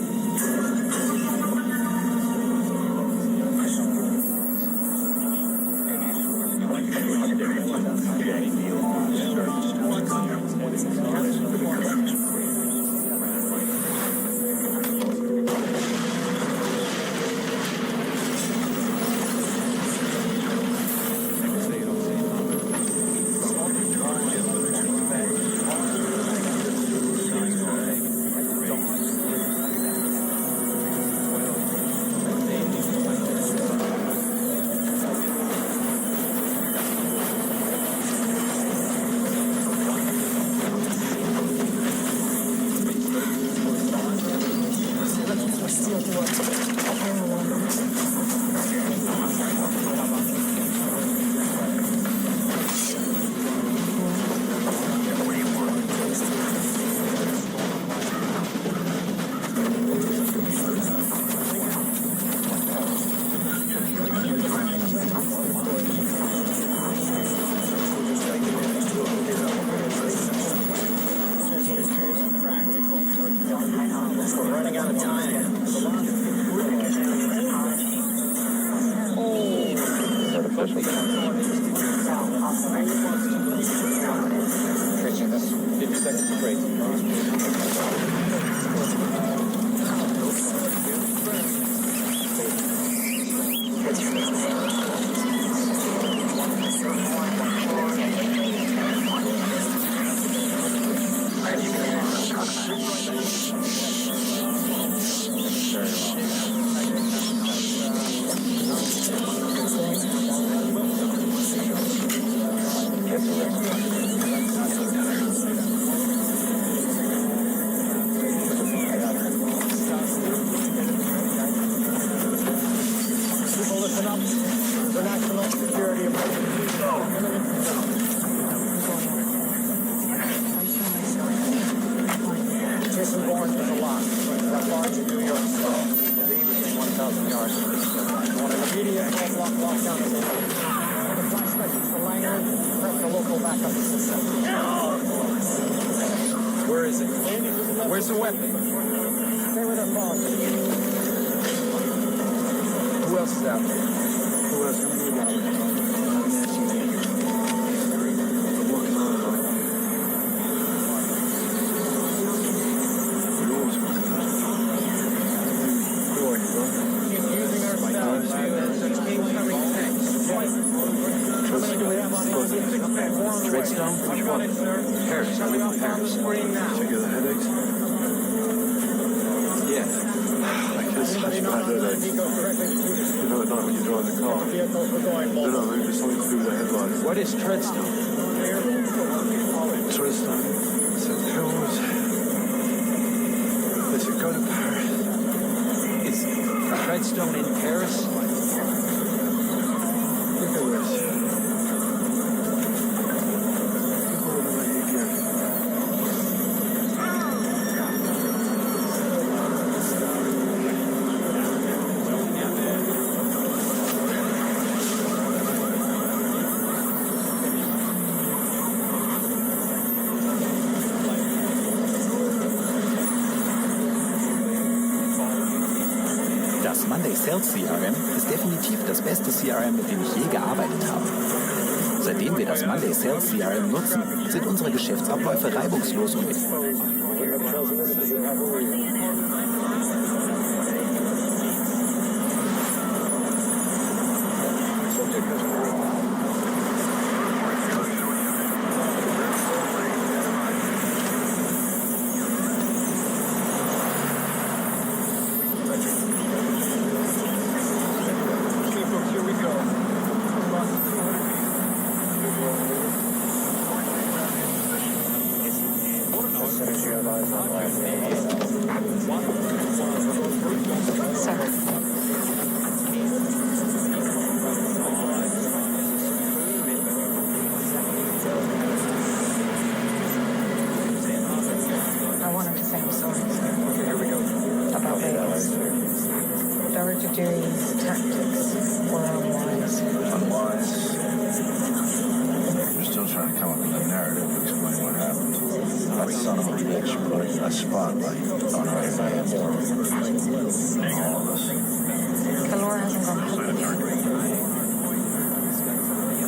special. Tracy, this 50 seconds break. People listen up. The national security Jason Bourne is a lot. That large in New York City. I believe within 1,000 yards of this building. On an immediate 12-block lockdown of the area. The flash message for Langley. Prep the local backup system. Where is it? Where's the weapon? Stay with our phone. Who else is out there? Who else? How many guys? Redstone? Which one? Paris. I live in Paris. So you get the headaches? Yeah. Like this such bad headaches. You know at night when you drive the car. No, maybe just something to do with the headlights. What is Treadstone? Treadstone? So who was it? They said go to Paris. Is Treadstone in Paris? Look at this. Das Monday Sales CRM ist definitiv das beste CRM, mit dem ich je gearbeitet habe. Seitdem wir das Monday Sales CRM nutzen, sind unsere Geschäftsabläufe reibungslos und I wanted to say I'm sorry, sir. Okay, here we go. About Vegas. Dr. Dewey's tactics were unwise. Unwise. We're still trying to come up with a narrative to explain what happened. That son of a bitch put a spotlight on our fans. All of us. Kalora hasn't gone public yet.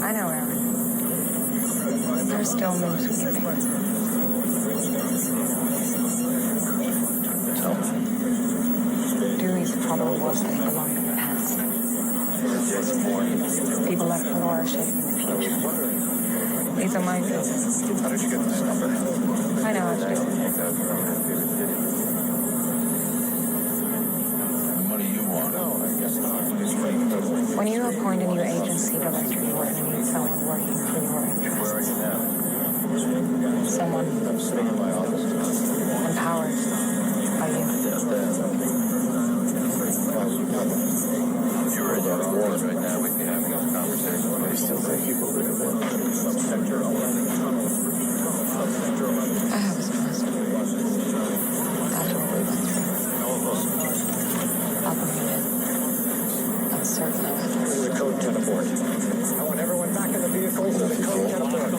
I know, Aaron. There's still moves we can make. Tell me. Dewey's probably was they belong in the past. People like Kalora shaping the future. These are my business. How did you get this number? I know how to do it. And what do you want? When you appoint a new agency director, you are going to need someone working for your interests. Where are you now? Someone I'm sitting in my office. empowered by you. If you were in your office right now, we'd be having this conversation. I still think you believe it. I have his trust. After what we went through, I'll bring it in. I'm certain of it. Bring the code 10 aboard. I want everyone back in the vehicles and the code 10 aboard.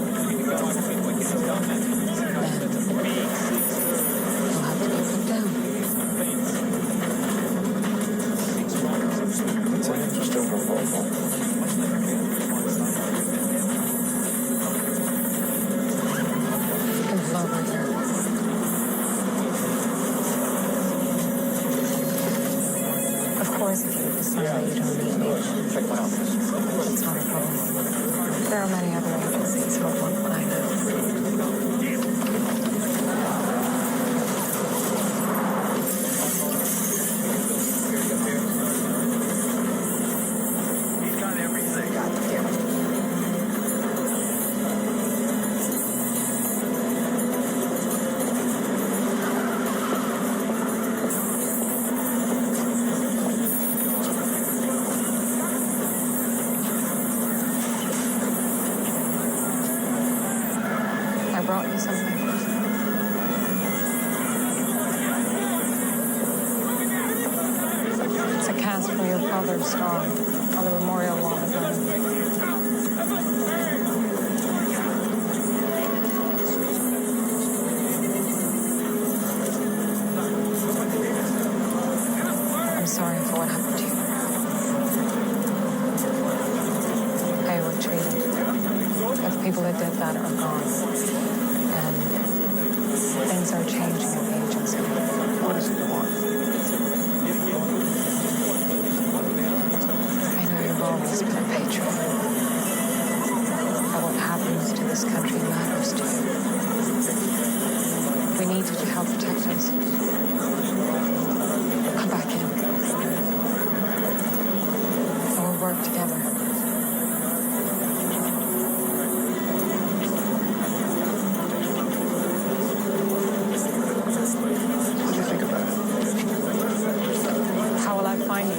taught you something. It's a cast from your father's star on the memorial wall at home. I'm sorry for what happened to you. How you were treated. But the people that did that are gone. And things are changing at the agency. What is it you want? I know you've always been a patriot. But what happens to this country matters to you. We need you to help protect us. Come back in. And we'll work together. What do you think about it? How will I find you?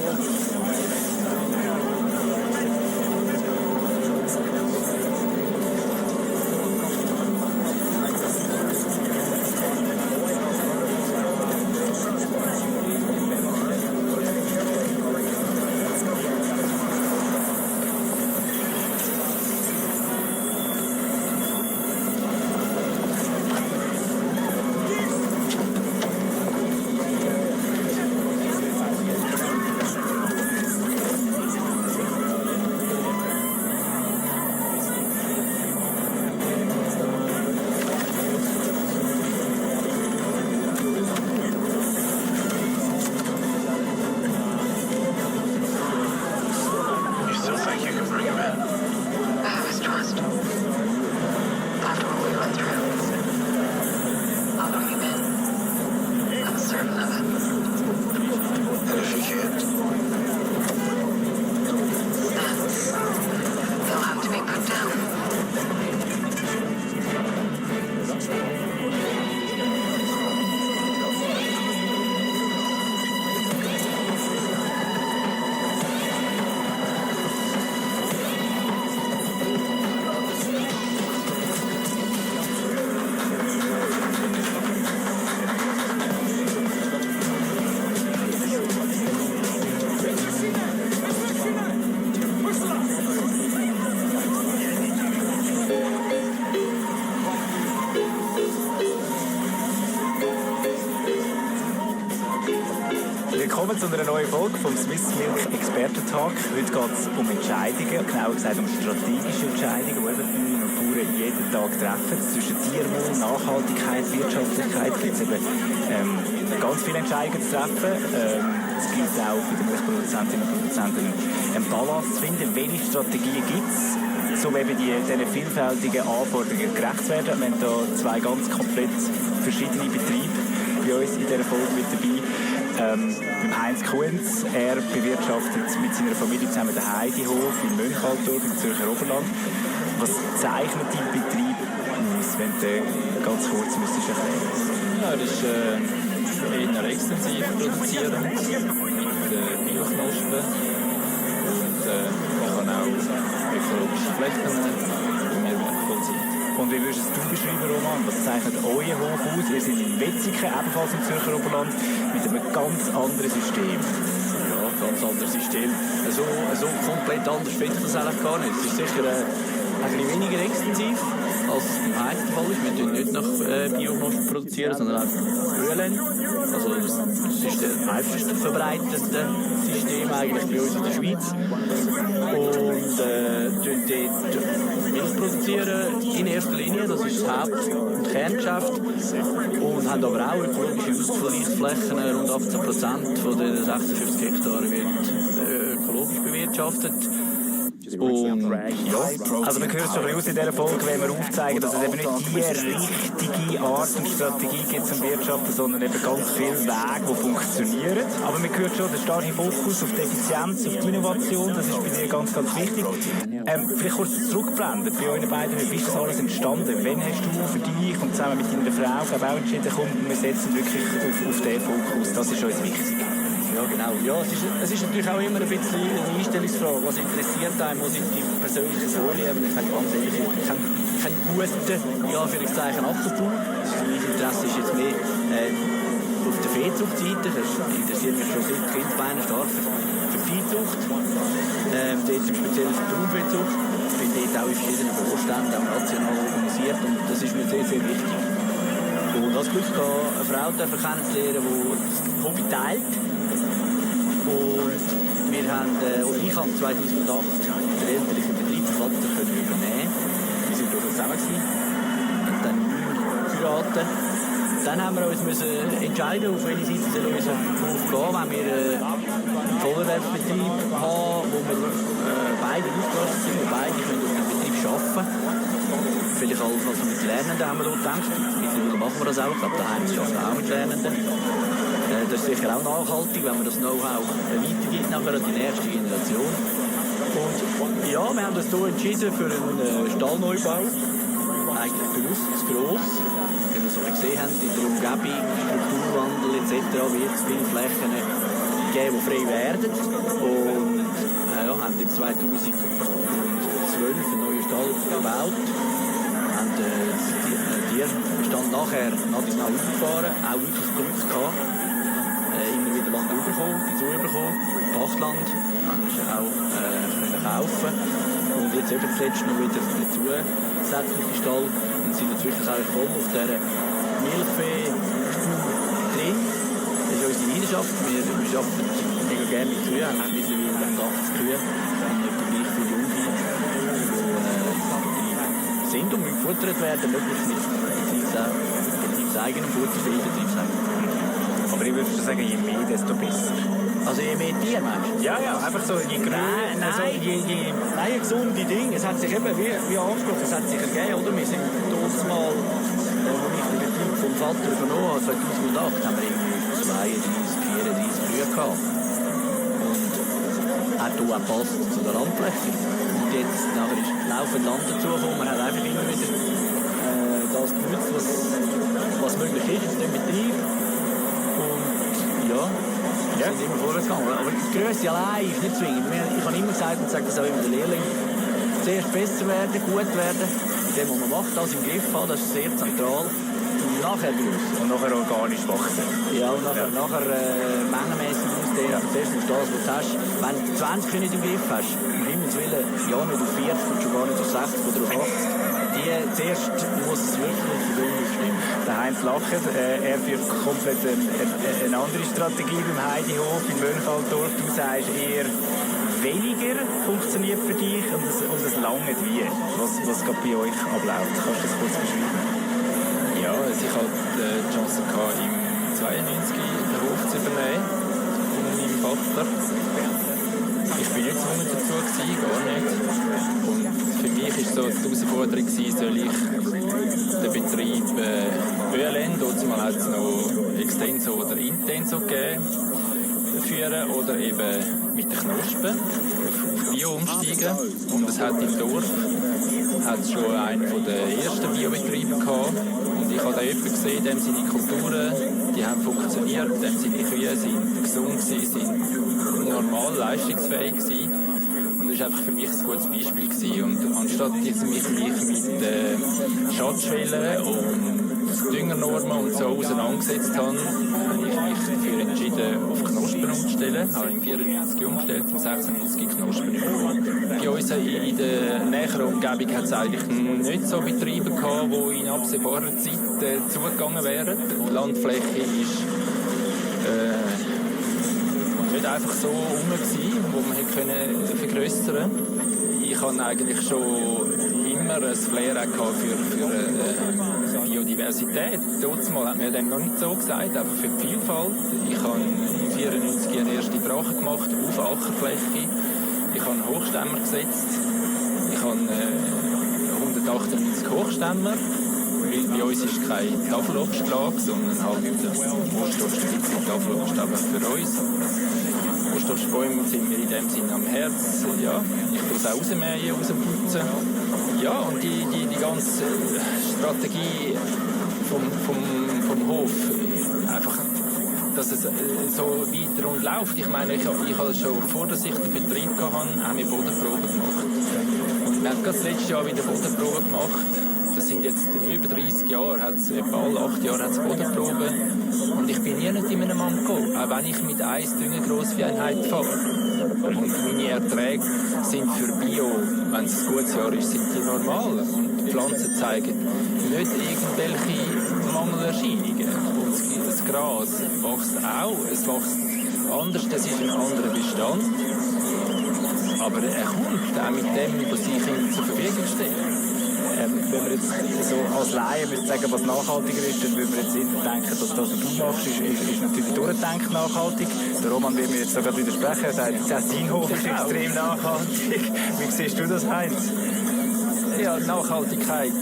You still think you can bring him in? I always trust. After what we went through, I'll bring him in. I'm certain of it. And if you can't? Then he'll have to be put down. Willkommen zu einer neuen Folge vom Swiss Milk Experten-Talk. Heute geht es um Entscheidungen, genauer gesagt um strategische Entscheidungen, die eben Bäuerinnen und Bauern jeden Tag treffen. Zwischen Tierwohl, Nachhaltigkeit, Wirtschaftlichkeit gibt es eben ganz viele Entscheidungen zu treffen. Es gilt auch für die Milchproduzentinnen und Produzenten einen Balance zu finden. Welche Strategien gibt es, um eben diesen vielfältigen Anforderungen gerecht zu werden? Wir haben hier zwei ganz komplett verschiedene Betriebe bei uns in dieser Folge mit dabei. Beim Heinz Kunz, er bewirtschaftet mit seiner Familie zusammen den Heidehof in Mönchaldorf im Zürcher Oberland. Was zeichnet dein Betrieb aus, wenn du ganz kurz müsstest erklären? Ja, das ist eher extensiv produzierend, mit Bioknospen und man kann auch ökologische Flächen mehr wertvoll sein. Und wie würdest du beschreiben, Roman? Was zeichnet euer Hof aus? Ihr seid in Wetzikon, ebenfalls im Zürcher Oberland, mit einem ganz anderen System. Ja, ganz anderes System. So komplett anders finde ich das eigentlich gar nicht. Es ist sicher ein bisschen weniger extensiv, als es beim Heiz der Fall ist. Wir tun nicht nach Bioknospen produzieren, sondern einfach Ölen. Also das ist das weitest verbreitete System eigentlich bei uns in der Schweiz. Und tun dort Milch produzieren in erster Linie, das ist das Haupt- und Kerngeschäft. Und haben aber auch ökologische Ausgleichsflächen. Rund 18% von den 56 Hektaren wird ökologisch bewirtschaftet. Und ja, also man hört schon raus in dieser Folge, wenn wir aufzeigen, dass es eben nicht die richtige Art und Strategie gibt zum Wirtschaften, sondern eben ganz viele Wege, die funktionieren. Aber man hört schon den starken Fokus auf die Effizienz, auf die Innovation, das ist bei dir ganz, ganz wichtig. Vielleicht kurz zurückblenden bei euch beiden, wie ist das alles entstanden? Wann hast du für dich und zusammen mit deiner Frau auch entschieden, komm, wir setzen wirklich auf den Fokus, das ist uns wichtig? Ja, genau. Ja, es ist natürlich auch immer ein bisschen eine Einstellungsfrage. Was interessiert einem? Was sind die persönlichen Vorlieben? Ich habe ganz ehrlich, kein guter, in Anführungszeichen, Ackerbau. Mein Interesse ist jetzt mehr auf der Viehzuchtseite. Das interessiert mich schon seit Kindesbeinen stark für Viehzucht. Dort speziell für die Traumviehzucht. Ich bin dort auch in verschiedenen Vorständen, auch national organisiert. Und das ist mir sehr, sehr wichtig. Und als Glück gehabt, eine Frau kennenzulernen, die das Hobby teilt. Und wir haben, ich habe 2008 den elterlichen Betriebsvater übernehmen. Wir sind durchaus zusammen gewesen. Und dann geheiratet. Dann haben wir uns entscheiden, auf welche Seite soll unser Hof gehen, wenn wir einen Vollerwerbsbetrieb haben, wo wir beide ausgelastet sind, wir beide können auf dem Betrieb arbeiten. Vielleicht als mit Lernenden haben wir dort gedacht. Mittlerweile machen wir das auch. Ich glaube, daheim arbeiten wir auch mit Lernenden. Das ist sicher auch nachhaltig, wenn man das Know-how weitergibt nachher an die nächste Generation. Und ja, wir haben uns hier entschieden für einen Stallneubau. Eigentlich bewusst zu gross. Wie wir so gesehen haben, in der Umgebung, Strukturwandel etc. wird es viele Flächen geben, die frei werden. Und haben im 2012 einen neuen Stall gebaut. Tierbestand nachher national aufgefahren, auch wirklich Glück gehabt. Immer wieder Land zubekommen, Pachtland, manchmal auch können kaufen. Und jetzt eben zuletzt noch wieder den zusätzlichen Stall und sind jetzt wirklich auch voll auf dieser Milchvieh-Spur drin. Das ist unsere Leidenschaft. Wir arbeiten mega gerne mit Kühen, haben mittlerweile 80 Kühe und etwa gleich viele Jungvieh, die sind und gefuttert werden, möglichst mit betriebseigenem Futter, viel betriebseigenem. Aber ich würde sagen, je mehr, desto besser. Also je mehr Tier, meinst du? Ja, einfach so, je größer, Nein, gesunde Dinge. Es hat sich eben, wie angesprochen, es hat sich ergeben, oder? Wir sind dort mal, als ich den Betrieb vom Vater übernommen habe, 2008, haben wir irgendwie 32, 34 Kühe gehabt. Und hat auch gepasst zu der Landfläche. Und jetzt, nachher ist laufend Land dazugekommen, man hat einfach immer wieder das genutzt, was möglich ist, in dem Betrieb. Wir sind immer vorwärts gegangen. Aber die Grösse allein ist nicht zwingend. Ich habe immer gesagt und sage das auch immer den Lehrlingen, zuerst besser werden, gut werden, in dem, was man macht, das im Griff haben, das ist sehr zentral. Und nachher Grösse. Und nachher organisch wachsen. Ja, und nachher mengenmässig ausdehnen. Zuerst musst du das, was du hast. Wenn du 20 nicht im Griff hast, um Himmels Willen, ja nicht auf 40 und schon gar nicht auf 60 oder auf 80. Zuerst muss es wirklich für stimmen. Der Heinz lacht, er führt komplett eine andere Strategie beim Heidihof in Wönfaldorf. Du sagst eher weniger funktioniert für dich und es lange wie. Was gerade bei euch abläuft. Kannst du das kurz beschreiben? Ja, also ich hatte die Chance gehabt, im 92 den Hof zu übernehmen von meinem Vater. Ich bin nicht gezwungen dazu gewesen, gar nicht. Und für mich war so die Herausforderung, soll ich den Betrieb ÖLN, dort mal hat es noch Extenso oder Intenso gegeben, führen oder eben mit den Knospen auf Bio umsteigen. Und es hat im Dorf schon einen der ersten Biobetriebe gehabt. Und ich habe da jemanden gesehen, dem seine Kulturen, die haben funktioniert, dem seine Kühe sind gesund gewesen, sind normal leistungsfähig gewesen. Und das war einfach für mich ein gutes Beispiel gewesen. Und anstatt jetzt mich mit Schatzschwellen und Düngernormen und so auseinandergesetzt habe, habe ich mich dafür entschieden, auf Knospen umzustellen. Ich habe im 94 umgestellt, im 96 Knospen bekommen. Bei uns in der näheren Umgebung hat es eigentlich nicht so Betriebe gehabt, die in absehbarer Zeit zugegangen wären. Die Landfläche ist nicht einfach so rum gewesen, wo man hätte vergrössern können. Ich hatte eigentlich schon immer ein Flair für Biodiversität. Damals hat man dem noch nicht so gesagt, einfach für die Vielfalt. Ich habe im 94 eine erste Brache gemacht auf Ackerfläche. Ich habe Hochstämmer gesetzt. Ich habe 198 Hochstämmer. Weil bei uns ist keine Tafelobstlage, sondern halt Wurststoffspitze Tafelobst, aber für uns. Wurststoffbäume sind wir in dem Sinne am Herz. Ja, ich tue es auch rausmähen, rausputzen. Ja, und die ganze Strategie vom Hof, einfach dass es so weiter und läuft. Ich meine, ich habe schon, vor dass ich den Betrieb hatte, auch mit Bodenproben gemacht. Und wir haben gerade das letzte Jahr wieder Bodenproben gemacht. Das sind jetzt über 30 Jahre, etwa alle 8 Jahre hat es Bodenproben. Und ich bin nie nicht in einem Mann gekommen, auch wenn ich mit 1 Düngergrossvieheinheit fahre. Und meine Erträge sind für Bio, wenn es ein gutes Jahr ist, sind die normal. Und die Pflanzen zeigen nicht irgendwelche Mangelerscheinungen. Und das Gras wächst auch, es wächst anders, das ist ein anderer Bestand. Aber er kommt auch mit dem, was ich ihm zur Verfügung stelle. Wenn wir jetzt so als Laie müssen sagen, was nachhaltiger ist, dann würden wir jetzt denken, dass das, was du machst, ist natürlich durchdenkt nachhaltig. Der Roman wird mir jetzt sogar widersprechen. Er sagt, sein Hof ist extrem nachhaltig. Wie siehst du das, Heinz? Ja, Nachhaltigkeit.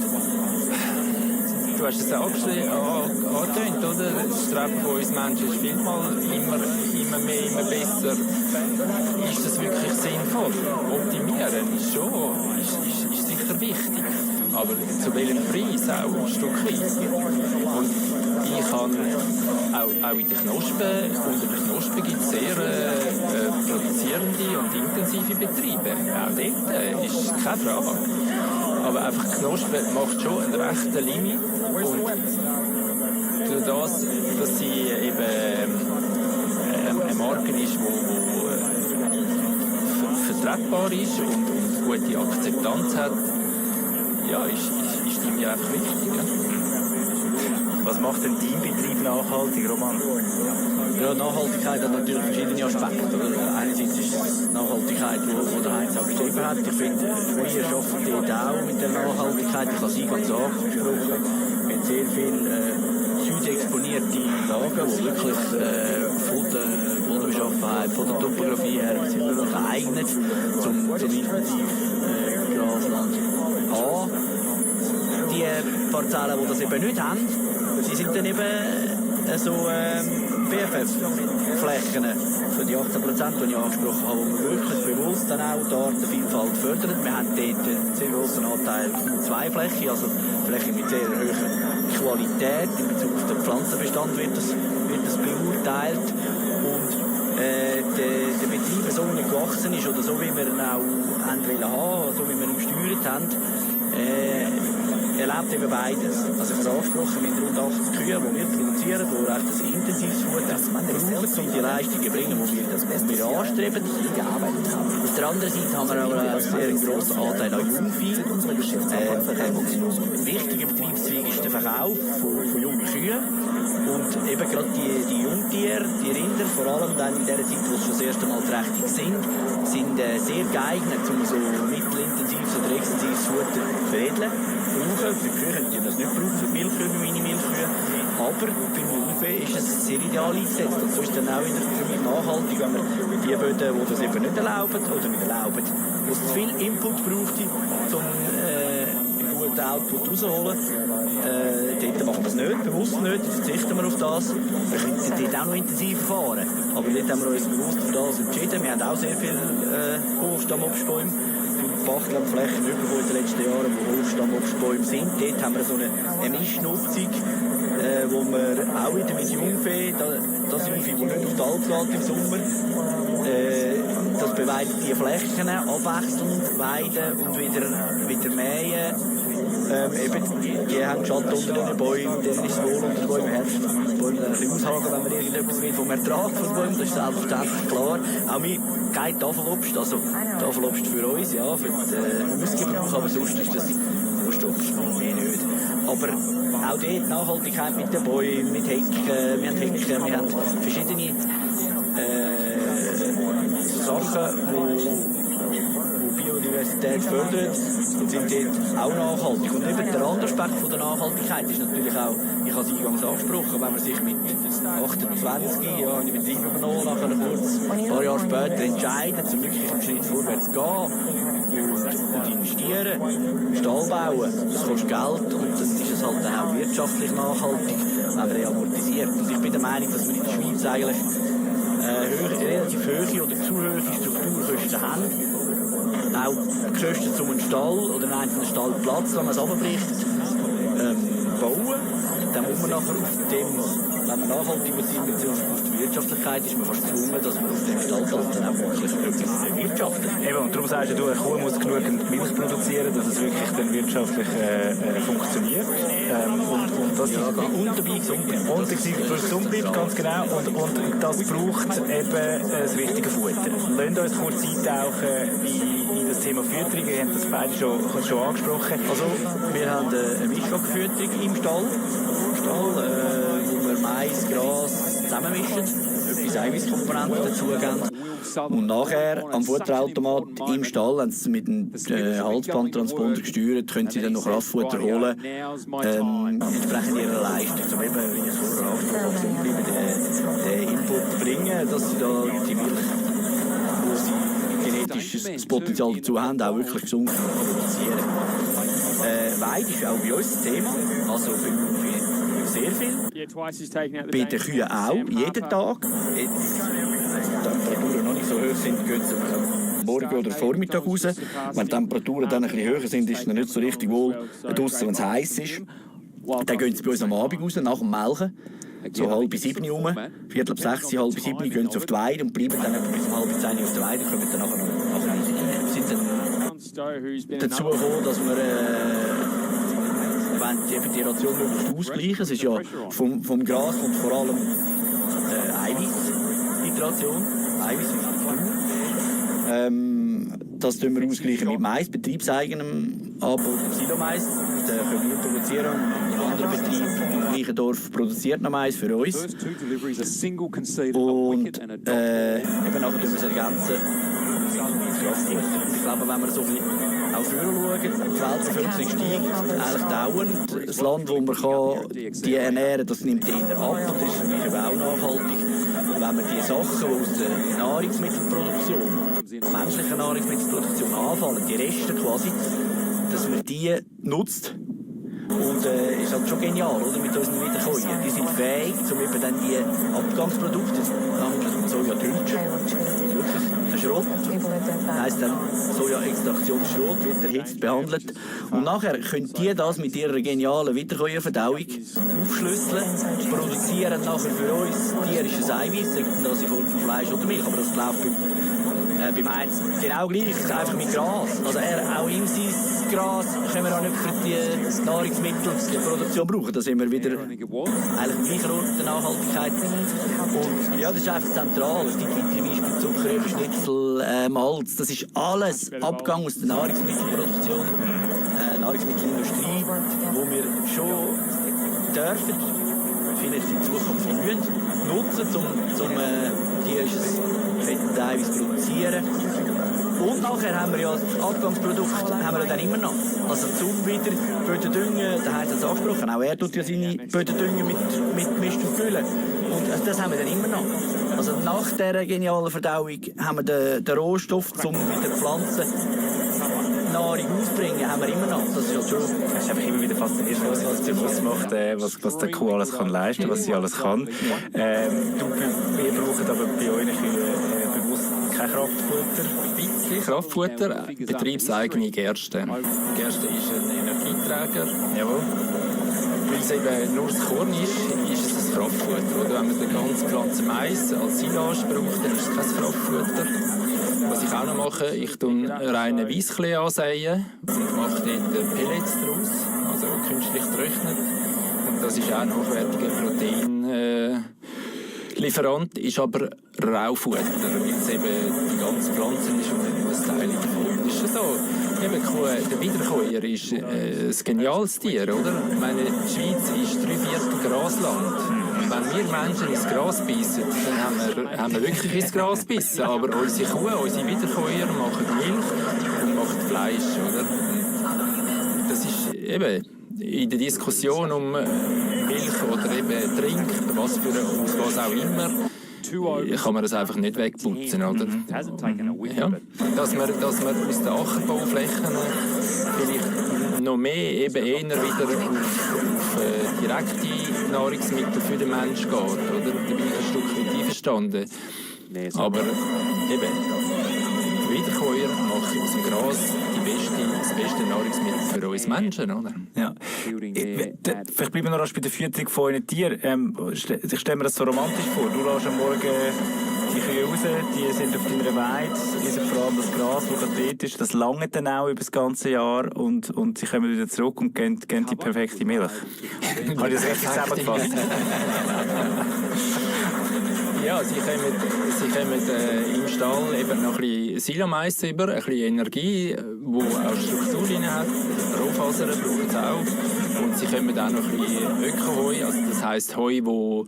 Du hast es angetönt, oder? Das Streben von uns Menschen ist vielmal immer mehr, immer besser. Ist das wirklich sinnvoll? Optimieren ist schon, ist sicher wichtig. Aber zu welchem Preis auch ein Stück weit. Und ich kann auch in den Knospen, unter den Knospen gibt es sehr produzierende und intensive Betriebe. Auch dort ist keine Frage. Aber einfach Knospen macht schon einen rechten Limit. Und durch das, dass sie eben eine Marke ist, die vertretbar ist und gute Akzeptanz hat, ja, ist die mir einfach wichtig. Ja. Was macht denn dein Betrieb nachhaltig, Roman? Ja, Nachhaltigkeit hat natürlich verschiedene Aspekte. Einerseits ist es Nachhaltigkeit, die der Heinz auch beschrieben hat. Ich finde, wir arbeiten dort auch mit der Nachhaltigkeit. Ich habe es eingangs angesprochen. Mit sehr viel südexponierte Lagen, die wirklich von der Bodenbeschaffenheit, von der Topografie her sind wirklich geeignet zum intensiv Grasland haben. Die Parzellen, die das eben nicht haben, die sind dann eben so BFF-Flächen für die 18%, die ich angesprochen habe, wo wir wirklich bewusst dann auch die Artenvielfalt fördern. Wir haben dort einen sehr grossen Anteil von 2 Flächen, also Flächen mit sehr hoher Qualität. In Bezug auf den Pflanzenbestand wird das beurteilt. Und der Betrieb, so wie er gewachsen ist oder so wie wir ihn auch haben wollen, so wie wir ihn gesteuert haben, erlebt eben beides. Also ich habe angesprochen, wir haben rund 80 Kühe, die wir produzieren, die recht ein intensives Futter brauchen, um die Leistungen zu bringen, die wir anstreben. Auf der anderen Seite haben wir auch einen sehr grossen Anteil an Jungvieh. Ein wichtiger Betriebszweig ist der Verkauf von jungen Kühen. Und eben gerade die Jungtiere, die Rinder, vor allem dann in der Zeit, wo sie schon das erste Mal trächtig sind sehr geeignet, um so mittelintensives oder extensives Futter zu veredeln. Für die Kühe können die das nicht brauchen, für die Milchkühe, für meine Milchkühe. Aber beim Jungvieh ist es sehr ideal eingesetzt. Und so ist dann auch wieder für mich nachhaltig, wenn wir die Böden, die das eben nicht erlauben, wo es zu viel Input braucht, um einen guten Output rauszuholen. Dort machen wir es nicht, bewusst nicht, verzichten wir auf das. Wir können dort auch noch intensiver fahren. Aber dort haben wir uns bewusst für das entschieden. Wir haben auch sehr viele Hochstammobstbäume. Pachtlandflächen bekommen in den letzten Jahren, wo Hochstammobstbäume sind. Dort haben wir so eine Mischnutzung, wo wir auch wieder mit Jungvieh, das Jungvieh, das nicht auf die Alp geht im Sommer, das beweidet die Flächen abwechselnd, weiden und wieder mähen. Die haben Schatten unter den Bäumen, denen ist es wohl unter den Bäumen. Im Herbst müssen die Bäume ein bisschen aushaken, wenn man irgendetwas will vom Ertrag von den Bäumen, das ist selbstverständlich klar. Auch mir geht Tafelobst, also Tafelobst für uns, ja, für den Hausgebrauch, aber sonst ist das Wurstobst, mehr nicht. Aber auch dort Nachhaltigkeit mit den Bäumen, mit Hecken, wir haben Hecken, wir haben verschiedene Sachen, die Biodiversität fördern und sind dort auch nachhaltig. Und eben der andere Aspekt von der Nachhaltigkeit ist natürlich auch, ich habe es eingangs angesprochen, wenn man sich mit 28 Jahren in Betrieb übernommen, nachher kurz ein paar Jahre später entscheidet, um wirklich einen Schritt vorwärts zu gehen und investieren, Stall bauen, das kostet Geld und das ist es halt dann auch wirtschaftlich nachhaltig, wenn man amortisiert. Und ich bin der Meinung, dass wir in der Schweiz eigentlich relativ hohe oder zu hohe Strukturkosten haben. Auch Kosten zum Stall oder einen einzelnen Stallplatz, wenn man es runterbricht. bauen, dann muss man nachher auf dem, wenn man nachhaltig sein will, auf die Wirtschaftlichkeit, ist man fast gezwungen, dass man auf dem Stallplatz dann auch wirklich etwas wirtschaftet. Eben, und darum sagst du, eine Kuh muss genügend Milch produzieren, dass es wirklich dann wirtschaftlich funktioniert. Und das ja, und dabei gesund bleibt. Und dabei gesund bleibt, ganz genau. Und das braucht eben das richtige Futter. Lasst uns kurz eintauchen in das Thema Fütterung. Wir haben das beide schon angesprochen. Also, wir haben eine Mischstockfütterung im Stall, wo wir Mais, Gras zusammenmischen, etwas Eiweißkomponenten dazugeben. Und nachher am Futterautomat im Stall, wenn sie mit dem Halsbandtransponder gesteuert, können sie dann noch Kraftfutter holen, entsprechend ihrer Leistung. Zum eben, wie ich vorher angesprochen habe, den Input bringen, dass sie da die Milch, wo sie genetisches Potenzial dazu haben, auch wirklich gesund produzieren. Weide ist auch bei uns das Thema, also für sehr viel. Bei den Kühen auch, jeden Tag. Jetzt, die Temperaturen noch nicht so hoch sind, gehen sie am Morgen oder Vormittag raus. Wenn die Temperaturen dann ein bisschen höher sind, ist es nicht so richtig wohl draussen, wenn es heiß ist. Dann gehen sie bei uns am Abend raus, nach dem Melken. So 6:30 rum, 5:45, 6:30 gehen sie auf die Weide und bleiben dann bis 9:30 auf der Weide, kommen dann nachher noch rein. Wir sind dann dazu gekommen, dass wir die Ration möglichst ausgleichen. Es ist ja vom Gras und vor allem Eiweiß in die Ration. Eiweiß das tun wir ausgleichen mit Mais, betriebseigenem Anbau von Silomais. Den können wir produzieren. Ein anderer Betrieb im gleichen Dorf produziert noch Mais für uns. Und eben nachher tun wir es ergänzen. Ich glaube, wenn wir so ein bisschen auch früher schauen, die Weltbevölkerung steigt eigentlich dauernd. Das Land, wo man die ernähren kann, das nimmt eher ab. Und das ist für mich auch nachhaltig. Wenn man die Sachen, die aus der Nahrungsmittelproduktion, menschlichen Nahrungsmittelproduktion anfallen, die Reste quasi, dass man die nutzt. Und ist halt schon genial, oder? Mit unseren Wiederkäuern. Die sind fähig, um eben dann die Abgangsprodukte, namentlich Sojadülse, der Schrot, heisst dann Soja-Extraktionsschrot, wird erhitzt behandelt. Und nachher können die das mit ihrer genialen Wiederkäuerverdauung aufschlüsseln, produzieren nachher für uns tierisches Eiweiß, das in Form von Fleisch oder Milch, aber das läuft beim Heinz genau gleich, einfach mit Gras. Also auch ihm sein Gras können wir auch nicht für die Nahrungsmittelproduktion brauchen. Da sind wir wieder eigentlich am gleichen Ort der Nachhaltigkeit. Und ja, das ist einfach zentral. Es gibt weitere Beispiele, Zucker, Schnitzel, Malz. Das ist alles Abgang aus der Nahrungsmittelproduktion, Nahrungsmittelindustrie, wo wir schon dürfen, vielleicht in Zukunft nutzen, um tierisches Fett und Eiweiß zu produzieren. Und nachher haben wir ja das Abgangsprodukt haben wir dann immer noch. Also zum wieder Böden düngen, der hat es angesprochen, auch er tut ja seine Böden düngen mit Mist und Gülle. Und das haben wir dann immer noch. Also nach dieser genialen Verdauung haben wir den Rohstoff, um mit den Pflanzen Nahrung auszubringen, haben wir immer noch. Das ist halt schon. Es ist einfach immer wieder faszinierend, was sie ausmacht, was der Kuh alles kann leisten, was sie alles kann. Wir brauchen aber bei euch bewusst kein Kraftfutter. Ein bisschen Kraftfutter, betriebseigene Gerste. Gerste ist ein Energieträger. Jawohl. Weil es eben nur das Korn ist es ein Kraftfutter. Oder? Wenn man die ganze Pflanze Mais als Silage braucht, dann ist es kein Kraftfutter. Was ich auch noch mache, ich tue reine Weissklee ansäen und mache dort Pellets daraus, also künstlich getrocknet. Und das ist auch nachwertiger Proteinlieferant, ist aber Raufutter, weil es eben die ganze Pflanze ist und nicht nur ein Teil davon. Das ist so. Eben, der Wiederkäuer ist ein geniales Tier, oder? Ich meine, die Schweiz ist 3/4 Grasland. Wenn wir Menschen ins Gras beißen, dann haben wir wirklich ins Gras bissen. Aber unsere Kuh, unsere Wiederkäuer machen Milch und machen Fleisch, oder? Das ist eben in der Diskussion um Milch oder eben Trink, aus was auch immer, kann man das einfach nicht wegputzen, oder? Ja. Dass man aus den Ackerbauflächen vielleicht noch mehr eben eher wieder auf direkte Nahrungsmittel für den Menschen geht, oder? Da bin ich ein Stück weit einverstanden. Aber eben, Wiederkäuer mache ich aus dem Gras die beste das beste Nahrungsmittel für uns Menschen, oder? Ja. Vielleicht bleiben wir noch rasch bei der Fütterung von euren Tieren. Ich stelle mir das so romantisch vor. Du lässt am Morgen die Kühe raus, die sind auf deiner Weide, essen vor allem das Gras, das gerade dort ist. Das langt dann auch über das ganze Jahr und sie kommen wieder zurück und geben die perfekte Milch. Habe ich das richtig zusammengefasst? Ja, sie kommen im Stall eben noch ein bisschen Silomais über, ein bisschen Energie, die auch Struktur drin hat. Rohfasern brauchen sie auch. Und sie kommen auch noch ein bisschen Öko-Heu, also das heisst Heu, das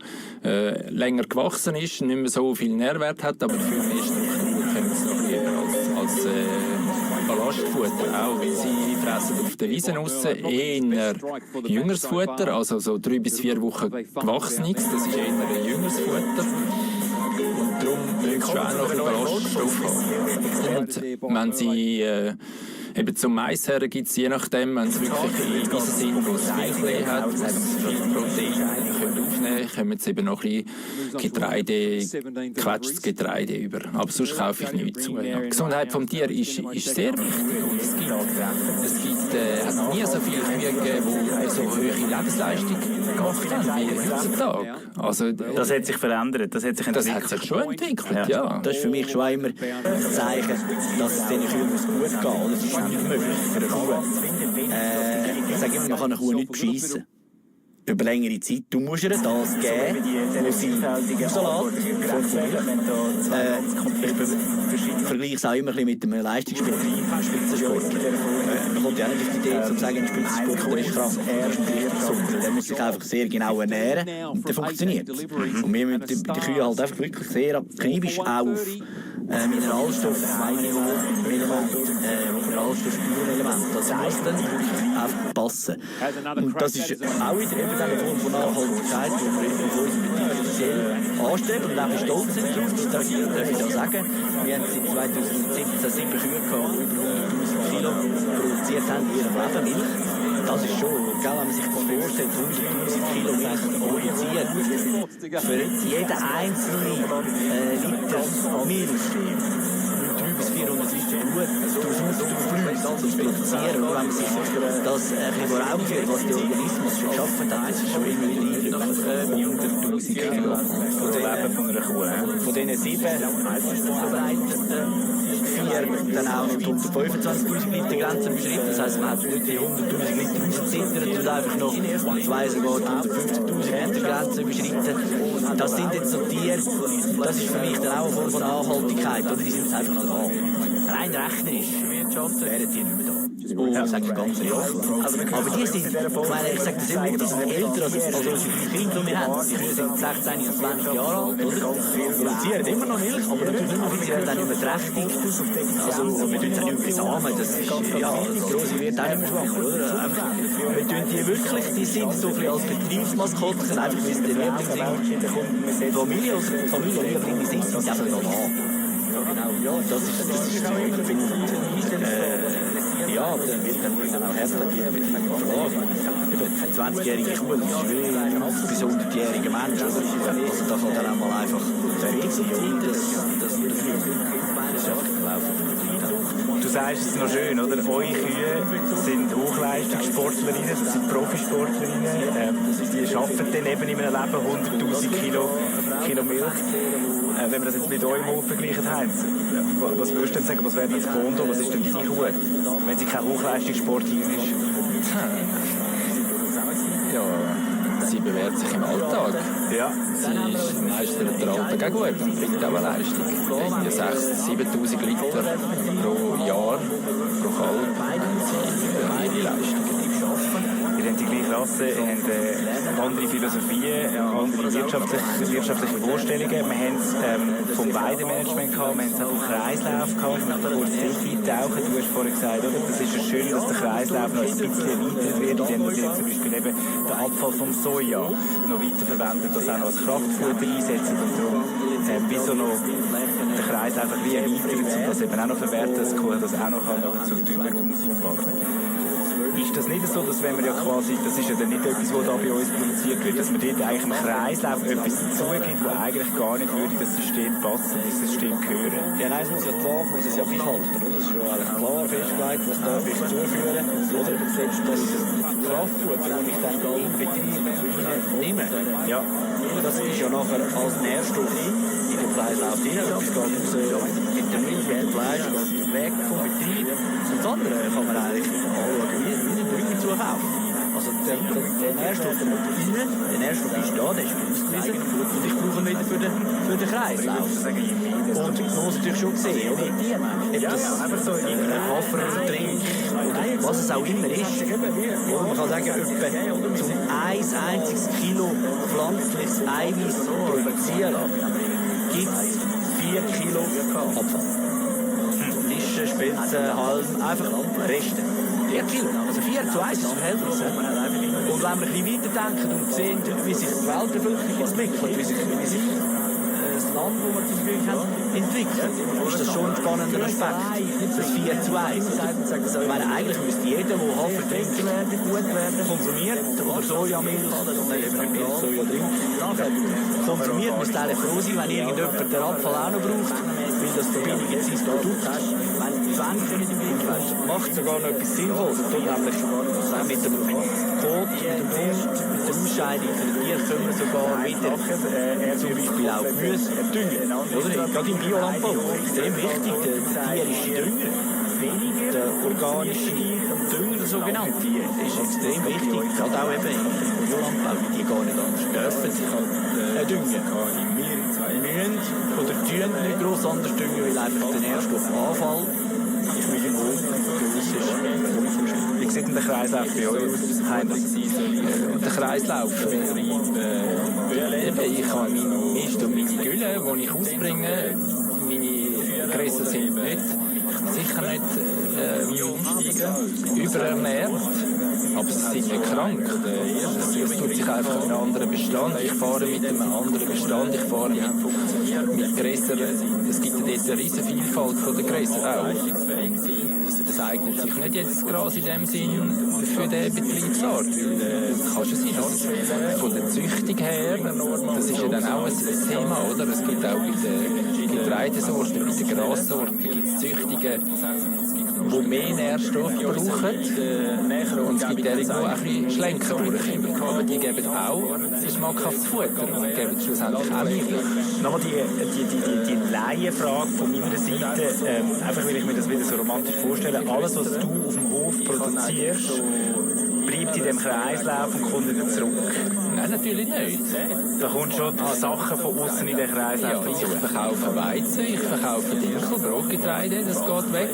länger gewachsen ist, nicht mehr so viel Nährwert hat, aber dafür mehr Struktur kommen sie noch ein bisschen als Ballastfutter auch, weil sie fressen auf den Wiesen raus eher jüngeres Futter, also so 3 bis 4 Wochen gewachsenes, das ist eher ein jüngeres Futter. Und darum müssen sie schon auch noch ein Ballaststoff haben. Und wenn sie eben zum Mais her gibt es je nachdem, wenn es wirklich in Wiesen sind, wo es viel Klee hat, wo es viel Protein aufnehmen können, kommen sie eben noch ein bisschen gequetschtes Getreide über. Aber sonst kaufe ich nichts zu. Ja. Die Gesundheit des Tieres ist sehr wichtig. Und es hat nie so viele Kühe gegeben, die so hohe Lebensleistung gemacht haben wie heutzutage. Also, das hat sich verändert, das hat sich entwickelt. Das hat sich schon entwickelt, ja. Das ist für mich schon immer ein Zeichen, dass es diesen Kühen gut geht. Oder? Es ist nicht möglich für eine Kuh. Ich sage immer, man kann eine Kuh nicht beschissen. Über längere Zeit. Du musst ihr das geben, was sie rauslässt. Ich vergleiche es auch immer mit einem Leistungsspieler, Spitzensportler. Man kommt ja nicht auf die Idee, zu sagen, ein Spitzensportler ist krass, er ist nicht gesund. Der muss sich einfach sehr genau ernähren und dann funktioniert es. Und wir müssen die Kühe halt einfach wirklich sehr akribisch auf Mineralstoff, Mineralstoff-Spurenelement. Das muss dann wirklich einfach passen. Und das ist auch wieder eine Form von Nachhaltigkeit, die wir von uns speziell anstreben und auch stolz sind drauf. Das darf ich da sagen. Wir haben seit 2017 7 Kühe gehabt, die über 100'000 Kilo produziert haben in ihrem Leben Milch. Das ist schon, wenn man sich das vorstellt, 100'000 Kilo Milch produziert. Für jeden einzelnen Liter Milch 300 bis 400 Liter Blut, zu produzieren. Und wenn man sich das vor Augen führt, was der Organismus schon geschafft hat, das ist schon immer wieder 100'000 Kilo. Das Leben von einer Kuh. Von diesen 7 verarbeiteten 4 dann auch noch die 125'000 Liter Grenze überschritten. Das heisst, man hat nicht die 100'000 Liter rausgezittert und einfach noch 2 sogar die 150'000 Liter Grenze überschritten. Das sind jetzt so Tiere, das ist für mich dann auch eine Form von Nachhaltigkeit. Oder? Die sind einfach noch da. Rein rechnerisch wären die nicht mehr da. Das sage ich ganz ehrlich. Aber die sind, ich sage das immer, die sind älter als unsere Kinder, die wir haben. Die sind 16 und 20 Jahre alt, oder? Produzieren immer noch Milch, aber natürlich nicht mehr, sie werden dann nicht mehr trächtig. Also, wir tun sie nicht mehr besamen, das ist, ja, das Grosse wird auch nicht mehr schwach, oder? Wir tun die wirklich, die sind so ein bisschen als Betriebsmaskottchen, einfach bis die Liebling sind. Familienliebling, die sind einfach noch da. Ja, das ist ja, aber dann wird dann auch härter die Verlag. Eben 20-jährige Kuh ist wie ein bis 100-jähriger Mensch. Also da kann dann auch mal einfach fertig sein. Das ist einfach gelaufen. Du sagst es noch schön, oder? Eure Kühe sind Hochleistungssportlerinnen, das sind Profisportlerinnen. Die arbeiten dann eben in einem Leben 100'000 Kilo Milch. Wenn wir das jetzt mit eurem Hof vergleichen, Heinz, was würdest du denn sagen, was wäre das Bondo, was ist denn deine Kuh, wenn sie keine Hochleistungssportlerin ist? Ja, sie bewährt sich im Alltag. Ja. Sie meistert den Alltag auch gut und bringt auch eine Leistung. Die 6'000 bis 7'000 Liter pro Jahr, pro Kalb, haben sie ihre Leistung. Ihr habt die gleiche Rasse, ihr habt andere Philosophien, andere wirtschaftliche Vorstellungen. Wir haben es vom Weidemanagement gehabt, wir haben es auch vom Kreislauf gehabt. Ich möchte kurz eintauchen. Du hast vorhin gesagt, oder? Das ist ja schön, dass der Kreislauf noch ein bisschen erweitert wird, indem man jetzt zum Beispiel eben den Abfall vom Soja noch weiterverwendet, das auch noch als Kraftfutter einsetzen und darum wieso noch den Kreislauf ein bisschen erweitert, um das eben auch noch verwerten, dass die Kuh das auch noch zu Dünger umwandeln. Ist ist das nicht so, dass wenn wir ja quasi, das ist ja dann nicht etwas, was da bei uns produziert wird, dass man dort eigentlich im Kreislauf etwas dazugibt, wo eigentlich gar nicht würde in das System passen, in das System gehören? Ja, nein, es muss ja die Waage muss es ja beibehalten, oder? Das ist ja eigentlich klar festgelegt, was darf ich zuführen, oder? Selbst das Kraftfutter, das ich dann in Betrieb nehme, ja, das ist ja nachher als Nährstoff in den Kreislauf drin, das geht raus mit der Milch, mit dem Fleisch, geht weg vom Betrieb. Und das andere kann man eigentlich anschauen, wie einen Dünger zukaufen. Also der Nährstoff kommt rein, der Nährstoff ist da, der ist ausgewiesen und ich brauche ihn wieder für den Kreislauf. Und man muss natürlich schon sehen, oder? Ob das Hafertrink oder was es auch immer ist. Oder man kann sagen, etwa zum 1 einziges Kilo pflanzliches Eiweiß produzieren, gibt es 4 Kilo Abfall. Lischen, Spelzen, Halm, einfach Reste. 4 Kilo, also 4 zu 1 ist das Verhältnis. Und wenn wir ein bisschen weiterdenken und sehen, wie sich die Weltbevölkerung entwickelt, wie sich das Land, das wir zur Verfügung haben, entwickelt, ist das schon ein spannender Aspekt. Das 4 zu 1. Ich meine, eigentlich müsste jeder, der Hafer trinkt, konsumiert, oder Sojamilch, oder eben nicht Milch, Soja drin, konsumiert, müsste eigentlich froh sein, wenn irgendjemand den Abfall auch noch braucht, weil das billige Produkt ist. Wenn 20 Minuten macht sogar noch etwas Sinnvolles. Tut nämlich mit dem Kot, mit der Ausscheidung von den Tieren können wir sogar wieder zum Beispiel auch Gemüse düngen. Oder? Gerade im Biolandbau extrem wichtig, der tierische Dünger. Der organische Dünger, der sogenannte, ist extrem wichtig. Gerade auch eben im Biolandbau, die gar nicht anders dürfen düngen. Wir müssen oder tun nicht gross anders düngen, weil einfach der Nährstoffanfall Wie sieht denn der Kreislauf bei euch aus? Der Kreislauf. Ich habe meine Mist und meine Gülle, die ich ausbringe. Meine Gräser sind sicher nicht überernährt, aber sie sind nicht krank. Es tut sich einfach einen anderen Bestand. Ich fahre mit einem anderen Bestand. Ich fahre mit Gräsern. Es gibt dort eine riesige Vielfalt von den Gräsern auch. Es eignet sich nicht jedes Gras in dem Sinn für diese Betriebsart. Kann schon sein, dass es von der Züchtung her, das ist ja dann auch ein Thema, oder? Es gibt auch bei den Getreidesorten, bei den Grassorten, gibt es Züchtungen, die mehr Nährstoff brauchen. Und es gibt die, die auch ein bisschen schlenker durchkommen. Aber die geben auch ein schmackhaftes Futter und geben schlussendlich auch Milch. Nochmal die Laienfrage von meiner Seite, einfach weil ich mir das wieder so romantisch vorstelle, alles, was du auf dem Hof produzierst, bleibt in dem Kreislauf und kommt wieder zurück. Nein, natürlich nicht. Da kommt schon Sachen von außen in den Kreislauf. Ja, ich verkaufe Weizen, ich verkaufe Dinkel, Brotgetreide, das geht weg.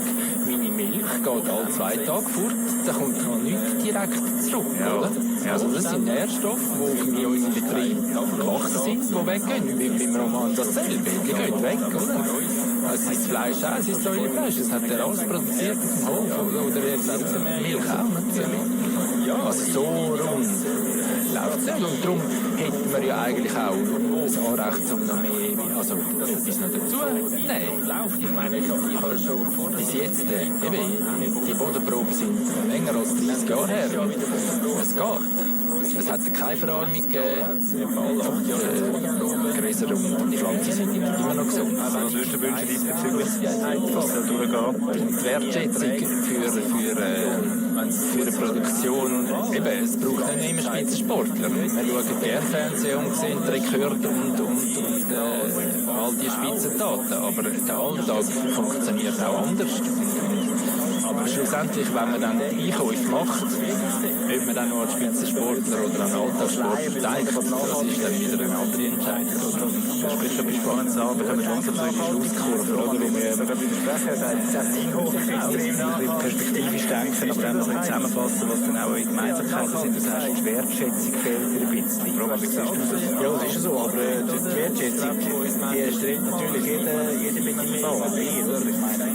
Meine Milch geht alle 2 Tage fort, da kommt noch nichts direkt zurück, oder? Ja. Also das sind Nährstoffe, die in unserem Betrieb gewachsen sind, die weggehen. Wie beim Roman dasselbe, die gehen weg, oder? Also ist das Fleisch auch, es ist Säulefleisch, das hat er alles produziert auf dem Hof, oder die Milch auch natürlich. Also so rund läuft es nicht. Und darum hätten wir ja eigentlich auch das Anrecht, um noch mehr, also etwas noch dazu nehmen. Ich meine, ich habe schon bis jetzt, eben, die Bodenproben sind länger als 30 Jahre her. Es geht. Es hat keine Verarmung gegeben. Gräser und Pflanzen sind immer noch gesund. Was würdest du wünschen diesbezüglich, was da durchgeht? Die Wertschätzung für eine Produktion. Eben, es braucht nicht immer Spitzensportler. Wir schauen gerne Fernsehen und sehen Rekorde und all die Spitzentaten. Aber der Alltag funktioniert auch anders. Aber schlussendlich, wenn man dann Einkäufe macht, ob man dann noch als Spitzensportler oder als Alltagssportler denkt, das ist dann wieder eine andere Entscheidung. Das spricht etwas Spannendes an, wir kommen langsam so in die Schlusskurve, oder? Wo wir auch perspektivisch denken, aber dann noch ein bisschen zusammenfassen, was dann auch Gemeinsamkeiten sind. Das heißt, die Wertschätzung fehlt ein bisschen. Roman, wie siehst du das? Ja, das ist so, aber die Wertschätzung, die strebt natürlich jeder Betrieb an, oder? Ich meine,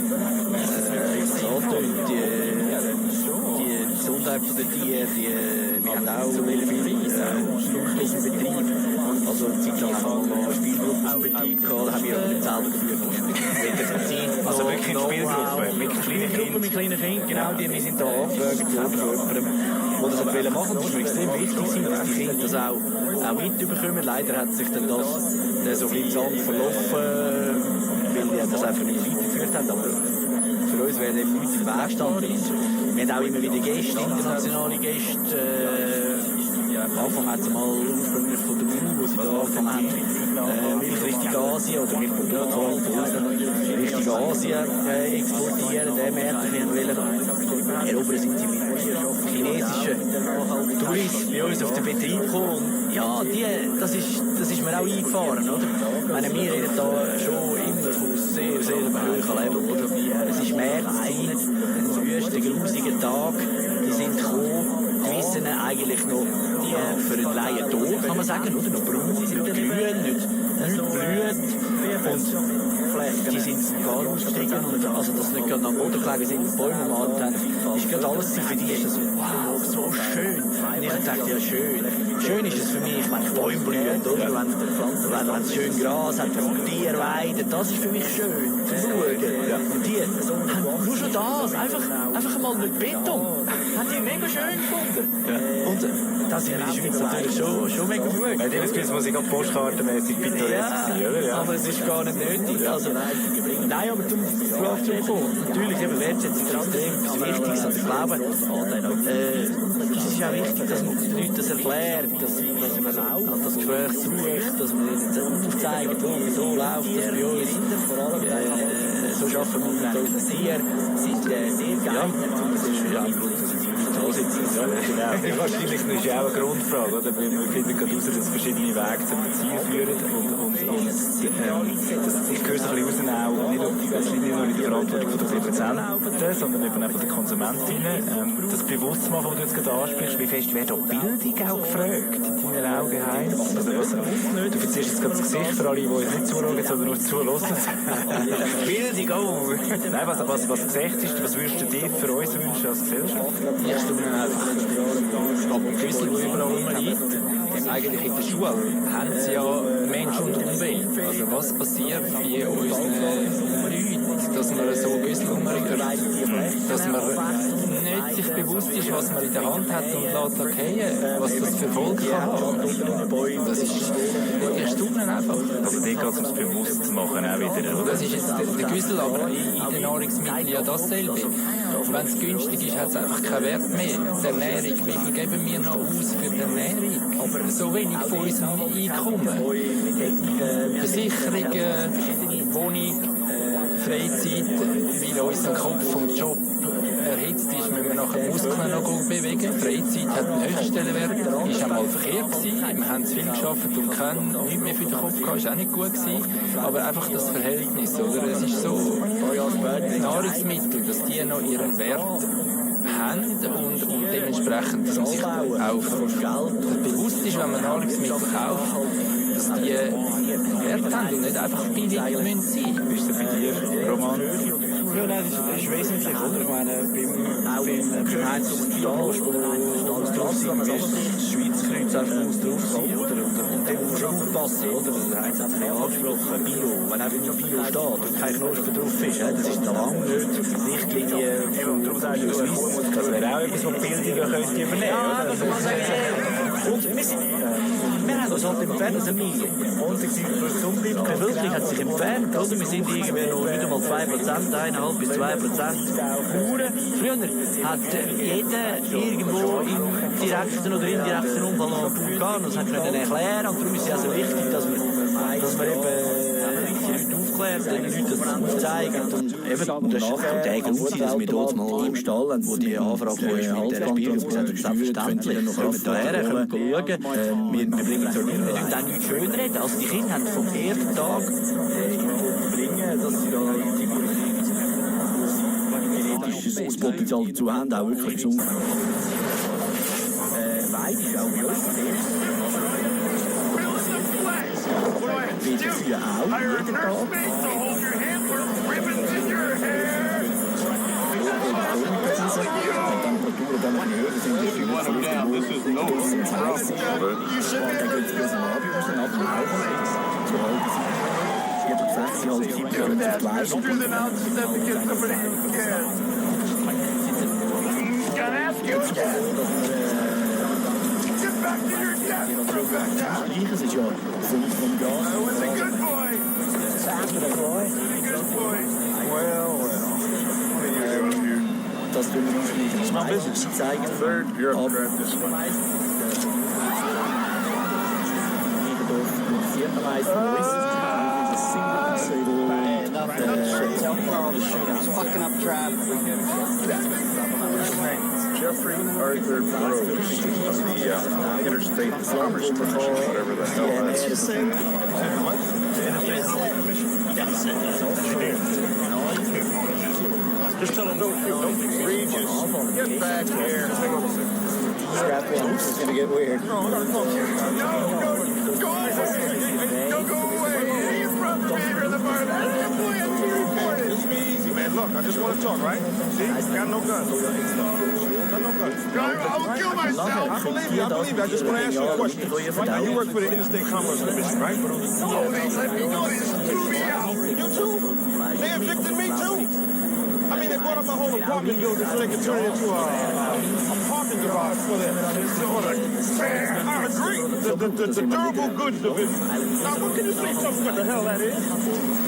die Gesundheit von den Tieren, wir haben auch schlusslichen Betrieb. Also eine Zeit lang haben wir noch Spielgruppenbetrieb gehabt, da haben wir aber nicht selber geführt. Also wirklich eine Spielgruppe mit kleinen Kindern? Mit kleinen Kindern, genau. Wir sind da angefragt worden von jemandem, der das machen wollte. Das ist mir extrem wichtig, dass die Kinder das auch mitbekommen. Leider hat sich dann das so ein bisschen im Sand verlaufen, weil wir das einfach nicht weitergeführt haben. Aber für uns wäre eben nichts im Weg gestanden. Wir haben auch immer wieder Gäste, internationale Gäste. Am Anfang hat es mal ursprünglich von der Uni, wo sie da angefangen haben, Milch Richtung Asien oder Milch Richtung Asien exportieren, den Markt wollen. Erobern sind sie mit chinesischen Touristen bei uns auf den Betrieb gekommen. Ja, das ist mir auch eingefahren, oder? Ich meine, wir reden da schon immer von sehr, sehr hohen Level, oder? Es ist März, ein wüster, grusiger Tag, die sind gekommen, die wissen eigentlich noch für einen Laien tot, kann man sagen, oder? Noch braun, nicht grün, nicht blüht. Und die sind gar ausgestiegen und also das nicht gerade am Boden gelegen sind, die Bäume umarmt haben, ist gerade alles für die ist das wow, so schön. Und ich dachte, ja schön. Schön ist es für mich, wenn ich Bäume blühen, oder? Wenn es schön Gras hat, wenn Tiere weiden, das ist für mich schön zu schauen. Ja. Und die haben nur schon das, einfach einmal mit Beton, haben die mega schön gefunden. Ja. Und das ist in der Schweiz natürlich schon mega verrückt. Ja, das muss ich auch postkartenmäßig pittoresk sein, oder? Ja. Aber es ist gar nicht nötig. Also, nein, aber zum Schlaf zurückkommen. Natürlich, eben Wertschätzung ist extrem etwas Wichtiges. Und ich glaube, es ist auch wichtig, dass man den Leuten das erklärt, dass man auch das Gespräch sucht, dass man ihnen aufzeigt, so läuft das bei uns. So arbeiten wir mit unseren Tieren. Ja, das ist ja ein Grund, dass sie da sitzen. Ja, genau. Wahrscheinlich ist ja auch eine Grundfrage, oder? Wir finden gerade raus, dass verschiedene Wege zum Ziel führen und ich höre so ein bisschen raus, auch nicht nur in der Verantwortung der Produzenten, sondern eben auch von den Konsumentinnen. Das Bewusstmachen, das du jetzt gerade ansprichst, wie fest wird auch Bildung auch gefragt in deinen Augen heim? Also du verziehst jetzt gerade das Gesicht für alle, die uns nicht zuschauen, sondern nur zuhören. Bildung auch! Nein, was gesagt ist, was würdest du dir für uns wünschen als Gesellschaft? Ich stimme einfach ab dem Küssel, der überall rumliegt. Eigentlich in der Schule haben sie ja Mensch und Umwelt. Also was passiert bei unseren Leuten, dass man so Güssel rumliegt, dass man nicht sich bewusst ist, was man in der Hand hat und lässt fallen, was das für Folgen kann haben. Das ist, ich staune einfach. Also dir geht es ums Bewusstmachen auch wieder, oder? Das ist jetzt der Güssel, aber in den Nahrungsmitteln ja dasselbe. Wenn es günstig ist, hat es einfach keinen Wert mehr. Die Ernährung, wie viel geben wir noch aus für die Ernährung? Aber so wenig von unserem Einkommen. Versicherungen, Wohnung, Freizeit, weil unser Kopf vom Job erhitzt ist, müssen wir nachher Muskeln noch gut bewegen. Freizeit hat einen höchsten Stellenwert, ist einmal Verkehr gewesen, wir haben zu viel gearbeitet und können nichts mehr für den Kopf gehabt, ist auch nicht gut gewesen, aber einfach das Verhältnis, oder? Es ist so, Nahrungsmittel, dass die noch ihren Wert haben und dementsprechend, dass man sich auch bewusst ist, wenn man Nahrungsmittel kauft, dass die Wert haben und nicht einfach billig müssen sein. Wie ist das bei dir, Roman? Ja, nein, das ist wesentlich, oder? Ich meine, beim Heinz Stahl, wo alles drauf sein muss, das Schweizer Kreuz einfach muss drauf sein, oder? Und dem muss man aufpassen, oder? Der Heinz hat es ja angesprochen, Bio. Wenn einfach nur Bio steht und kein Knospen drauf ist, das ist noch lange nicht Richtlinie von Bio Swiss. Das wäre auch etwas, was die Bildung könnte übernehmen, ja, das muss man sagen. Und wir haben uns halt entfernt als Familie. Die Bevölkerung hat sich entfernt, oder? Wir sind irgendwie noch nicht einmal 2%, 1,5 bis 2% Bauern. Früher hat jeder irgendwo im direkten oder indirekten Unfall noch einen Bauer gehabt und das hat können erklären. Und darum ist es also wichtig, dass man eben die Leute aufklärt, den Leuten das aufzeigen. Und eben, das kommt der Grund sein, dass wir dort mal im Stall, wo die Anfrage kam, mit der Spielung gesagt haben, selbstverständlich, können wir daher, können schauen. Wir bringen so nicht, wir dürfen auch nichts schön reden. Also die Kinder haben vom ersten Tag bringen, dass sie da genetisches Potenzial dazu haben, auch wirklich gesund. Weide ist auch bei uns wie die Kühe auch, jeden Tag. Die Temperaturen If you want them down, this is no problem. You should be able to do that faster than I'll step to get somebody who can. Gotta ask you again. Get back to your desk. Throw back down. I was a good boy. A good boy. Well. What are you doing here? It's my business. Third, you're up to drive this one. Fucking up traffic. Jeffrey Arthur Rose of the Interstate Commerce Commission, whatever the hell that is. The Interstate Commerce Commission? Just tell them don't be egregious. Get back here. Strap in. This is going to get weird. No, go away. Don't go away. Improper behavior in the bar. That's your boy. That's your report. It's me easy, man. Look, I just want to talk, right? See? Got no guns. Got no guns. I will kill myself. I believe you. I just want to ask you a question. Right now, you work for the Interstate Commerce Commission, right? No, they let me go. They just threw me out. You too? They evicted me too? I mean, they bought up my whole apartment building so they could turn it into a parking garage for them. Fair. I agree. The durable goods division. Now, what can you say something what the hell that is?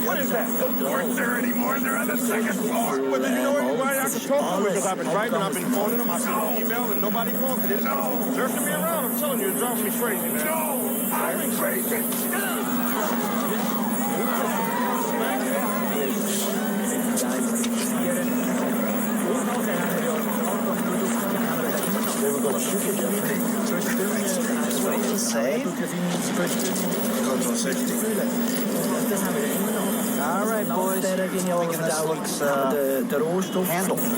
What is that? Don't work there anymore. They're on the second floor. Well, then you know everybody I can talk to because I've been writing, I've been phoning them, I've been emailing, and nobody called me. They're just jerking me around. I'm telling you, it drives me crazy, man. No, I'm crazy. They were going to shoot you. That's what he's saying. All right, boys. Der Rohstoff der Pflanzen.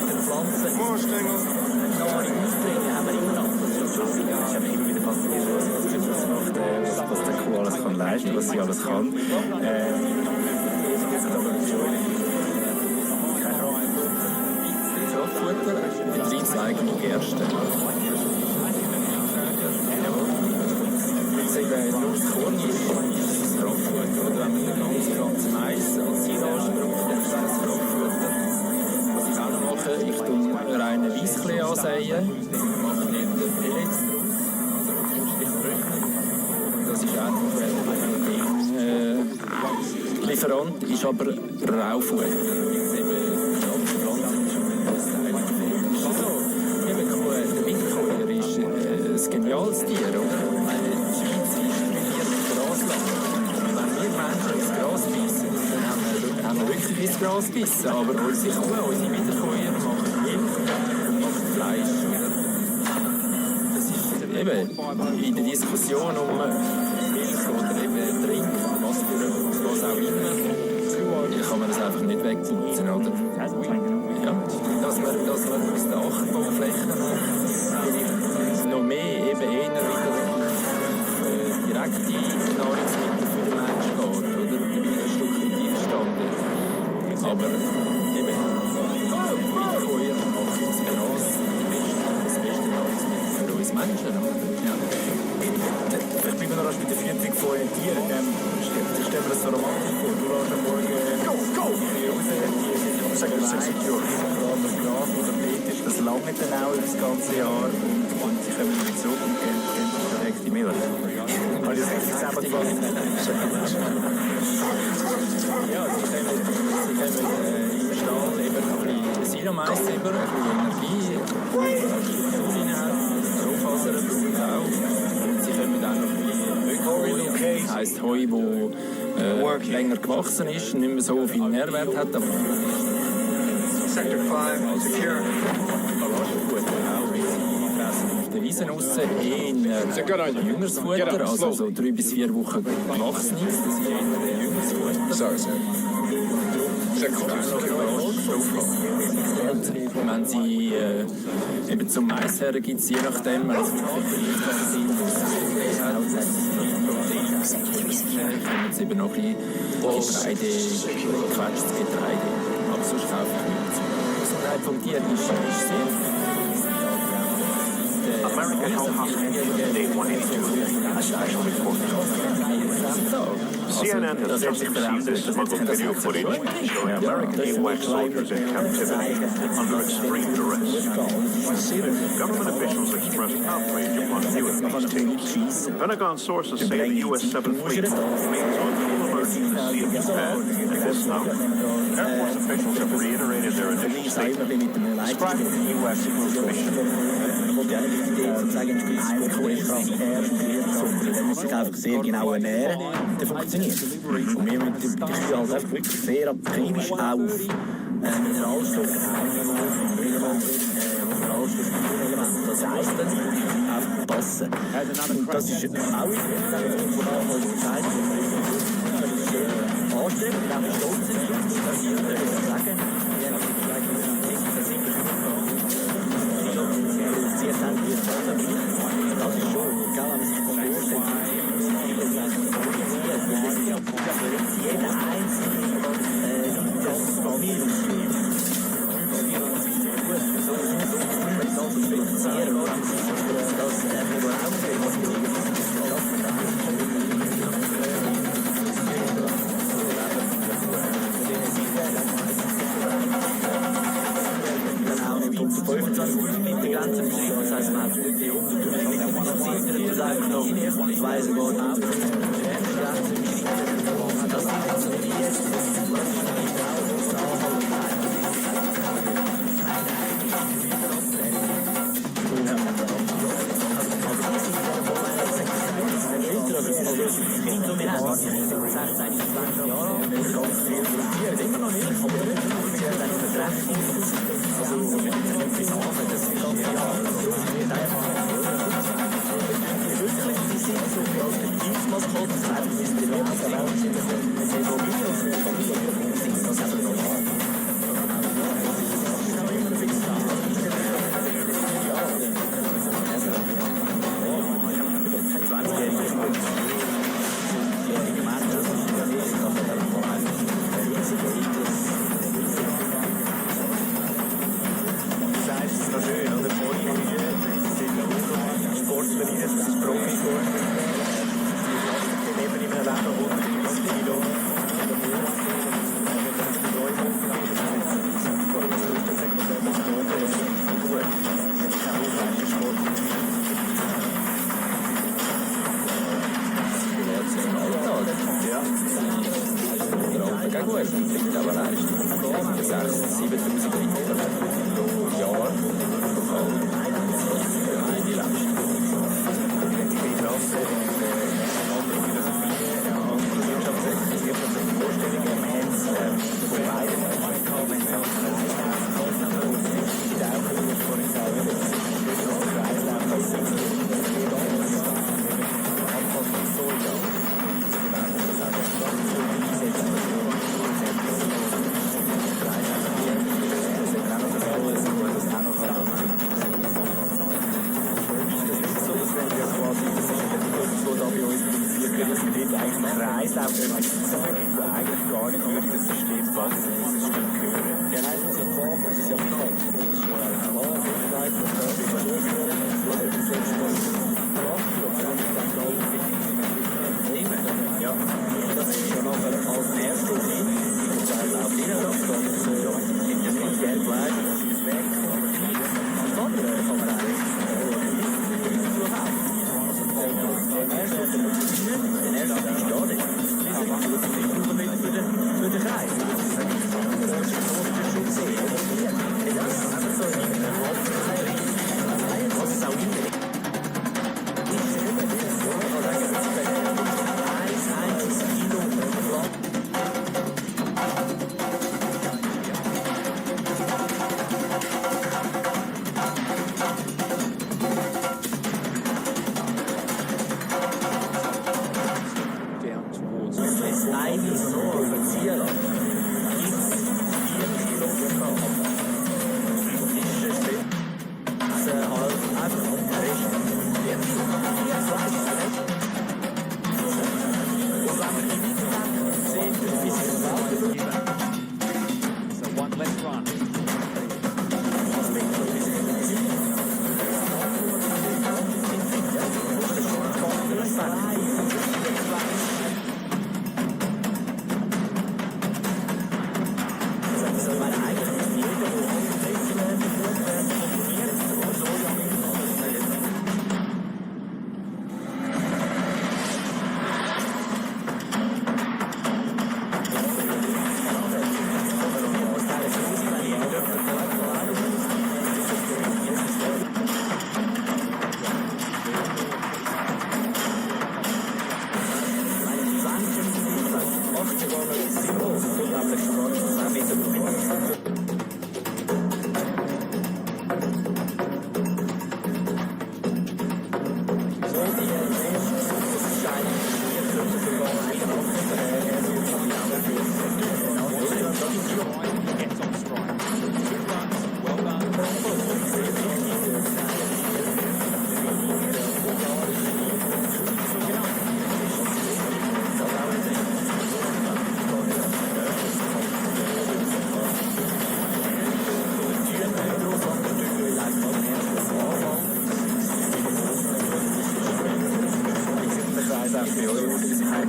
Was der Kuh alles kann leisten, was sie alles kann. Betriebseigene Gerste. Nur das Korn ist das Kraftfutter. Oder wenn man den ganzen Mais als Silage braucht, dann ist das Kraftfutter. Was ich auch noch mache, ich tue reine Weißklee ansäen. Mache nicht den Pellets drauf. Das ist einfach Lieferant ist aber Raufutter. Geniales Tier, oder? Meine Schweiz ist ein Grasland. Wenn wir Menschen ins Gras beißen, dann haben wir wirklich ins Gras bissen. Aber unsere Kuh, unsere Wiederkäuer machen Milch und machen Fleisch. Das ist eben in der Diskussion um Milch oder eben Trink, was auch immer, kann man das einfach nicht wegputzen, oder? Ja, dass man aus den Ackerbauflächen noch mehr eben eher wieder direkte Nahrungsmittel für den Menschen geht, oder? Da bin ich ein Stückchen einverstanden. Aber eben, Wiederkäuer machen das Gras das beste Nahrungsmittel für uns Menschen. Ja. Ich bin noch bei der Fütterung von Tieren. Ich stelle mir das so romantisch vor. Du lässt am Morgen das lange dann auch das ganze Jahr und sie kommen wieder zurück und geben direkt die Milch. Habe ich das richtig zusammengefasst? Ja, sie kommen im Stall eben ein bisschen Silomais über, ein bisschen Energie, Rohfaser braucht auch. Und sie kommen dann noch ein bisschen das heisst Heu, das länger gewachsen ist, nicht mehr so viel Nährwert hat. Aber Sector 5, secure. Auf der Wiese aussen eher jüngeres Futter, also so 3 bis 4 Wochen gewachsenes. Das ist eher jüngeres Futter. Und wenn sie eben zum Mais her gibt es je nachdem, also kommen sie eben noch ein bisschen Getreide, gequetschtes Getreide. Aber sonst kaufen wir nichts. Die Gesundheit vom Tier ist sehr at Health Hospital, day 182. A special report. CNN has just received this smuggled video footage showing American AWACS soldiers in captivity under extreme duress. Government officials expressed outrage upon viewing these tapes. Pentagon sources say the U.S. 7th Fleet remains on full alert to the Sea of Japan at this hour. Air Force officials have reiterated their initial statement, describing the U.S. mission. Man muss sich einfach sehr genau ernähren, dann funktioniert es. Und wir müssen die Kühe halt einfach wirklich sehr akribisch auf Mineralstoffe, das heisst dann einfach passen. Und das ist auch Zeit, anstreben und auch stolz sind, dass ich sagen, das ist schon, egal, wenn man sich vorstellt, jeder einzelne Familie das heißt, man hat die Weise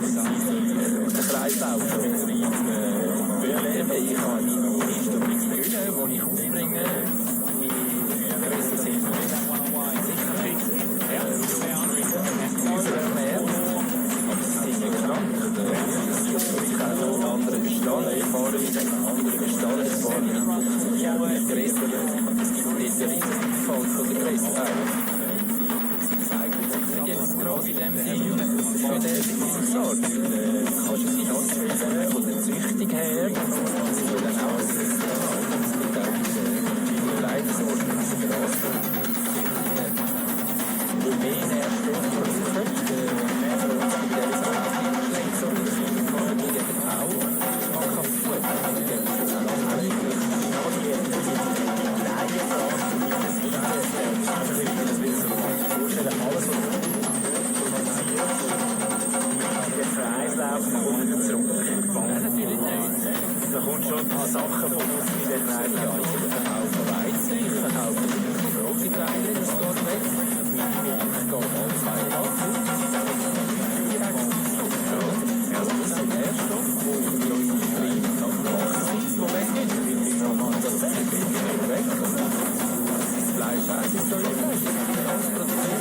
der Kreislauf von Betrieb überleben. Ich kann meine Leistung gewinnen, die ich aufbringe. Meine grössten Ziele unsere Ernährung. Aber sie sind nicht krank. Das tut sich auch noch andere bestehen. Ich fahre wieder andere bestehen. Ich fahre mit größten, mit der Riesenfall von der größten jetzt gerade in dem Sinne für den Sorge. Kannst du sie auswählen von der Züchtung her? Sie wollen auch es gibt auch diese Leitsorten, diese Rassen. Je mehr Nährstoffe brauchen, mehr Nährstoffe gibt es auch nicht schlecht, sondern die geben auch Kaffee. Die geben das auch angelegt. Das will ich mir vorstellen, alles der Kreislauf nach unten zurück. Natürlich nicht. Da kommt schon ein paar Sachen von uns in den Kreislauf. Ich verkaufe Weizen, ich verkaufe Brotgetreide, das geht weg. Ich gehe alle 2 Tage. Also das sind Nährstoffe, die in der Industrie nach dem Wasser sind, die weggehen. Das ist weg. Das Fleisch auch, das ist so Fleisch. Alles produziert.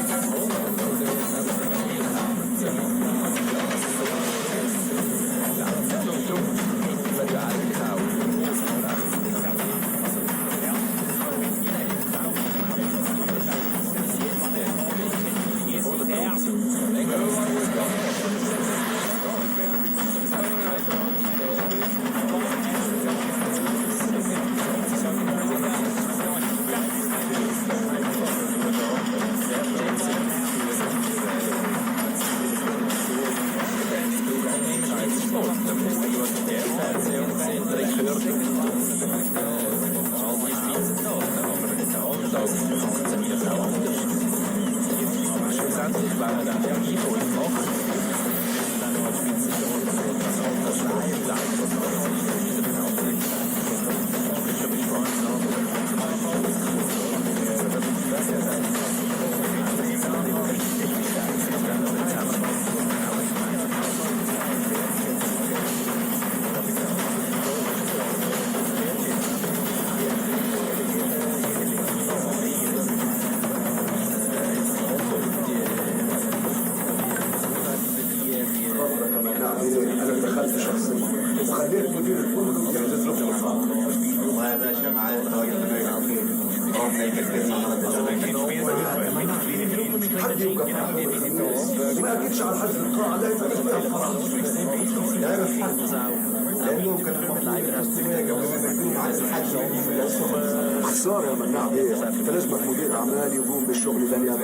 خساره يا مناع هي فلازمك مدير اعمال يقوم بالشغل اللي لم يعمل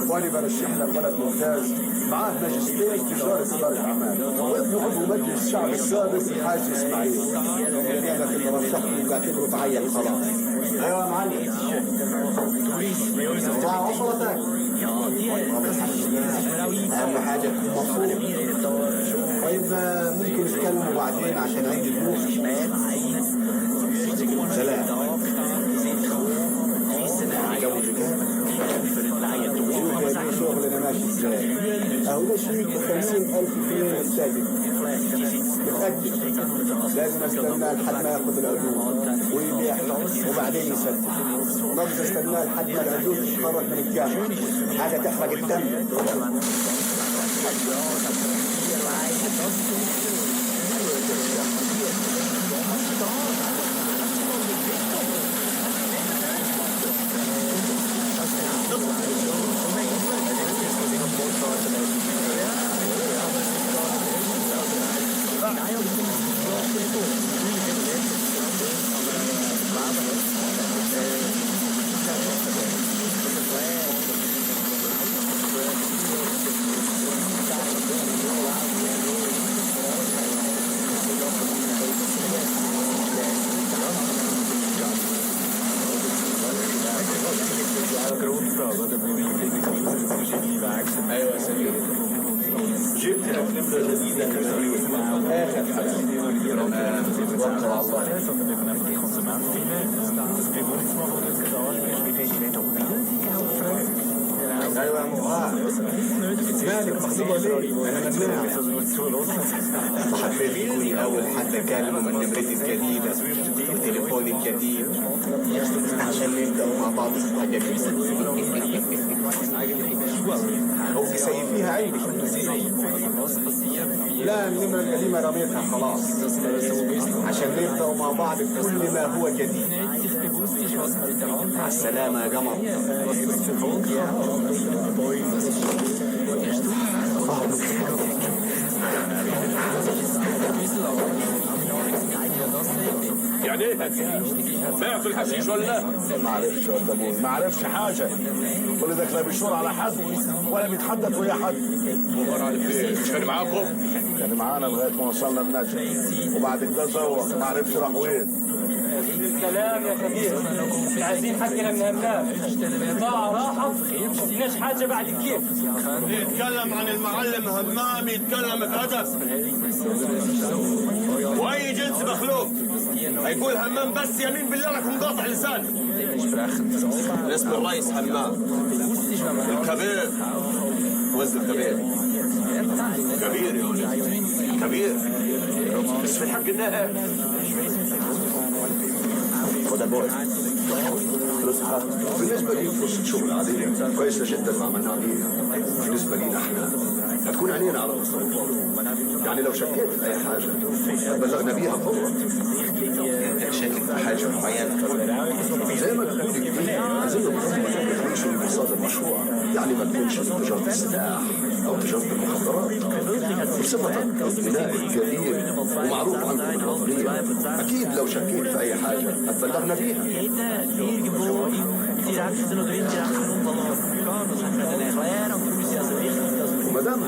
وانا برشح لك ولد ممتاز معاه ماجستير تجاره اداره اعمال وابنه عضو مجلس الشعب السابق الحاج اسماعيل انا كنت رشحته وبعتبره تعين خلاص ايوه يا معلم وصلتك اهم حاجه تكون مبسوط طيب ممكن نتكلم بعدين عشان عندي ضيوف سلام شغلنا ماشي ازاي اهو ده شريك ب50,000 جنيه مبتدئ متأكد لازم استناه لحد ما ياخد العدود ويبيع وبعدين يسدد نقدر استناه لحد ما العدود تتخرج من الجامعة حاجة تحرق الدم Grundfrage, oder? Wie verschiedene Wege sind. جبت لك نمرة جديدة آخر ايوه يا مبارك مالك مخطوبه ليه؟ انا مجنون حبيت تكوني اول حد اكلمه من نمرتي الجديده وتليفوني الجديد عشان نبدا مع بعض حاجه كويسه. هو سايب فيها عيني. لا النمره القديمه رميتها خلاص عشان نبدا مع بعض كل ما هو جديد. مع السلامه يا قمر. يعني ايه باع في الحشيش ولا لا؟ ما عرفش يا ابوي ما عرفش حاجه. كل ده لا بيشور على حد ولا بيتحدث ويا حد. مبارك على ايه؟ مش كان معاكم؟ كان معانا لغايه ما وصلنا النجم وبعد كده زوق ما عرفش راح وين. الكلام يا كبير عايزين حقنا من هناك البضاعة راحت ما فيناش حاجة بعد كيف يتكلم عن المعلم همام يتكلم اتهدف واي جنس مخلوق هيقول همام بس يمين بالله لك مقاطع لسانه. اسم الرئيس همام الكبير وز الكبير كبير يا ولد كبير بس في حق النهاية وده بوي فلوس حرام. بالنسبه لي فرصه شغل عاديه كويسه جدا ما عملنا عليها. بالنسبه لي احنا هتكون علينا على مصروفات يعني لو شكيت في اي حاجه بلغنا بيها فورا. انت شاكك في حاجه معينه زي ما تقول عايزين نخش في مصادر مشروع يعني ما تكونش تجاره السلاح او تجاره المخدرات. بصفتك البناء الكبير ومعروف عنكم بالمصريين اكيد لو شكيت في اي حاجه هتبلغنا بيها. وما دام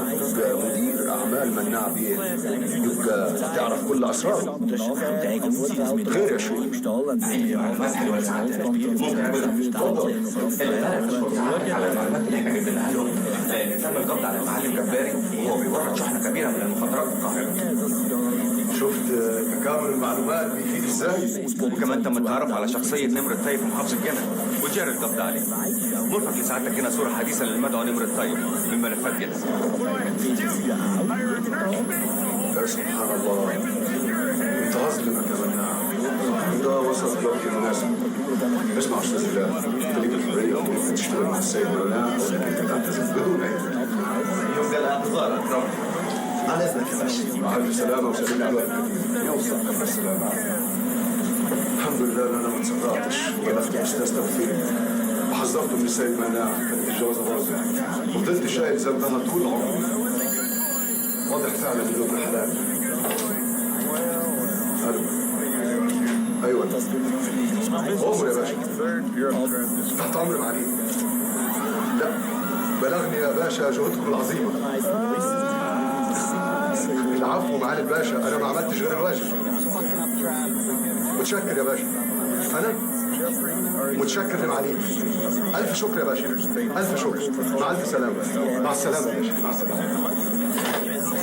مدير اعمال مناع بيه يبقى تعرف كل اسراره. خير يا شريف. على المعلومات اللي احنا جبناها له تم القبض على المعلم جباري وهو بيورد شحنه كبيره من المخدرات في القاهره. شفت تكامل المعلومات بيفيد ازاي؟ وكمان تم التعرف على شخصيه نمر الطيب في محافظه جنة وجاري القبض عليه. مرفق لسعادتك هنا صوره حديثه للمدعو نمر الطيب من ملفات جنة. يا سبحان الله انت هظلمك يا مناع. ده وصل في وقت مناسب. اسمع يا استاذ الله انت ليك الحريه وتروح تشتغل مع السيد ولا ولا انت تعتزل بدون اي يبقى الاعتذار اكرم. على اذنك يا باشا. مع الف سلامه وسلم على يوصل بالسلامه. الحمد لله ان انا ما تسرعتش وبلغت الاستاذ توفيق وحذرته من السيد مناع كانت الجوازه باظت وفضلت شايل ذنبها طول عمري. واضح فعلا انه ابن حلال. الو ايوه عمر يا باشا تحت امر معاليك. لا بلغني يا باشا جهودكم العظيمه. العفو معالي الباشا انا ما عملتش غير الواجب. متشكر يا باشا. انا متشكر لمعاليك. الف شكر يا باشا الف شكر. مع الف سلامه. مع السلامه يا باشا مع السلامه.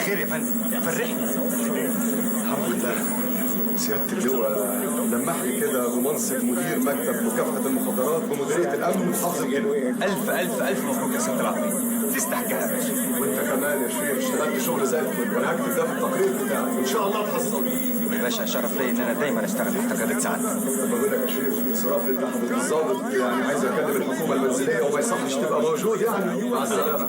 خير يا فندم فرحني. الحمد لله سيادة اللواء لمحني كده بمنصب مدير مكتب مكافحة المخدرات بمديرية الأمن محافظة جنة. ألف ألف ألف مبروك يا ست العظيم. تستحقها يا باشا. وأنت كمان يا شريف اشتغلت شغل زي الفل وأنا هكتب ده في التقرير بتاعك وإن شاء الله تحصل. يا باشا شرف لي إن أنا دايما أشتغل تحت قيادة سعادتك. بقول لك يا شريف انصراف لي حضرتك الضابط يعني عايز أكلم الحكومة المنزلية وما يصحش تبقى موجود يعني. مع السلامة.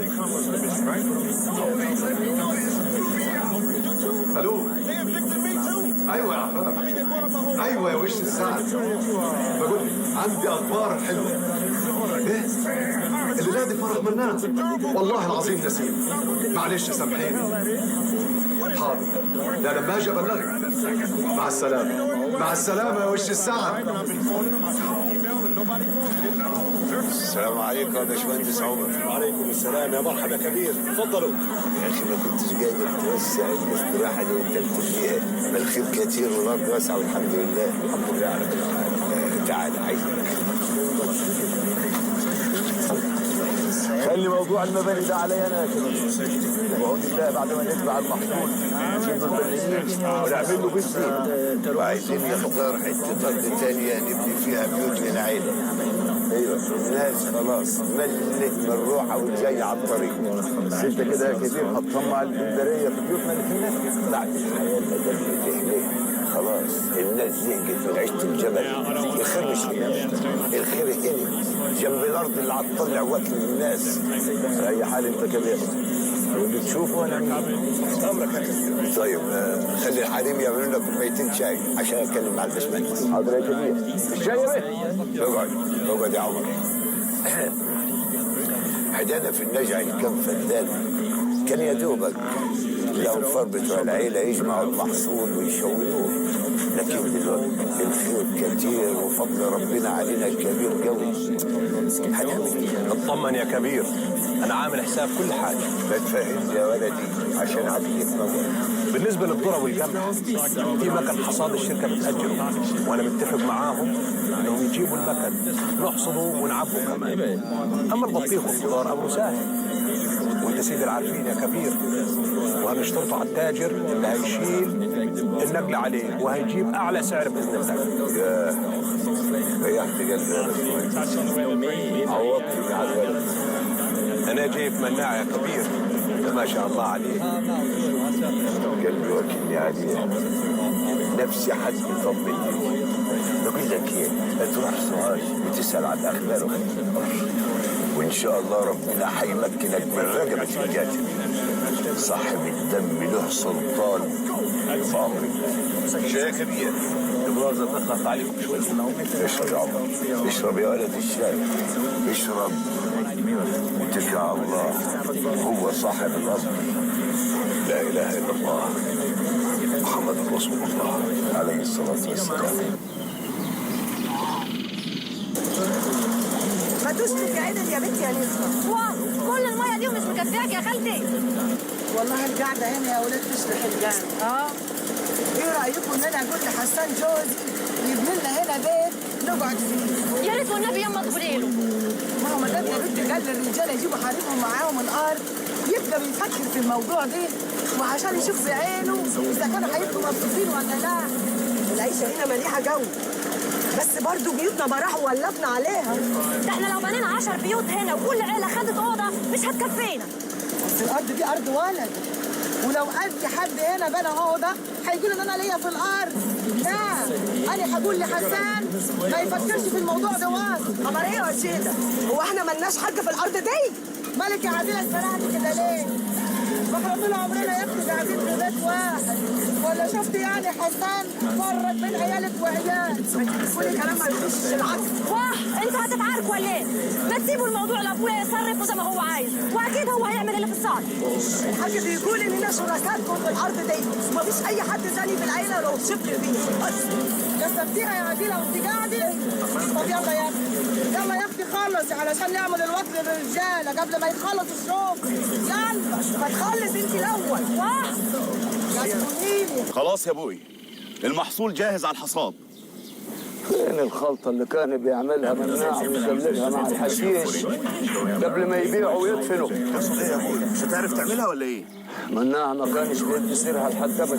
ألو ايوه يا عفاف ايوه يا وش السعد. بقول عندي اخبار حلوه. ايه الليله دي فرح مناع والله العظيم نسيت معلش سامحيني. حاضر ده لما اجي ابلغك. مع السلامه مع السلامه يا وش السعد. السلام عليكم يا باشمهندس عمر. وعليكم السلام يا مرحبا كبير اتفضلوا. يا اخي ما كنتش قادر توسع الاستراحه اللي انت بتديها. الخير كتير والارض واسعه والحمد لله. الحمد لله على كل حال. تعال عايزك. خلي موضوع المباني ده علي انا كمان. وعون الله بعد ما نتبع المحصول نجيب البنيين ونعمل له بيت. وعايزين نختار حته ارض ثانيه نبني فيها بيوت للعيله. ايوه الناس خلاص ملت من الروحه والجايه على الطريق. بس انت كده يا كبير هتطمع البندريه في بيوتنا اللي هنا بعد الحياه اللي تهلك خلاص الناس زهقت من عيشه الجبل. الخير مش هنا، الخير هنا جنب الارض اللي هتطلع وكل الناس. على اي حال انت كبير واللي تشوفه انا امرك. طيب خلي الحريم يعملوا لنا كوبايتين شاي عشان اتكلم مع الباشمهندس. حاضر يا كبير. الشاي يا بيه. اقعد يا عمر. حدانا في النجع كم فدان كان يا دوبك لو الفار بتوع العيله يجمعوا المحصول ويشونوه، لكن دلوقتي الخير كتير وفضل ربنا علينا كبير قوي. اطمن يا كبير، انا عامل حساب كل حاجه. ما تفهمني يا ولدي عشان عقلي يتنور. بالنسبه للذره والقمح في مكن حصاد الشركه بتاجره، وانا متفق معاهم انهم يجيبوا المكن نحصده ونعبه كمان. اما البطيخ والخضار امره سهل، وانت سيد العارفين يا كبير، وهنشترطه على التاجر اللي هيشيل النقل عليه وهيجيب اعلى سعر باذن الله. يا ريحت قلبي يا رسول. عوضتني على الولد. انا جايب مناع يا كبير ما شاء الله عليه. قلبي وكلني عليه. نفسي حد يطمني. بقول لك ايه، تروح سوهاج وتسال عن اخباره، وان شاء الله ربنا حيمكنك من رقبه القاتل. صاحب الدم له سلطان في امري. شاي كبير، المؤاخذة اتأخرت عليكم شوي. اشرب يا عمر، اشرب يا ولد الشاي، اشرب واتكل على الله. هو صاحب الأمر. لا إله إلا الله محمد رسول الله عليه الصلاة والسلام. ما تسلك عدل يا بنتي يا نسمة. كل المية دي ومش مكفياك يا خالتي. والله القعدة هنا يا ولاد تشرح الجامع. ايه رأيكم ان انا اقول لحسان جوزي يبني لنا هنا بيت نقعد فيه؟ يا ريت والنبي يما تقولي له. ما هو مدام يا بنتي قال للرجاله يجيبوا حريمهم معاهم الارض، يبقى بيفكر في الموضوع ده وعشان يشوف بعينه اذا كانوا هيبقوا مبسوطين ولا لا. العيشه هنا مليحه جو، بس برضه بيوتنا براح وولفنا عليها. ده احنا لو بنينا 10 بيوت هنا وكل عيله خدت اوضه مش هتكفينا. بس الارض دي ارض ولد، ولو اي حد هنا بنى اوضه هيقول ان انا ليا في الارض. لا، انا هقول لحسان ما يفكرش في الموضوع ده واصل. امال ايه يا شيخه؟ هو احنا ملناش حق في الارض دي؟ مالك يا عادله اتفرعتي كده ليه؟ ما احنا طول عمرنا يا اختي قاعدين في بيت واحد، ولا شفت يعني حسان فرق بين عيالك وعيال؟ كل كلام ما يمشيش العكس. واه انتوا هتتعاركوا ولا ايه؟ ما تسيبوا الموضوع لابويا يصرفوا زي ما هو عايز، واكيد هو هيعمل اللي في الصالح. الحاج بيقول اننا شركاتكم في الارض دي، ومفيش اي حد ثاني في العيله لو شفت فيه. بس كسبتيها يا عديله وانت قاعده. طب يلا يا اختي، يلا يا اختي خلصي علشان نعمل الوقت للرجاله قبل ما يخلص الشغل. يلا ما تخلص انت الاول. واه خلاص يا ابوي، المحصول جاهز على الحصاد. فين الخلطة اللي كان بيعملها مناع ويخليها مع الحشيش قبل ما يبيعوا ويدفنوا؟ ايه يا ابوي، مش هتعرف تعملها ولا ايه؟ مناع ما كانش بيدي سيرها لحد ابدا.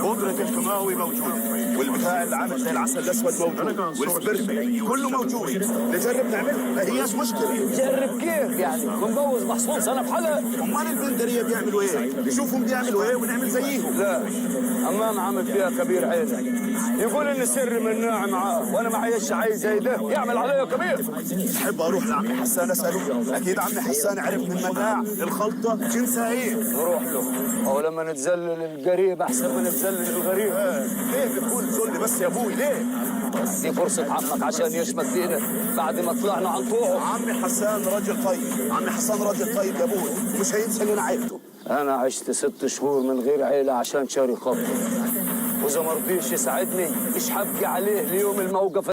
بودرة الكيماوي موجودة، والبتاع اللي عامل زي العسل الاسود موجود، والسبرت كله موجود. نجرب نعملها، ما هياش مشكلة. جرب كيف يعني؟ ونبوظ محصول سنة بحالها؟ امال البندرية بيعملوا ايه؟ نشوفهم بيعملوا ايه ونعمل زيهم. لا، امام عامل فيها كبير عينك. يقول ان سر مناع معاه وانا معيش عايز زي ده يعمل عليا كبير. تحب اروح لعمي حسان اساله؟ اكيد عمي حسان عرف من مناع الخلطة جنسها ايه. نروح له، او لما نتذلل القريب احسن من نتذلل الغريب. ليه بتقول ذل بس يا ابوي ليه؟ دي فرصة عمك عشان يشمت فينا بعد ما طلعنا عن طوعه. عمي حسان راجل طيب، عمي حسان راجل طيب يا ابوي، ومش هينسى اللي انا عيلته. انا عشت 6 شهور من غير عيلة عشان شاري خطه، واذا ما رضيش يساعدني مش هبكي عليه ليوم الموقف.